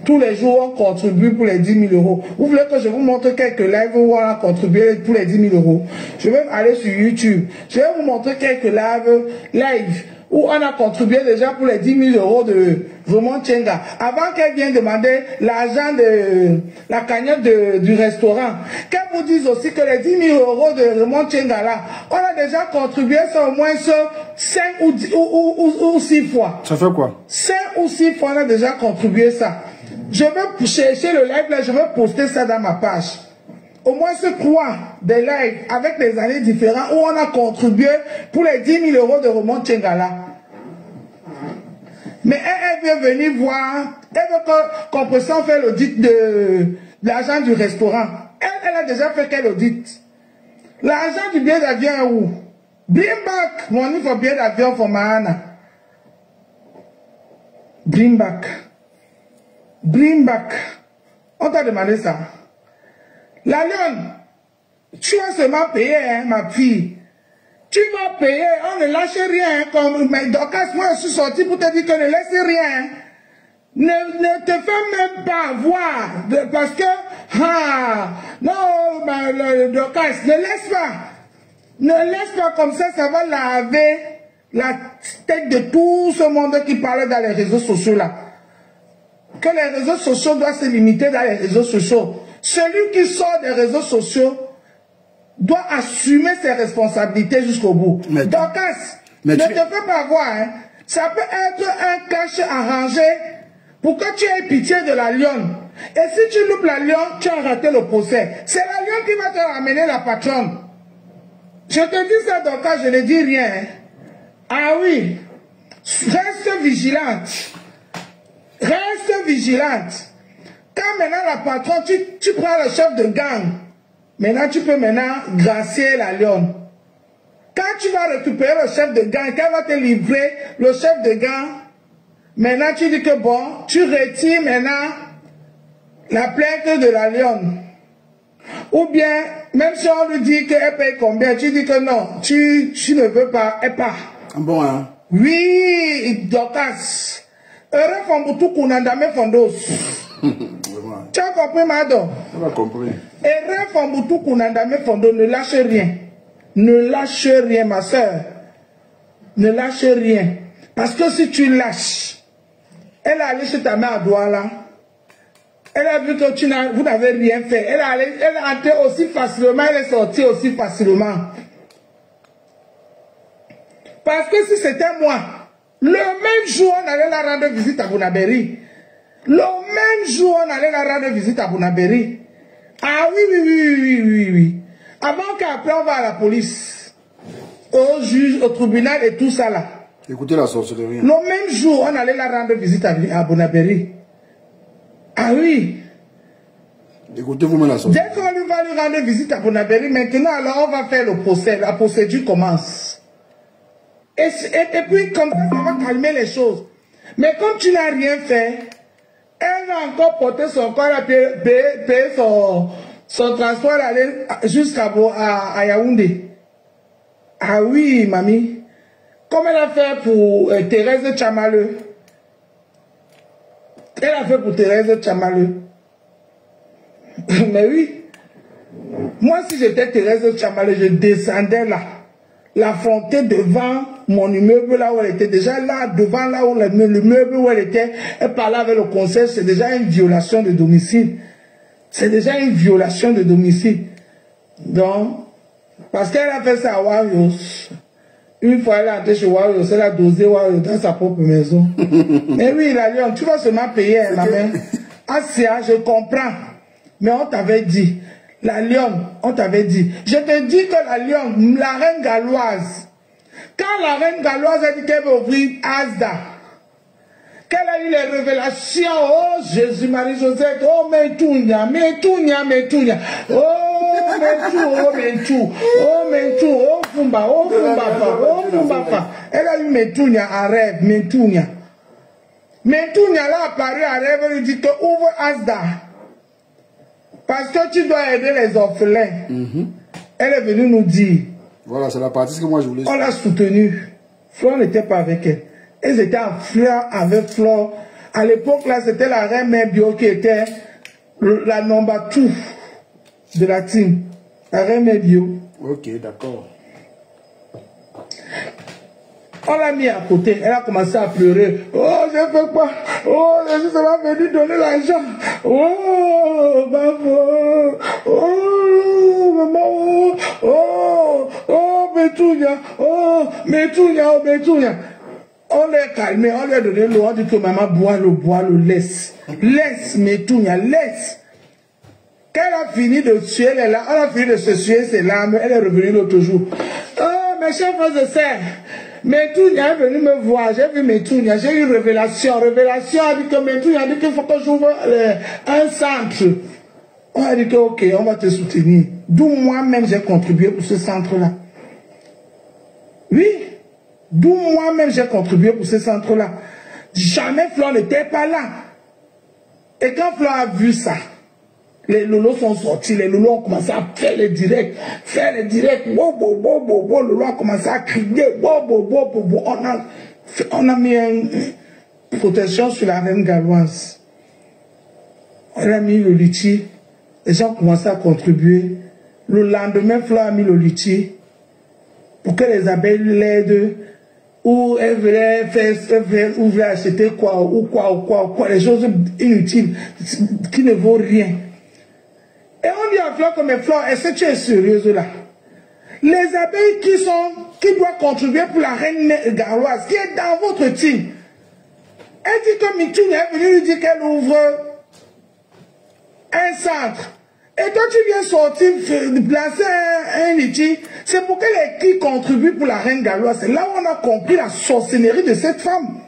Tous les jours, on contribue pour les 10 000 euros. Vous voulez que je vous montre quelques lives où on a contribué pour les 10 000 euros? Je vais aller sur YouTube. Je vais vous montrer quelques lives où on a contribué déjà pour les 10 000 euros de Roman Tchenga. Avant qu'elle vienne demander l'argent de la cagnotte du restaurant. Qu'elle vous dise aussi que les 10 000 euros de Roman Tchenga là, on a déjà contribué ça au moins 5 ou 6 fois. Ça fait quoi? 5 ou 6 fois on a déjà contribué ça. Je vais chercher le live là, je vais poster ça dans ma page. Au moins 3 des lives avec des années différentes où on a contribué pour les 10 000 euros de Roman Tchengala. Mais elle veut venir voir, elle veut qu'on puisse faire l'audit de l'argent du restaurant. Elle a déjà fait quel audit? L'argent du billet d'avion est où? Bring back money for billet d'avion for Mahana. Bring back. Bring back. On t'a demandé ça. La lionne, tu vas seulement payer, hein, ma fille. Tu vas payer, on ne lâche rien. Comme Dorcas, moi je suis sorti pour te dire que ne laisse rien. Ne te fais même pas voir. Parce que, non, Dorcas, ne laisse pas. Ne laisse pas comme ça, ça va laver la tête de tout ce monde qui parle dans les réseaux sociaux là. Que les réseaux sociaux doivent se limiter dans les réseaux sociaux. Celui qui sort des réseaux sociaux doit assumer ses responsabilités jusqu'au bout. Dorcas, ne te fais pas voir. Hein. Ça peut être un cache arrangé pour que tu aies pitié de la lionne. Et si tu loupes la lionne, tu as raté le procès. C'est la lionne qui va te ramener la patronne. Je te dis ça, Dorcas, je ne dis rien. Hein. Ah oui, reste vigilante. Reste vigilante. Quand maintenant la patronne, tu prends le chef de gang, maintenant tu peux gracier la lionne. Quand tu vas récupérer le chef de gang, quand va te livrer le chef de gang, maintenant tu dis que bon, tu retires maintenant la plainte de la lionne. Ou bien, même si on lui dit qu'elle paye combien, tu dis que non, tu ne veux pas, elle part. Bon, hein? Oui, Dorcas. Heureux Famboutou Kounandame Fondos. Tu as compris, Mado? Tu as compris. Heureux Famboutou Kounandame Fondos, ne lâche rien. Ne lâche rien, ma soeur. Ne lâche rien. Parce que si tu lâches, elle a allé chez ta mère à Douala. Elle a vu que vous n'avez rien fait. Elle est entrée aussi facilement, elle est sortie aussi facilement. Parce que si c'était moi, le même jour, on allait la rendre visite à Bonabéry. Le même jour, on allait la rendre visite à Bonabéry. Ah oui. Avant qu'après, on va à la police, au juge, au tribunal et tout ça là. Écoutez la sorcellerie. Le même jour, on allait la rendre visite à Bonabéry. Ah oui. Écoutez vous-même la sorcellerie. Dès qu'on va lui rendre visite à Bonabéry, maintenant, alors on va faire le procès. La procédure commence. Et puis, comme ça, ça va calmer les choses. Mais comme tu n'as rien fait, elle va encore porter son corps à payer son transport aller jusqu'à Yaoundé. Ah oui, mamie. Comme elle a fait pour Thérèse Tchamaleu. Elle a fait pour Thérèse Tchamaleu. Mais oui. Moi, si j'étais Thérèse Tchamaleu, je descendais là. L'affronter devant mon immeuble là où elle était. Déjà là, devant là où le meuble où elle était, elle parlait avec le conseil, c'est déjà une violation de domicile. C'est déjà une violation de domicile. Donc, parce qu'elle a fait ça à Warriors. Une fois elle est entrée chez Warriors, elle a dosé Warriors dans sa propre maison. Mais oui, la Lyon, tu vas seulement payer la main. Asia, je comprends. Mais on t'avait dit. La Lyon, on t'avait dit. Je te dis que la Lyon, la reine galloise, quand la reine galloise a dit qu'elle veut ouvrir Asda, qu'elle a eu les révélations, oh Jésus, Marie-Joseph, oh Metounia, oh Mentou, oh Fumba, elle a eu Metounia en rêve, Metounia là apparu en rêve, elle lui dit que ouvre Asda. Parce que tu dois aider les orphelins. Elle est venue nous dire. Voilà, c'est la partie que moi je voulais. On l'a soutenue. Flore n'était pas avec elle. Elles étaient en fleur avec Flore. À l'époque, là, c'était la reine mère Bio qui était la number 2 de la team. La reine mère Bio. Ok, d'accord. On l'a mis à côté, elle a commencé à pleurer. Oh, je ne fais pas. Oh, Jésus, ça va venir donner l'argent. Oh, maman. Oh, maman. Oh, Betounia. Oh, Betounia. On l'a calmé, on lui a donné l'eau. On dit que maman bois l'eau, laisse. Laisse, Betounia, laisse. Quand elle a fini de tuer les larmes, elle a fini de se tuer ses larmes, elle est revenue l'autre jour. Oh, mes chers frères et sœurs. Metounia est venu me voir, j'ai vu Metounia, j'ai eu révélation. Révélation a dit que Metounia a dit qu'il faut que j'ouvre un centre. On a dit que ok, on va te soutenir. D'où moi-même j'ai contribué pour ce centre-là. Oui, d'où moi-même j'ai contribué pour ce centre-là. Jamais Flore n'était pas là. Et quand Flore a vu ça, les lolos sont sortis, les lolos ont commencé à faire les directs. Lolo a commencé à crier. On a mis une protection sur la reine galloise. On a mis le litchi. Les gens ont commencé à contribuer. Le lendemain, Flore a mis le litchi pour que les abeilles l'aident. Ou elle voulait acheter quoi. Les choses inutiles qui ne vaut rien. Et on dit à Flore que mais Flore, est-ce que tu es sérieuse là? Les abeilles qui doivent contribuer pour la reine galloise, qui est dans votre team. Elle dit que Metounia est venue lui dire qu'elle ouvre un centre. Et toi tu viens sortir, placer un litchi. C'est pour qu'elle qui contribue pour la reine galloise. C'est là où on a compris la sorcellerie de cette femme.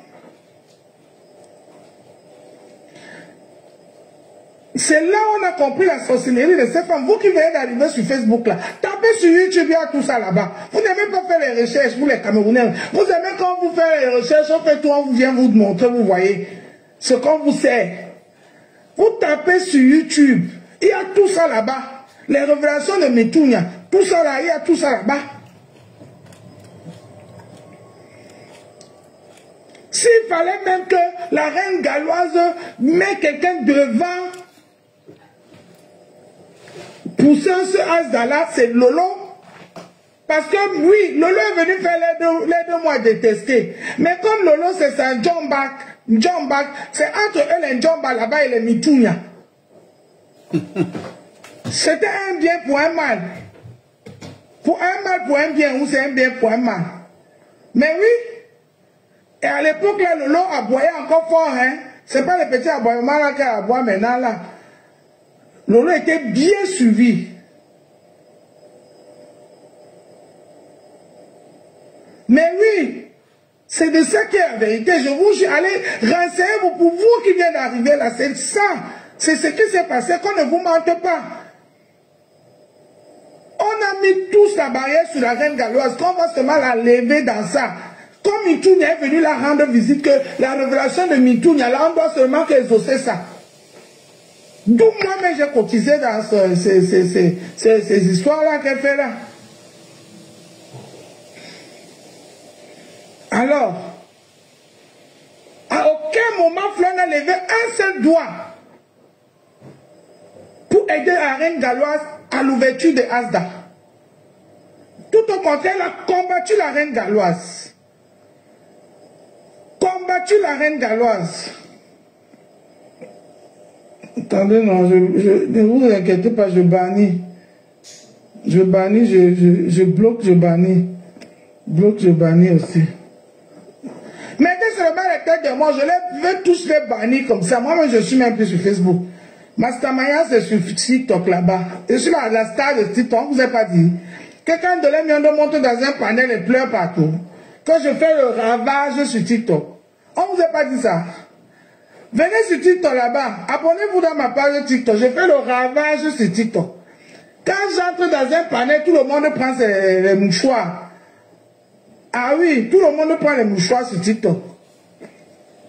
C'est là où on a compris la sorcellerie de cette femme. Vous qui venez d'arriver sur Facebook là, tapez sur YouTube, il y a tout ça là-bas. Vous n'aimez pas faire les recherches, vous les Camerounais. Vous aimez quand vous faites les recherches, on fait tout, on vient vous montrer, vous voyez ce qu'on vous sert. Vous tapez sur YouTube, il y a tout ça là-bas. Les révélations de Metounia, tout ça là, il y a tout ça là-bas. S'il fallait même que la reine galloise mette quelqu'un devant pour ce Asda-là, c'est Lolo. Parce que oui, Lolo est venu faire les deux mois détestés. Mais comme Lolo, c'est un John Back, c'est entre eux les John Back là-bas et les Metounia. C'était un bien pour un mal. Pour un mal pour un bien, ou c'est un bien pour un mal. Mais oui. Et à l'époque, là, Lolo aboyait encore fort, hein. C'est pas le petit aboiement là qu'il aboie maintenant, là. Lolo était bien suivi. Mais oui, c'est de ça qui est la vérité. Je vous jure, allez, renseignez-vous pour vous qui venez d'arriver là. C'est ça. C'est ce qui s'est passé, qu'on ne vous mente pas. On a mis tous la barrière sur la reine galloise, qu'on va seulement la lever dans ça. Comme Mitoun est venu la rendre visite, que la révélation de Mitoun, là, on doit seulement exaucer ça. D'où moi-même j'ai cotisé dans ces histoires-là qu'elle fait là. Alors, à aucun moment Fleur n'a levé un seul doigt pour aider la reine galloise à l'ouverture de Asda. Tout au contraire, elle a combattu la reine galloise. Combattu la reine galloise. Attendez, non, ne vous inquiétez pas, je bannis. Je bannis, je bloque, je bannis. Bloque, je bannis aussi. Mettez seulement les têtes de moi, je les veux tous les bannir comme ça. Moi-même, je suis même plus sur Facebook. Mastamaya, c'est sur TikTok là-bas. Je suis la star de TikTok, on ne vous a pas dit. Quelqu'un de l'Emiendo monte dans un panel et pleure partout. Quand je fais le ravage sur TikTok. On ne vous a pas dit ça. Venez sur TikTok là-bas. Abonnez-vous dans ma page TikTok. Je fais le ravage sur TikTok. Quand j'entre dans un panel, tout le monde prend les mouchoirs. Ah oui, tout le monde prend les mouchoirs sur TikTok.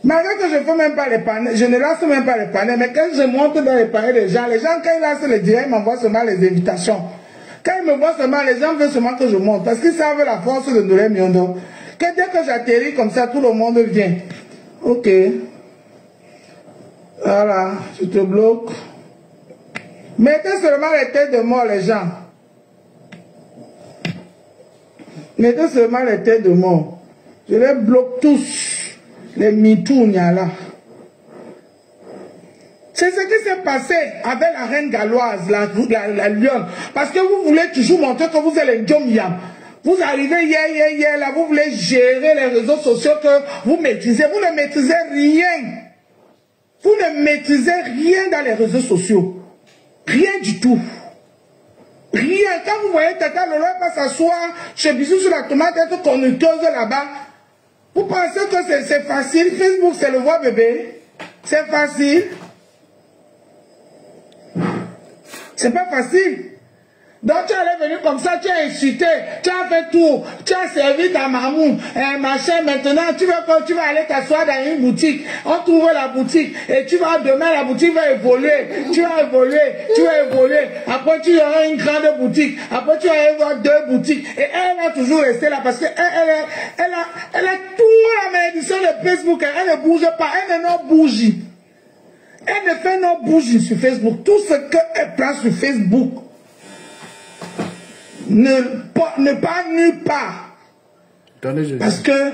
Malgré que je ne fais même pas les panels, je ne lance même pas les panels, mais quand je monte dans les panels des gens, quand ils lancent les directs, ils m'envoient seulement les invitations. Quand ils me voient seulement, les gens veulent seulement que je monte, parce qu'ils savent la force de Ndolé Miondo. Que dès que j'atterris comme ça, tout le monde vient. Ok. Voilà, je te bloque. Mettez seulement les têtes de mort, les gens. Mettez seulement les têtes de mort. Je les bloque tous. Les mitounia là. C'est ce qui s'est passé avec la reine galloise, la lionne. Parce que vous voulez toujours montrer que vous êtes les Djom-Yam. Vous arrivez hier, là, vous voulez gérer les réseaux sociaux que vous maîtrisez. Vous ne maîtrisez rien. Vous ne maîtrisez rien dans les réseaux sociaux. Rien du tout. Rien. Quand vous voyez Tata Lolo pas s'asseoir chez Bissou sur la tomate, être conducteuse là-bas, vous pensez que c'est facile. Facebook, c'est le voix bébé. C'est facile. C'est pas facile. Donc tu es venu comme ça, tu as insulté, tu as fait tout, tu as servi ta maman, machin, maintenant tu vas aller t'asseoir dans une boutique, on trouve la boutique, et tu vas demain, la boutique va évoluer, tu vas évoluer, après tu auras une grande boutique, après tu vas avoir 2 boutiques, et elle va toujours rester là, parce qu'elle a toute la malédiction de Facebook, elle ne bouge pas, elle ne non bouge. Elle ne fait non bouge sur Facebook, tout ce qu'elle prend sur Facebook, ne part nulle part. Parce que